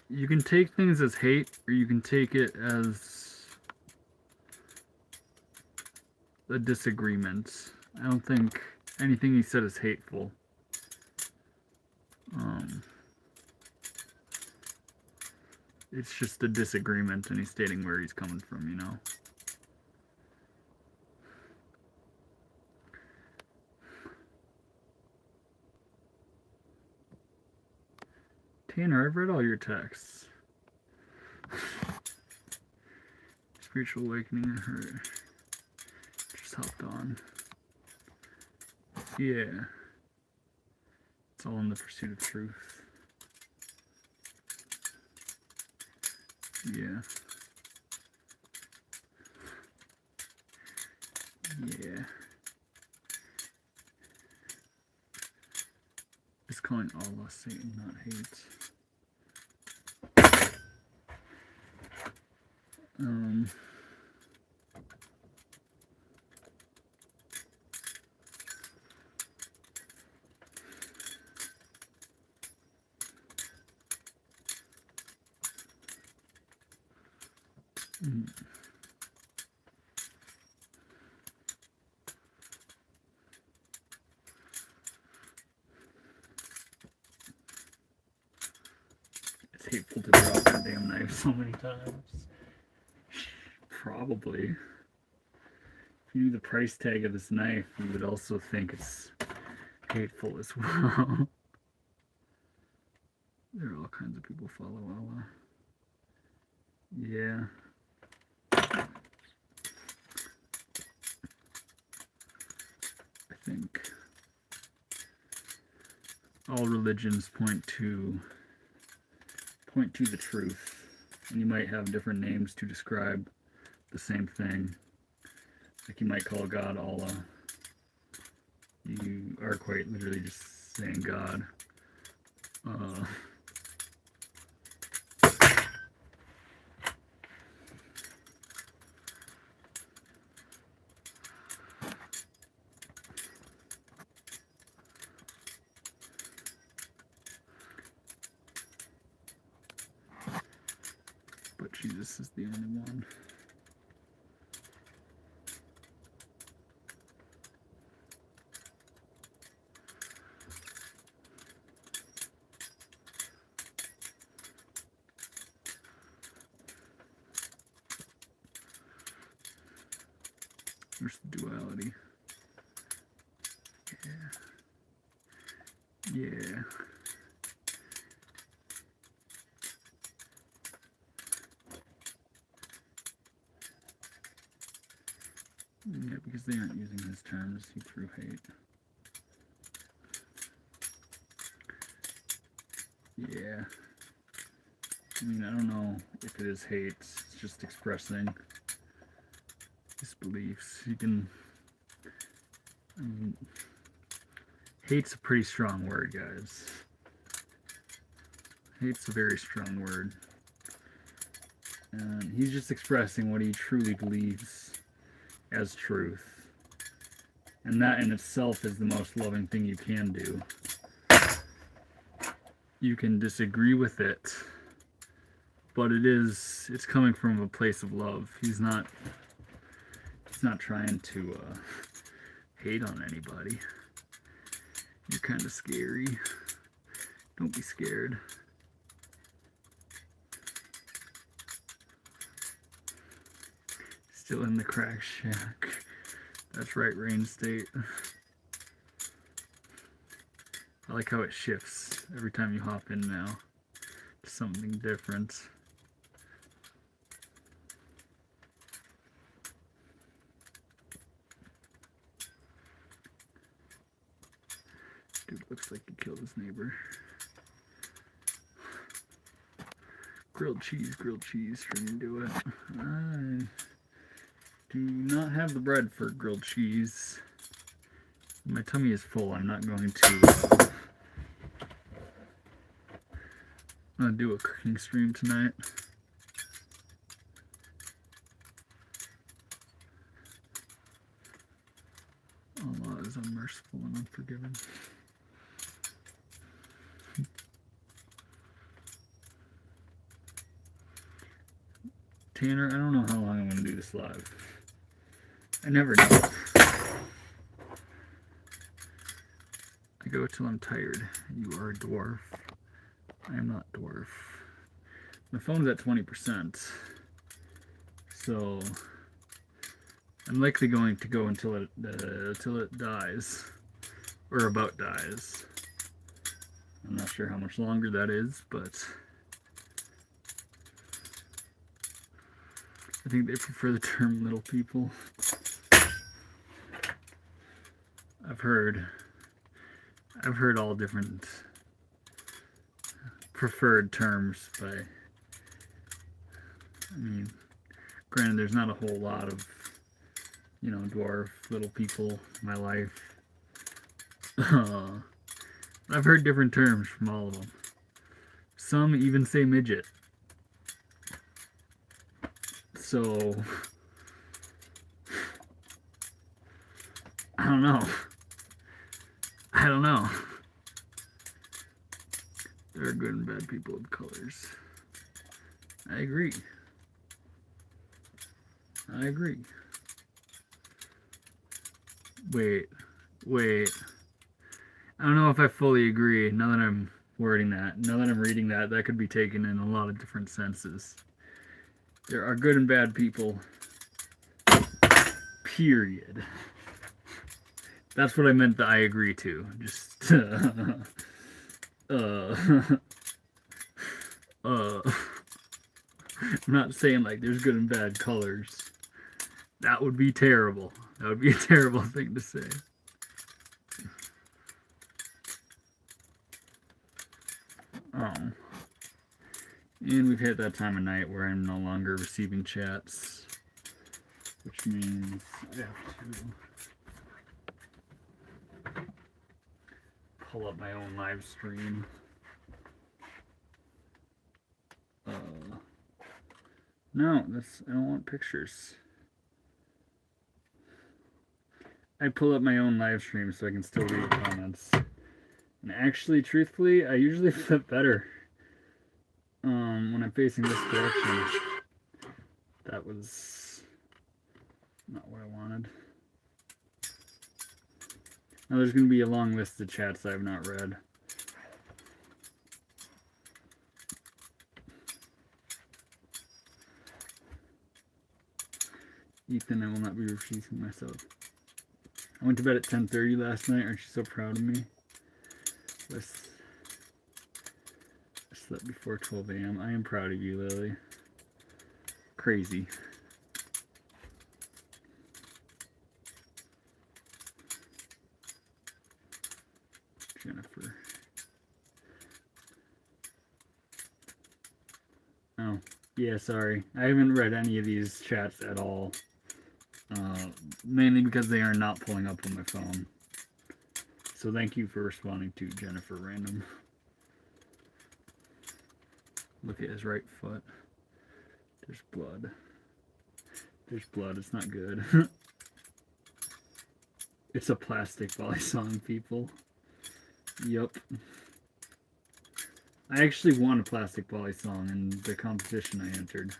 You can take things as hate, or you can take it as a disagreement. I don't think anything he said is hateful. It's just a disagreement, and he's stating where he's coming from, you know? Tanner, I've read all your texts. Spiritual awakening, I heard. Just hopped on. Yeah. It's all in the pursuit of truth. Yeah. Yeah. It's calling Allah Satan, not hate. It's hateful to drop the damn knife so many times. Probably. If you knew the price tag of this knife, you would also think it's hateful as well. There are all kinds of people follow Allah. Yeah. I think all religions point to the truth, and you might have different names to describe the same thing. Like you might call God Allah. You are quite literally just saying God. But Jesus is the only one. There's the duality. Yeah. Yeah, because they aren't using his terms, he threw hate. Yeah. I mean, I don't know if it is hate, it's just expressing his beliefs. You can, I mean, hate's a pretty strong word, guys. Hate's a very strong word. And he's just expressing what he truly believes as truth. And that in itself is the most loving thing you can do. You can disagree with it, but it's coming from a place of love. He's not trying to hate on anybody. You're kind of scary. Don't be scared. Still in the crack shack. That's right, Rain State. I like how it shifts every time you hop in now to something different. Dude looks like he killed his neighbor. Grilled cheese, turning into it. I do not have the bread for grilled cheese. My tummy is full. I'm not going to do a cooking stream tonight. Allah is unmerciful and unforgiving. Tanner, I don't know how long I'm going to do this live. I never know. I go till I'm tired. You are a dwarf. I am not dwarf. My phone's at 20%. So I'm likely going to go until it dies. Or about dies. I'm not sure how much longer that is, but I think they prefer the term little people. I've heard all different preferred terms by, I mean, granted there's not a whole lot of, you know, dwarf little people in my life. I've heard different terms from all of them. Some even say midget. So, I don't know. There are good and bad people with colors. I agree. Wait. I don't know if I fully agree. Now that I'm wording that, now that I'm reading that, that could be taken in a lot of different senses. There are good and bad people. Period. That's what I meant that I agree to. Just, I'm not saying like there's good and bad colors. That would be terrible. That would be a terrible thing to say. And we've hit that time of night where I'm no longer receiving chats, which means I have to pull up my own live stream. No, I don't want pictures. I pull up my own live stream so I can still read comments. And actually, truthfully, I usually flip better when I'm facing this direction. That was not what I wanted. Now there's going to be a long list of chats I have not read. Ethan, I will not be refusing myself. I went to bed at 10:30 last night. Aren't you so proud of me? I slept before 12 a.m. I am proud of you, Lily. Crazy. Jennifer. Oh, yeah, sorry. I haven't read any of these chats at all. Mainly because they are not pulling up on my phone. So thank you for responding to Jennifer Random. Look at his right foot. There's blood. It's not good. It's a plastic Balisong, people. Yup. I actually won a plastic Balisong in the competition I entered.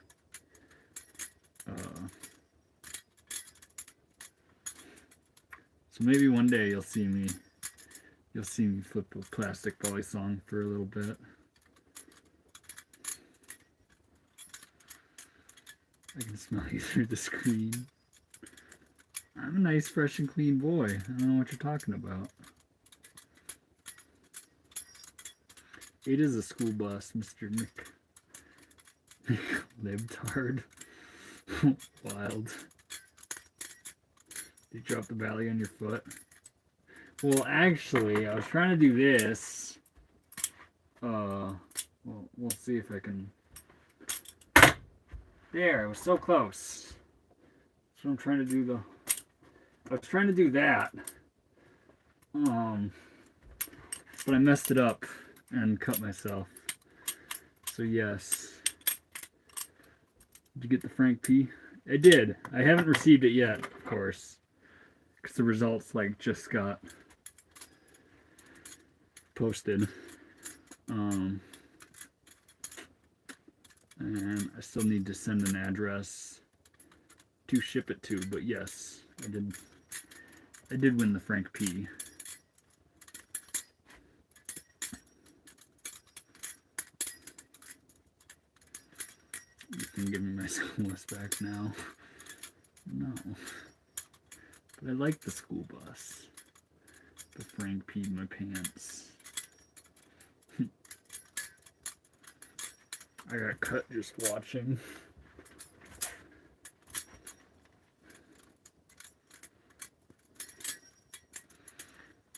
So maybe one day you'll see me flip a plastic Balisong for a little bit. I can smell you through the screen. I'm a nice, fresh, and clean boy. I don't know what you're talking about. It is a school bus, Mr. Nick. Lived hard. Wild. Did you drop the valley on your foot? Well, actually, I was trying to do this. Well, we'll see if I can. There, I was so close. So I'm trying to do I was trying to do that. But I messed it up and cut myself. So yes. Did you get the Frank P? I did. I haven't received it yet, of course. Because the results just got posted. And I still need to send an address to ship it to, but yes, I did win the Frank P. You can give me my school bus back now. No. But I like the school bus. The Frank P in my pants. I got cut just watching.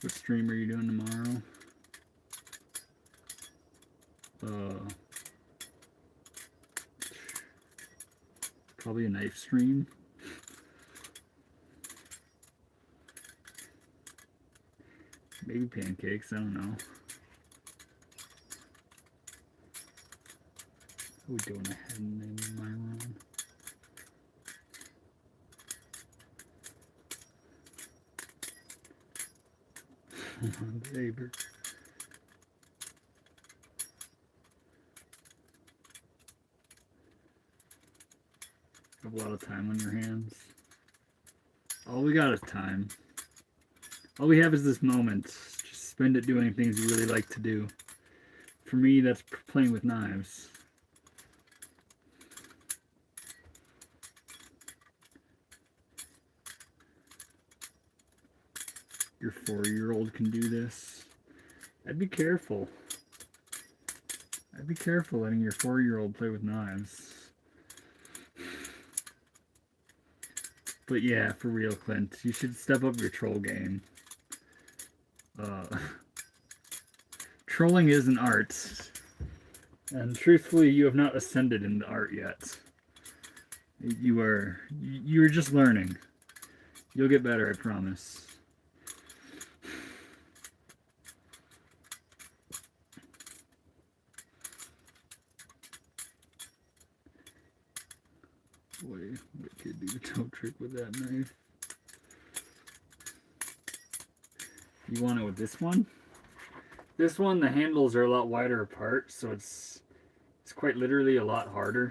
What stream are you doing tomorrow? Probably a knife stream. Maybe pancakes, I don't know. How are we doing ahead in my room? Neighbor. Have a lot of time on your hands. All we got is time. All we have is this moment. Just spend it doing things you really like to do. For me, that's playing with knives. Your 4-year-old can do this. I'd be careful. I'd be careful letting your 4-year-old play with knives. But yeah, for real, Clint, you should step up your troll game. Trolling is an art. And truthfully, you have not ascended in the art yet. You're just learning. You'll get better, I promise. Boy, what could do the toe trick with that knife? You want it with this one? This one, the handles are a lot wider apart, so it's quite literally a lot harder.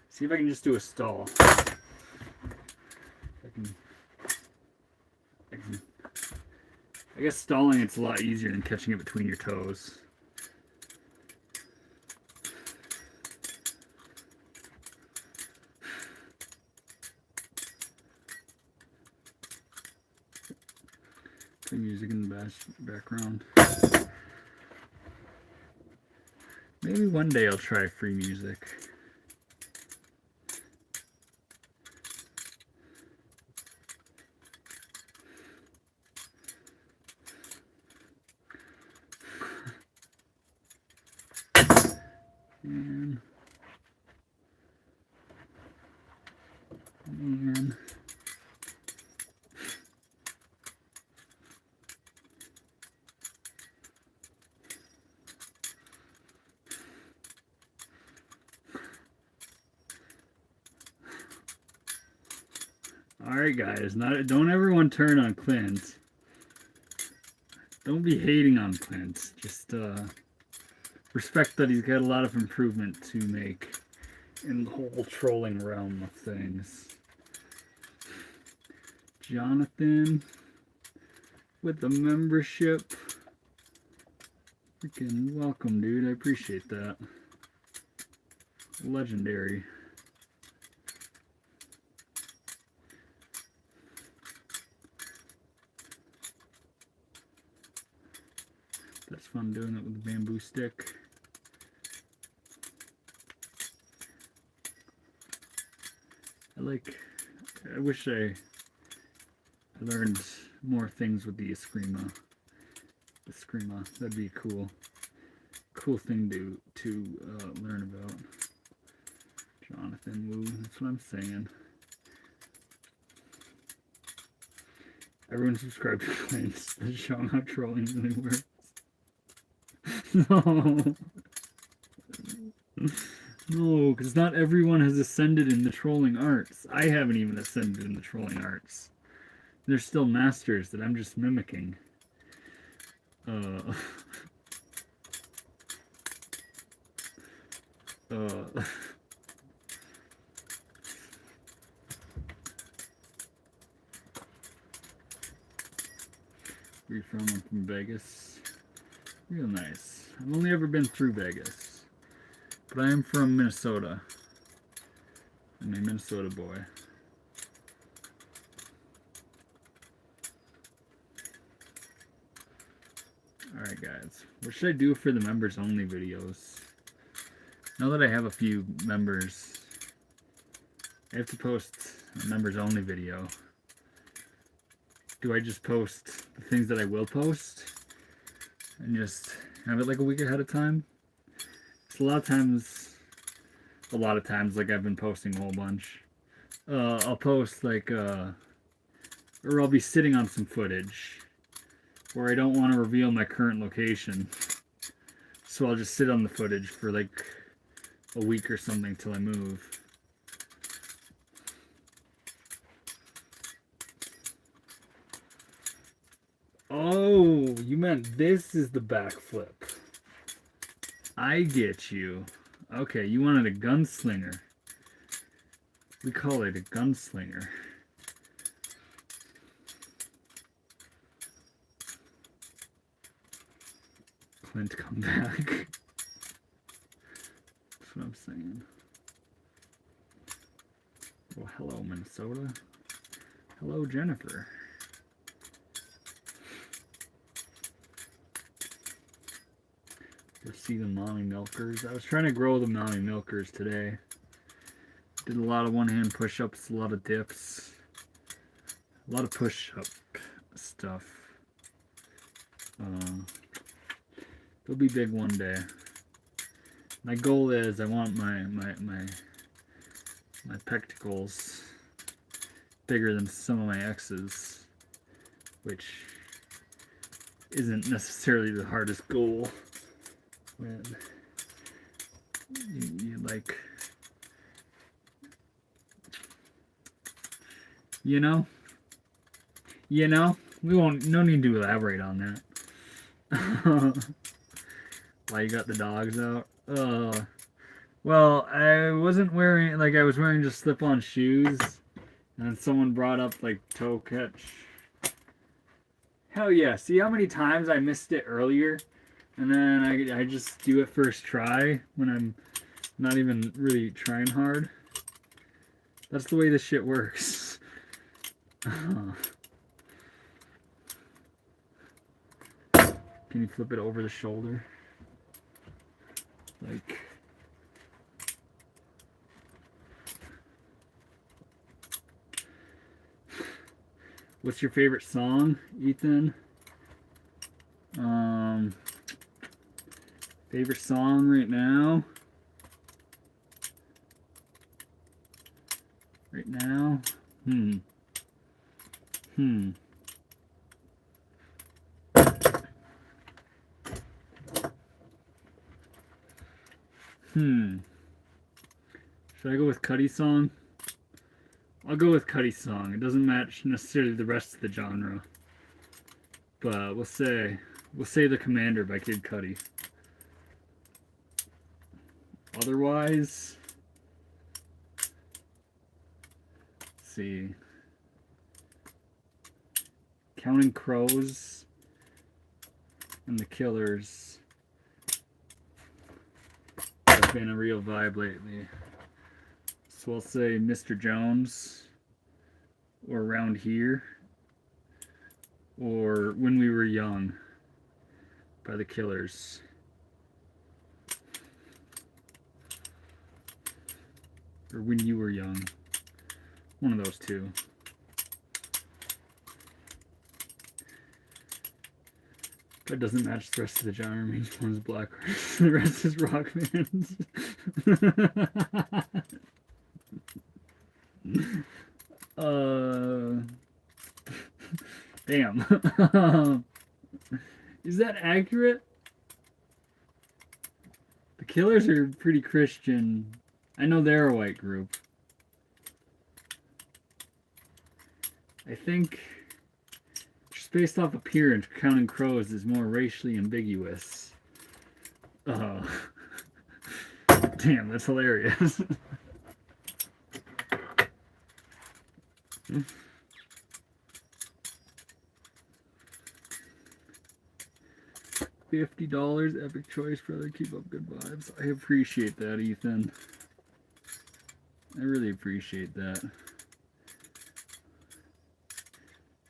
See if I can just do a stall. I guess stalling it's a lot easier than catching it between your toes. Play music in the background. Maybe one day I'll try free music. Man. Alright guys, don't everyone turn on Clint. Don't be hating on Clint. Just respect that he's got a lot of improvement to make in the whole trolling realm of things. Jonathan with the membership. Freaking welcome, dude. I appreciate that. Legendary. That's fun doing it with the bamboo stick. I wish I learned more things with the Eskrima. That'd be a cool thing to learn about. Jonathan Wu, that's what I'm saying. Everyone subscribe to Clint's to show him how trolling really works. No, because not everyone has ascended in the trolling arts. I haven't even ascended in the trolling arts. There's still masters that I'm just mimicking. Where you from? I'm from Vegas. Real nice. I've only ever been through Vegas. But I am from Minnesota. I'm a Minnesota boy. Alright guys, what should I do for the members only videos? Now that I have a few members, I have to post a members only video. Do I just post the things that I will post and just have it like a week ahead of time? It's a lot of times like I've been posting a whole bunch. I'll post like or I'll be sitting on some footage where I don't want to reveal my current location, so I'll just sit on the footage for like a week or something till I move. Oh, you meant this is the backflip. I get you. Okay, you wanted a gunslinger. We call it a gunslinger. Clint, come back. That's what I'm saying. Well, hello, Minnesota. Hello, Jennifer. You'll see the mommy milkers. I was trying to grow the mommy milkers today. Did a lot of one-hand push-ups, a lot of dips, a lot of push-up stuff. They'll be big one day. My goal is I want my pectorals bigger than some of my exes, which isn't necessarily the hardest goal when you like, you know, we won't, no need to elaborate on that. Why you got the dogs out? Well, I wasn't wearing, like, I was wearing just slip-on shoes, and someone brought up, like, toe catch. Hell yeah, see how many times I missed it earlier? And then I just do it first try when I'm not even really trying hard. That's the way this shit works. Can you flip it over the shoulder? Like... What's your favorite song, Ethan? Favorite song right now? Right now? Should I go with Cuddy song? I'll go with Cuddy song. It doesn't match necessarily the rest of the genre, but we'll say The Commander by Kid Cudi. Otherwise, let's see, Counting Crows and The Killers have been a real vibe lately. So I'll say Mr. Jones, or Around Here, or When We Were Young by The Killers. Or When You Were Young. One of those two. That doesn't match the rest of the genre. Means one's black artist, the rest is rock bands. Damn. Is that accurate? The Killers are pretty Christian. I know they're a white group. I think, just based off appearance, Counting Crows is more racially ambiguous. Damn, that's hilarious. $50, epic choice, brother. Keep up good vibes. I appreciate that, Ethan. I really appreciate that.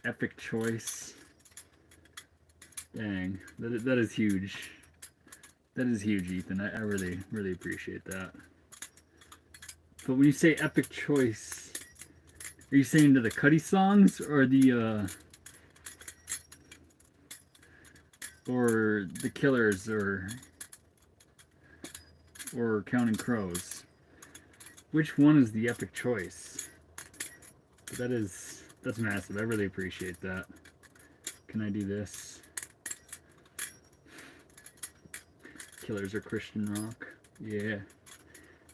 Epic choice. Dang, that is huge. That is huge, Ethan. I really, really appreciate that. But when you say epic choice, are you saying to the Cuddy songs or the Killers or Counting Crows? Which one is the epic choice? That's massive. I really appreciate that. Can I do this? Killers are Christian rock. Yeah.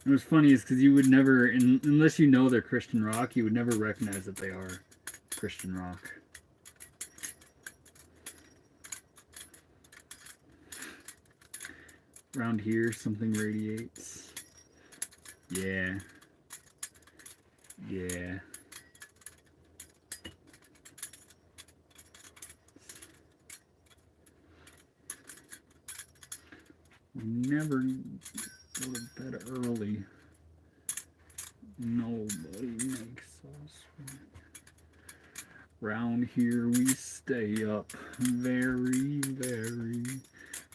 And what's funny is because you would never, unless you know they're Christian rock, you would never recognize that they are Christian rock. Around here, something radiates. Yeah. Yeah. We never go to bed early. Nobody makes us. Round here we stay up very, very,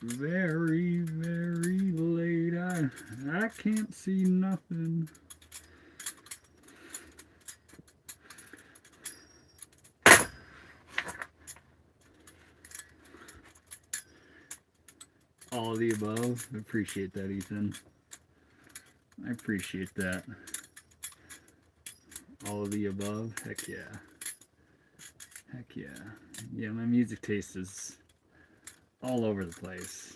very, very late. I can't see nothing. All of the above. I appreciate that, Ethan. I appreciate that. All of the above. Heck yeah. Heck yeah. Yeah, my music taste is all over the place.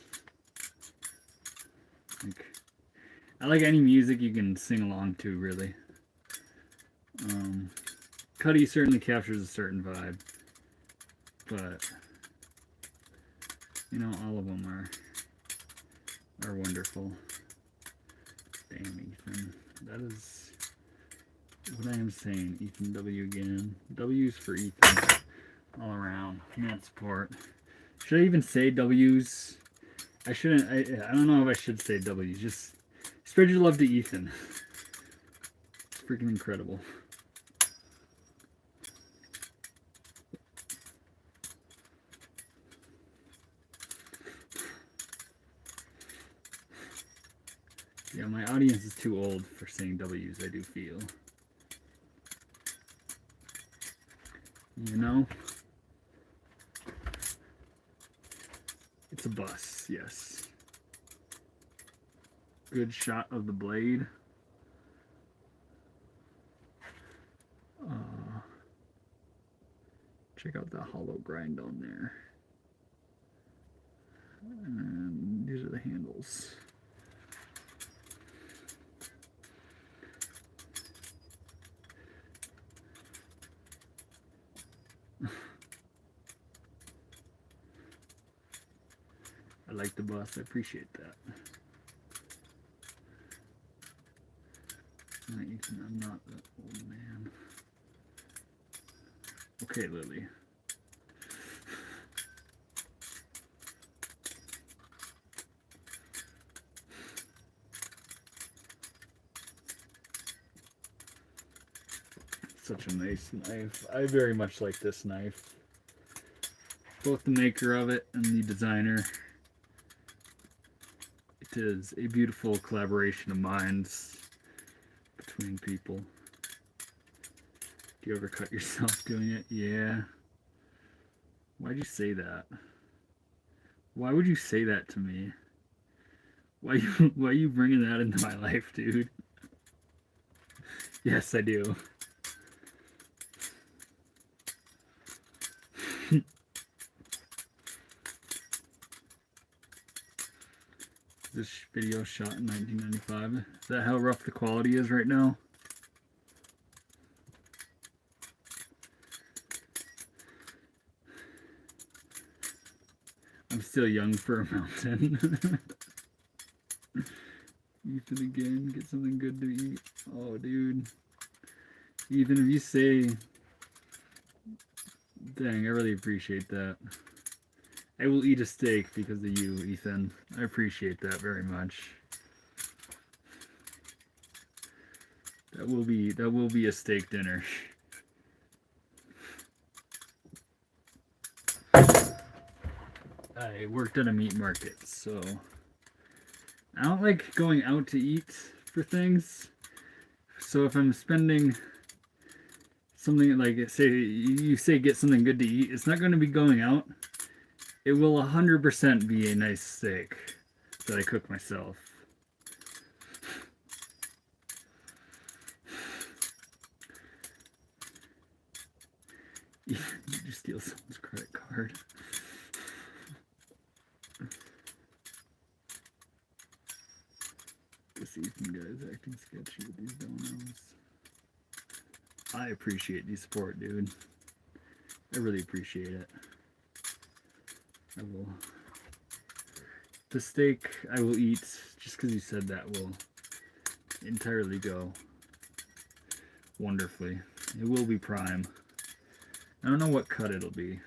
Like, I like any music you can sing along to, really. Cuddy certainly captures a certain vibe, but you know, all of them are wonderful. Damn, Ethan. That is what I am saying. Ethan W again. W's for Ethan. All around. Mad support. Should I even say W's? I shouldn't. I don't know if I should say W's. Just spread your love to Ethan. It's freaking incredible. Yeah, my audience is too old for saying W's, I do feel. You know? It's a bus, yes. Good shot of the blade. Check out the hollow grind on there. And these are the handles. I like the bus. I appreciate that. Ethan, I'm not that old man. Okay, Lily. Such a nice knife. I very much like this knife. Both the maker of it and the designer. It is a beautiful collaboration of minds between people. Do you ever cut yourself doing it? Yeah. Why'd you say that? Why would you say that to me? Why are you bringing that into my life, dude? Yes, I do. This video shot in 1995. Is that how rough the quality is right now? I'm still young for a mountain. Ethan again, get something good to eat. Oh, dude. Ethan, if you say... Dang, I really appreciate that. I will eat a steak because of you, Ethan. I appreciate that very much. That will be a steak dinner. I worked at a meat market, so I don't like going out to eat for things. So if I'm spending something like, say you say get something good to eat, it's not going to be going out. It will 100% be a nice steak that I cook myself. You just steal someone's credit card. This Ethan guy is acting sketchy with these donos. I appreciate the support, dude. I really appreciate it. I will. The steak I will eat, just because you said that, will entirely go wonderfully. It will be prime. I don't know what cut it'll be.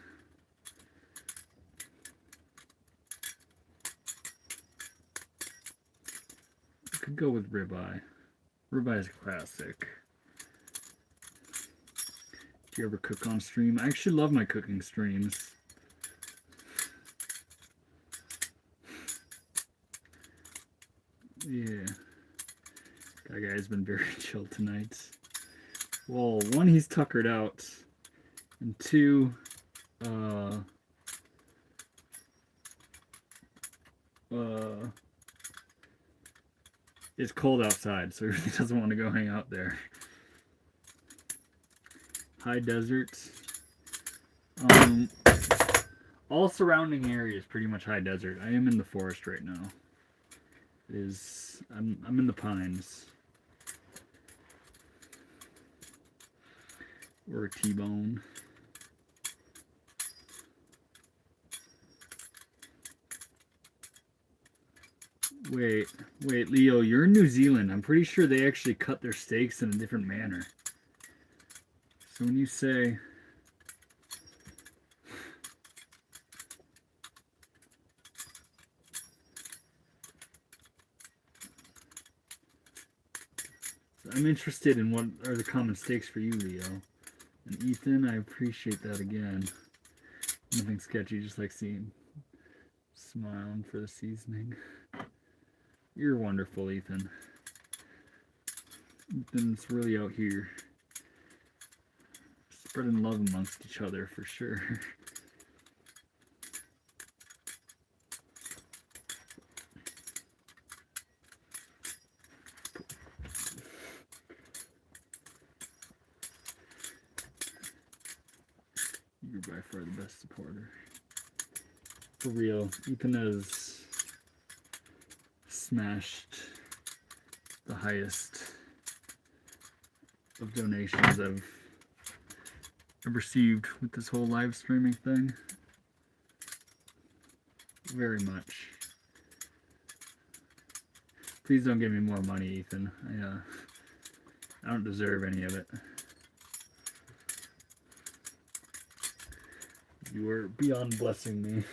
I could go with ribeye. Ribeye is classic. Do you ever cook on stream? I actually love my cooking streams. Yeah. That guy's been very chill tonight. Well, one, he's tuckered out. And two, it's cold outside, so he really doesn't want to go hang out there. High desert. All surrounding area is pretty much high desert. I am in the forest right now. I'm in the pines. Or a T-bone. Wait, Leo, you're in New Zealand. I'm pretty sure they actually cut their steaks in a different manner. So when you say... I'm interested in what are the common steaks for you, Leo. And Ethan, I appreciate that again. Nothing sketchy, just like seeing smiling for the seasoning. You're wonderful, Ethan. Ethan's really out here spreading love amongst each other for sure. You're by far the best supporter. For real, Ethan has smashed the highest of donations I've received with this whole live streaming thing. Very much. Please don't give me more money, Ethan. I don't deserve any of it. You are beyond blessing me.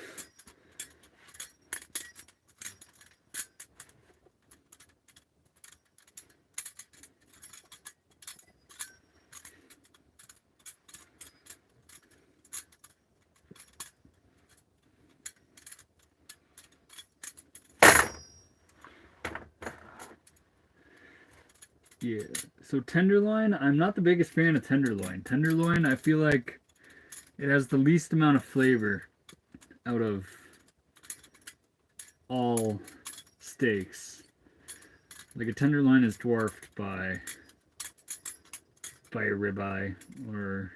Yeah, so tenderloin, I'm not the biggest fan of tenderloin. Tenderloin, I feel like it has the least amount of flavor out of all steaks. Like a tenderloin is dwarfed by a ribeye or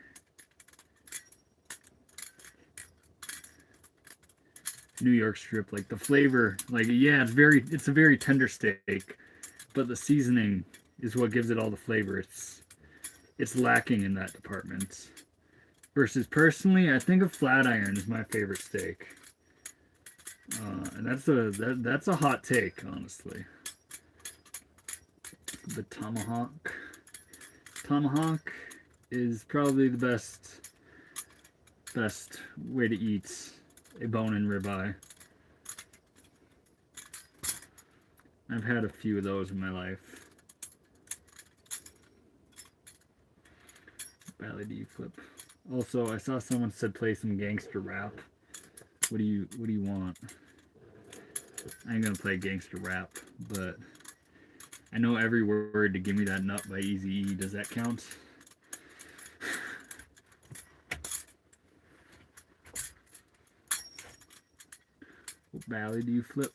New York strip. Like the flavor, like yeah, it's a very tender steak, but the seasoning is what gives it all the flavor. It's lacking in that department. Versus personally, I think a flat iron is my favorite steak, and that's a hot take, honestly. The tomahawk is probably the best way to eat a bone-in ribeye. I've had a few of those in my life. Bally D flip. Also, I saw someone said play some gangster rap. What do you want? I ain't gonna play gangster rap, but I know every word to Give Me That Nut by Eazy-E. Does that count? What ballad do you flip?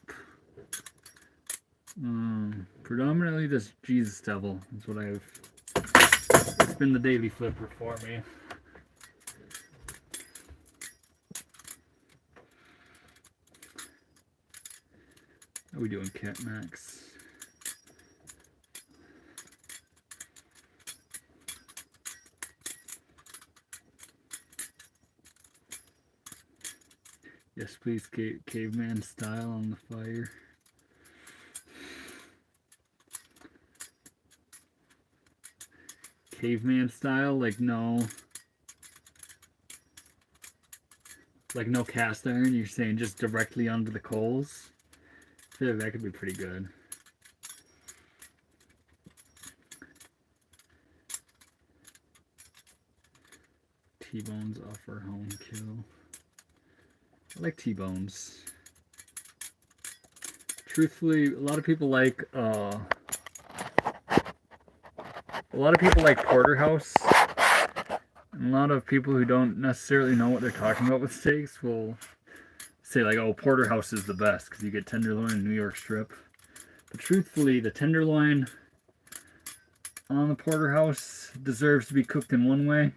Predominantly this Jesus Devil is what I've... It's been the daily flipper for me. How are we doing, Cat Max? Yes, please, caveman style on the fire. Caveman style? Like no cast iron? You're saying just directly onto the coals? I feel like that could be pretty good. T-bones offer home kill. I like T-bones. Truthfully, a lot of people like porterhouse. And a lot of people who don't necessarily know what they're talking about with steaks will say like, oh, porterhouse is the best because you get tenderloin and New York strip. But truthfully, the tenderloin on the porterhouse deserves to be cooked in one way,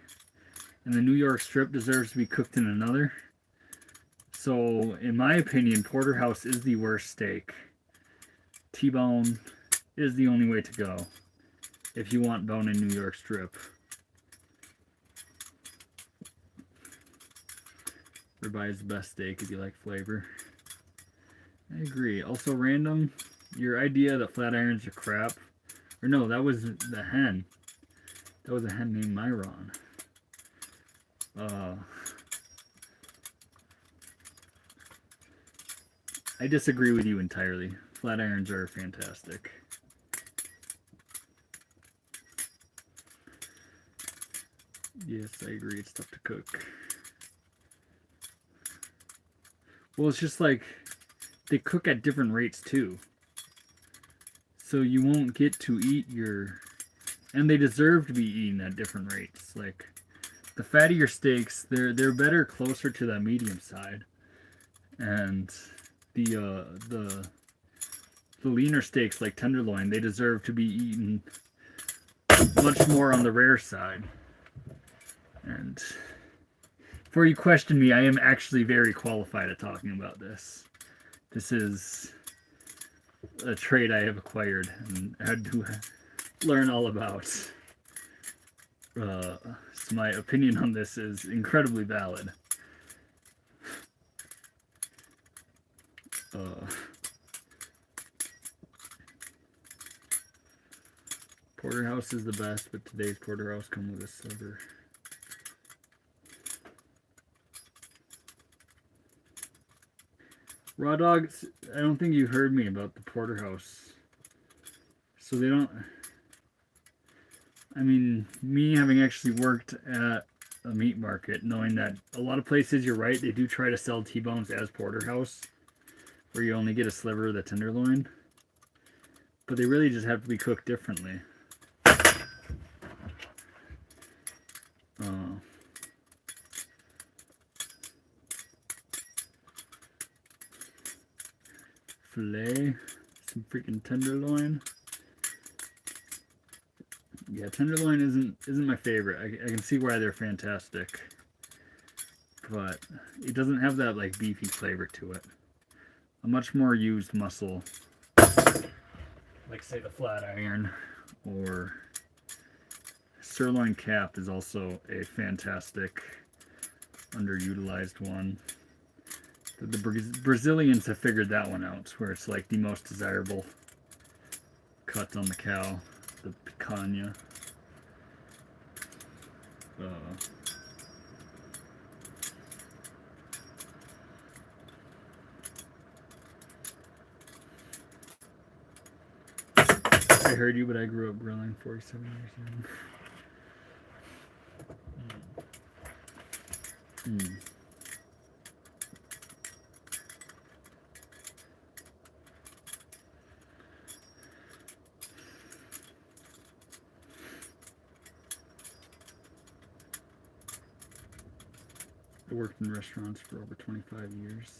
and the New York strip deserves to be cooked in another. So, in my opinion, porterhouse is the worst steak. T-bone is the only way to go if you want bone in New York strip. Ribeye is the best steak if you like flavor. I agree. Also, random, your idea that flat irons are crap. Or no, that was the hen. That was a hen named Myron. I disagree with you entirely. Flat irons are fantastic. Yes, I agree. It's tough to cook. Well, it's just like they cook at different rates too. So you won't get to eat your... And they deserve to be eaten at different rates. Like, the fattier steaks, they're better closer to that medium side. And the leaner steaks like tenderloin, they deserve to be eaten much more on the rare side. And before you question me, I am actually very qualified at talking about this. This is a trait I have acquired and had to learn all about. So my opinion on this is incredibly valid. Porterhouse is the best, but today's porterhouse come with a sliver. Raw dogs, I don't think you heard me about the porterhouse. So they don't... I mean, me having actually worked at a meat market, knowing that a lot of places, you're right, they do try to sell T-bones as porterhouse, where you only get a sliver of the tenderloin. But they really just have to be cooked differently. Filet, some freaking tenderloin. Yeah, tenderloin isn't my favorite. I can see why they're fantastic, but it doesn't have that like beefy flavor to it. A much more used muscle, like say the flat iron or sirloin cap, is also a fantastic underutilized one. The Brazilians have figured that one out, where it's like the most desirable cut on the cow, the picanha. I heard you, but I grew up grilling 47 years. worked in restaurants for over 25 years.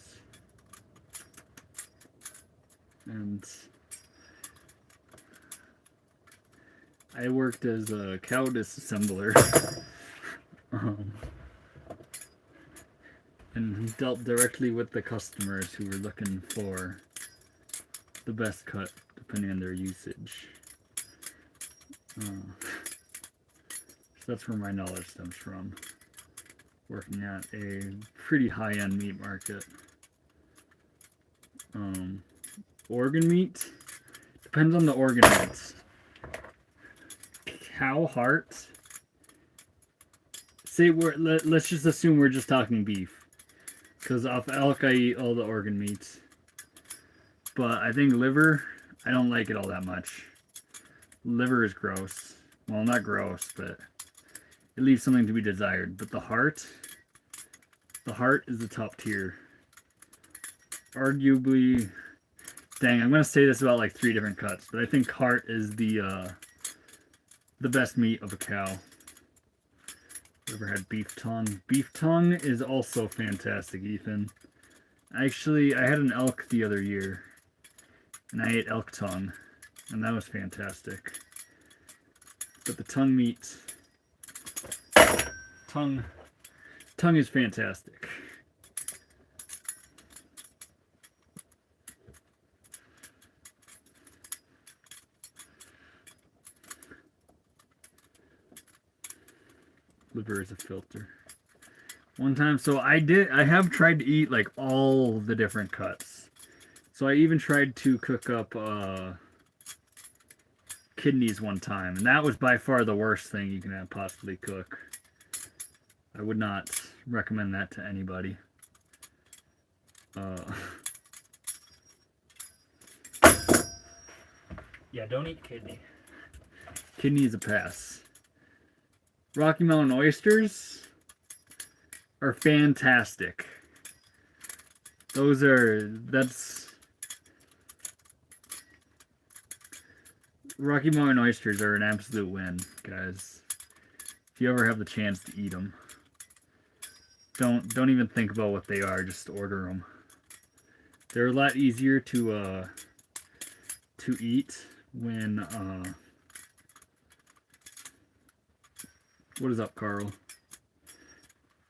And I worked as a cow disassembler. And dealt directly with the customers who were looking for the best cut depending on their usage. So that's where my knowledge stems from. Working at a pretty high-end meat market. Organ meat depends on the organ meats. Cow heart. Say let's just assume we're just talking beef, because off elk I eat all the organ meats. But I think liver, I don't like it all that much. Liver is gross. Well, not gross, but it leaves something to be desired. But the heart is the top tier. Arguably, dang, I'm gonna say this about like 3 different cuts, but I think heart is the best meat of a cow. Ever had beef tongue? Beef tongue is also fantastic, Ethan. Actually, I had an elk the other year, and I ate elk tongue, and that was fantastic. But the tongue meat, tongue is fantastic. Liver is a filter. One time, so I have tried to eat like all the different cuts. So I even tried to cook up kidneys one time, and that was by far the worst thing you can possibly cook. I would not recommend that to anybody. Yeah, don't eat kidney. Kidney is a pass. Rocky Mountain oysters are fantastic. Rocky Mountain oysters are an absolute win, guys. If you ever have the chance to eat them, don't even think about what they are. Just order them. They're a lot easier to eat when what is up, Carl?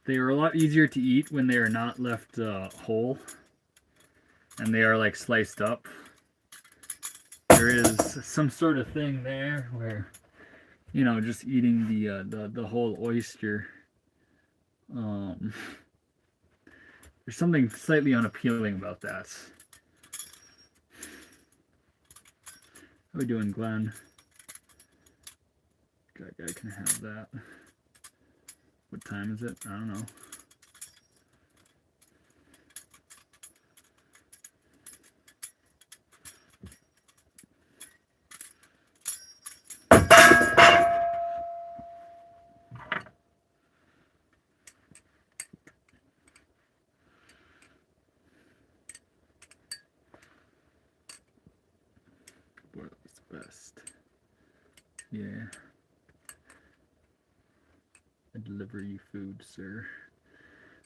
They are a lot easier to eat when they are not left whole and they are like sliced up. There is some sort of thing there where, you know, just eating the whole oyster, there's something slightly unappealing about that. How we doing, Glenn? That guy can have that. What time is it? I don't know. What's best? Yeah. I deliver you food, sir.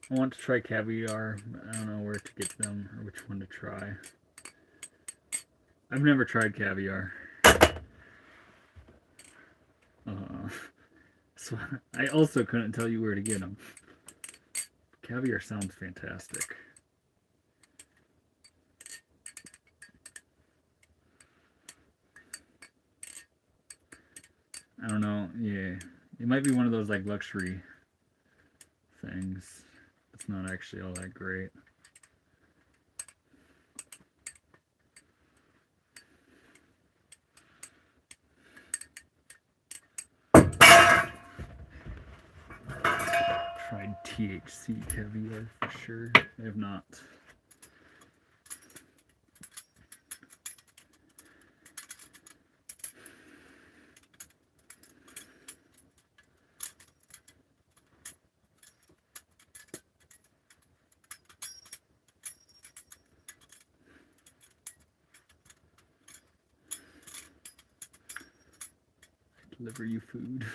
I want to try caviar. I don't know where to get them or which one to try. I've never tried caviar. So I also couldn't tell you where to get them. Caviar sounds fantastic. I don't know. Yeah. It might be one of those like luxury things. It's not actually all that great. Tried THC caviar for sure. I have not. Deliver you food.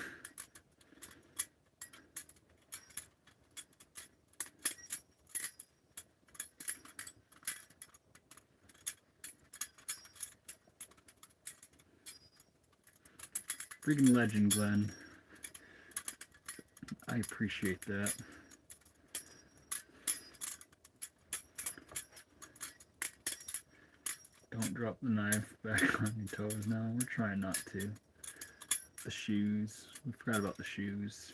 Freaking legend, Glenn. I appreciate that. Don't drop the knife back on your toes now. We're trying not to. The shoes. We forgot about the shoes.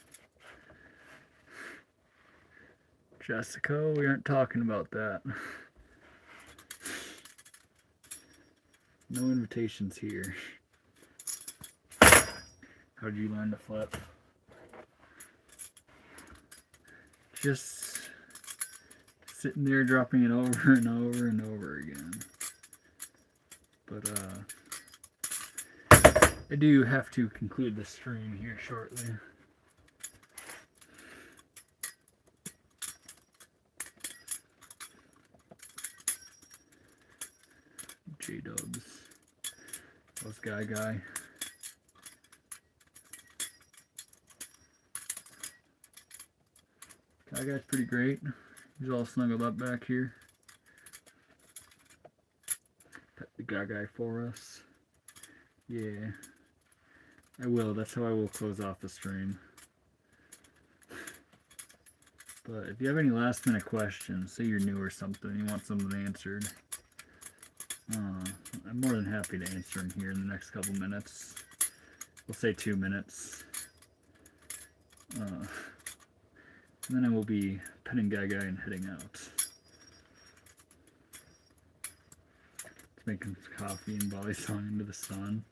Jessica, we aren't talking about that. No invitations here. How'd you learn to flip? Just sitting there dropping it over and over and over again. But I do have to conclude the stream here shortly. J-Dubs. Those guy. Guy guy's pretty great. He's all snuggled up back here. Pet the guy for us. Yeah. I will. That's how I will close off the stream. But if you have any last minute questions, say you're new or something, you want something answered, I'm more than happy to answer them here in the next couple minutes. We'll say 2 minutes. And then I will be petting Guy and heading out. Making coffee and Balisong into the sun.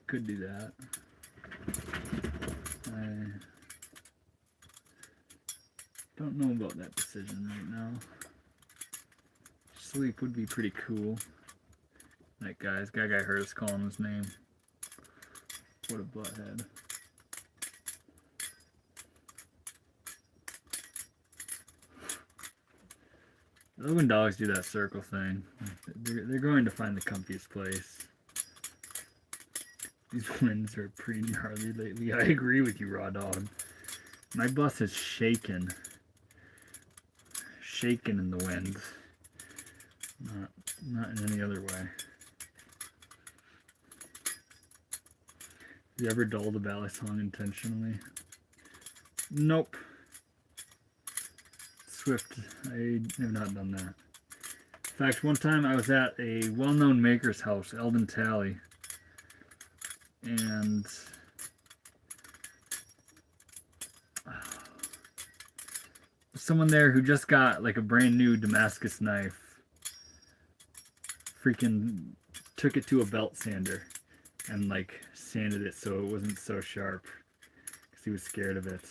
Could do that. I don't know about that decision right now. Sleep would be pretty cool. That guy heard us calling his name. What a butthead. I love when dogs do that circle thing. They're going to find the comfiest place. These winds are pretty gnarly lately. I agree with you, Raw Dog. My bus is shaking. Shaking in the wind. Not in any other way. You ever dulled a Balisong intentionally? Nope. Swift, I have not done that. In fact, one time I was at a well-known maker's house, Eldon Talley, and someone there who just got like a brand new Damascus knife freaking took it to a belt sander and like sanded it so it wasn't so sharp because he was scared of it.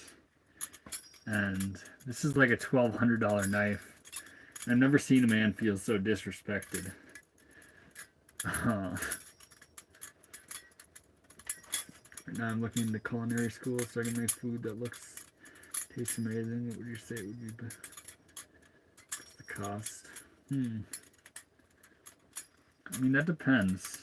And this is like a $1,200 knife. And I've never seen a man feel so disrespected. Right now I'm looking into culinary school so I can make food that tastes amazing. What would you say it would be? The cost? I mean, that depends.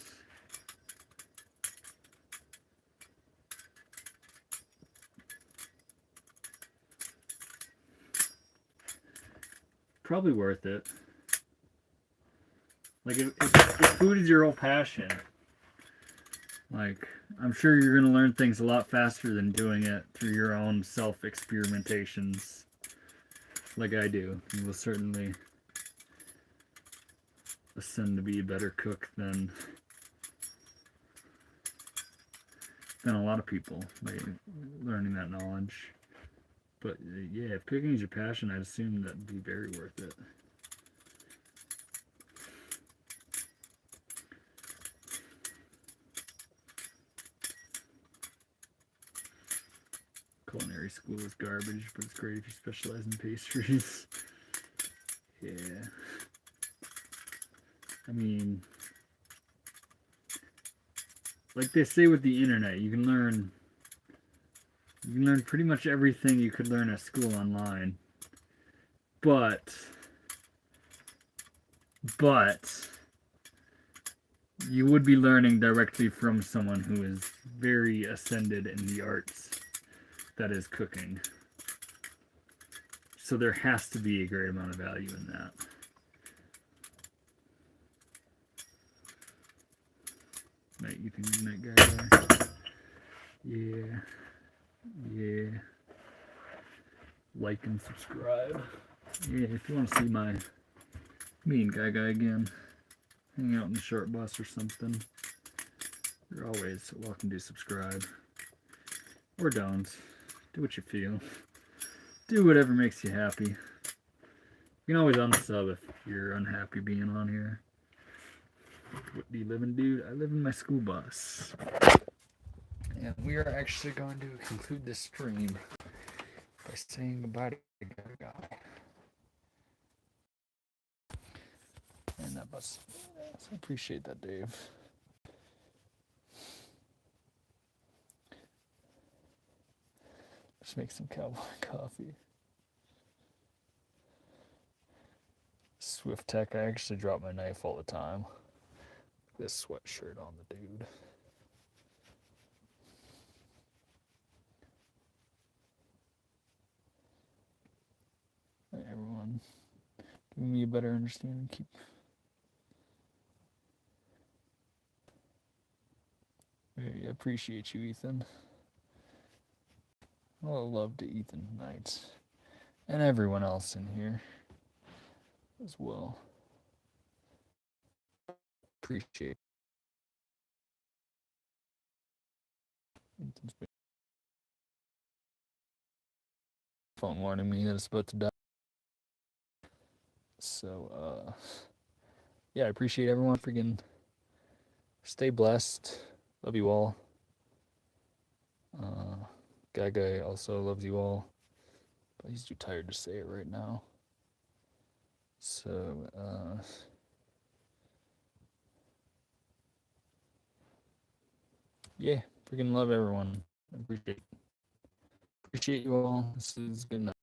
Probably worth it. Like, if food is your whole passion, like, I'm sure you're going to learn things a lot faster than doing it through your own self-experimentations like I do. You will certainly ascend to be a better cook than a lot of people by learning that knowledge. But yeah, if cooking is your passion, I'd assume that'd be very worth it. Culinary school is garbage, but it's great if you specialize in pastries. Yeah. I mean, like they say with the internet, you can learn pretty much everything you could learn at school online. But you would be learning directly from someone who is very ascended in the arts that is cooking. So there has to be a great amount of value in that. Night, Ethan. Good night, guy. Yeah. Yeah. Like and subscribe. Yeah, if you want to see me and Guy again, hang out in the short bus or something, you're always welcome to subscribe. Or don't. Do what you feel. Do whatever makes you happy. You can always unsub if you're unhappy being on here. What do you live in, dude? I live in my school bus. And we are actually going to conclude this stream by saying goodbye to Guy. And that bus. So I appreciate that, Dave. Just make some cowboy coffee. Swift Tech, I actually drop my knife all the time. This sweatshirt on the dude. Hey, everyone. Giving me a better understanding. I appreciate you, Ethan. All love to Ethan Knights. And everyone else in here as well. Appreciate Ethan's phone warning me that it's about to die. So, yeah, I appreciate everyone. Freaking stay blessed. Love you all. Guy also loves you all. But he's too tired to say it right now. So, yeah, freaking love everyone. Appreciate you all. This is good night.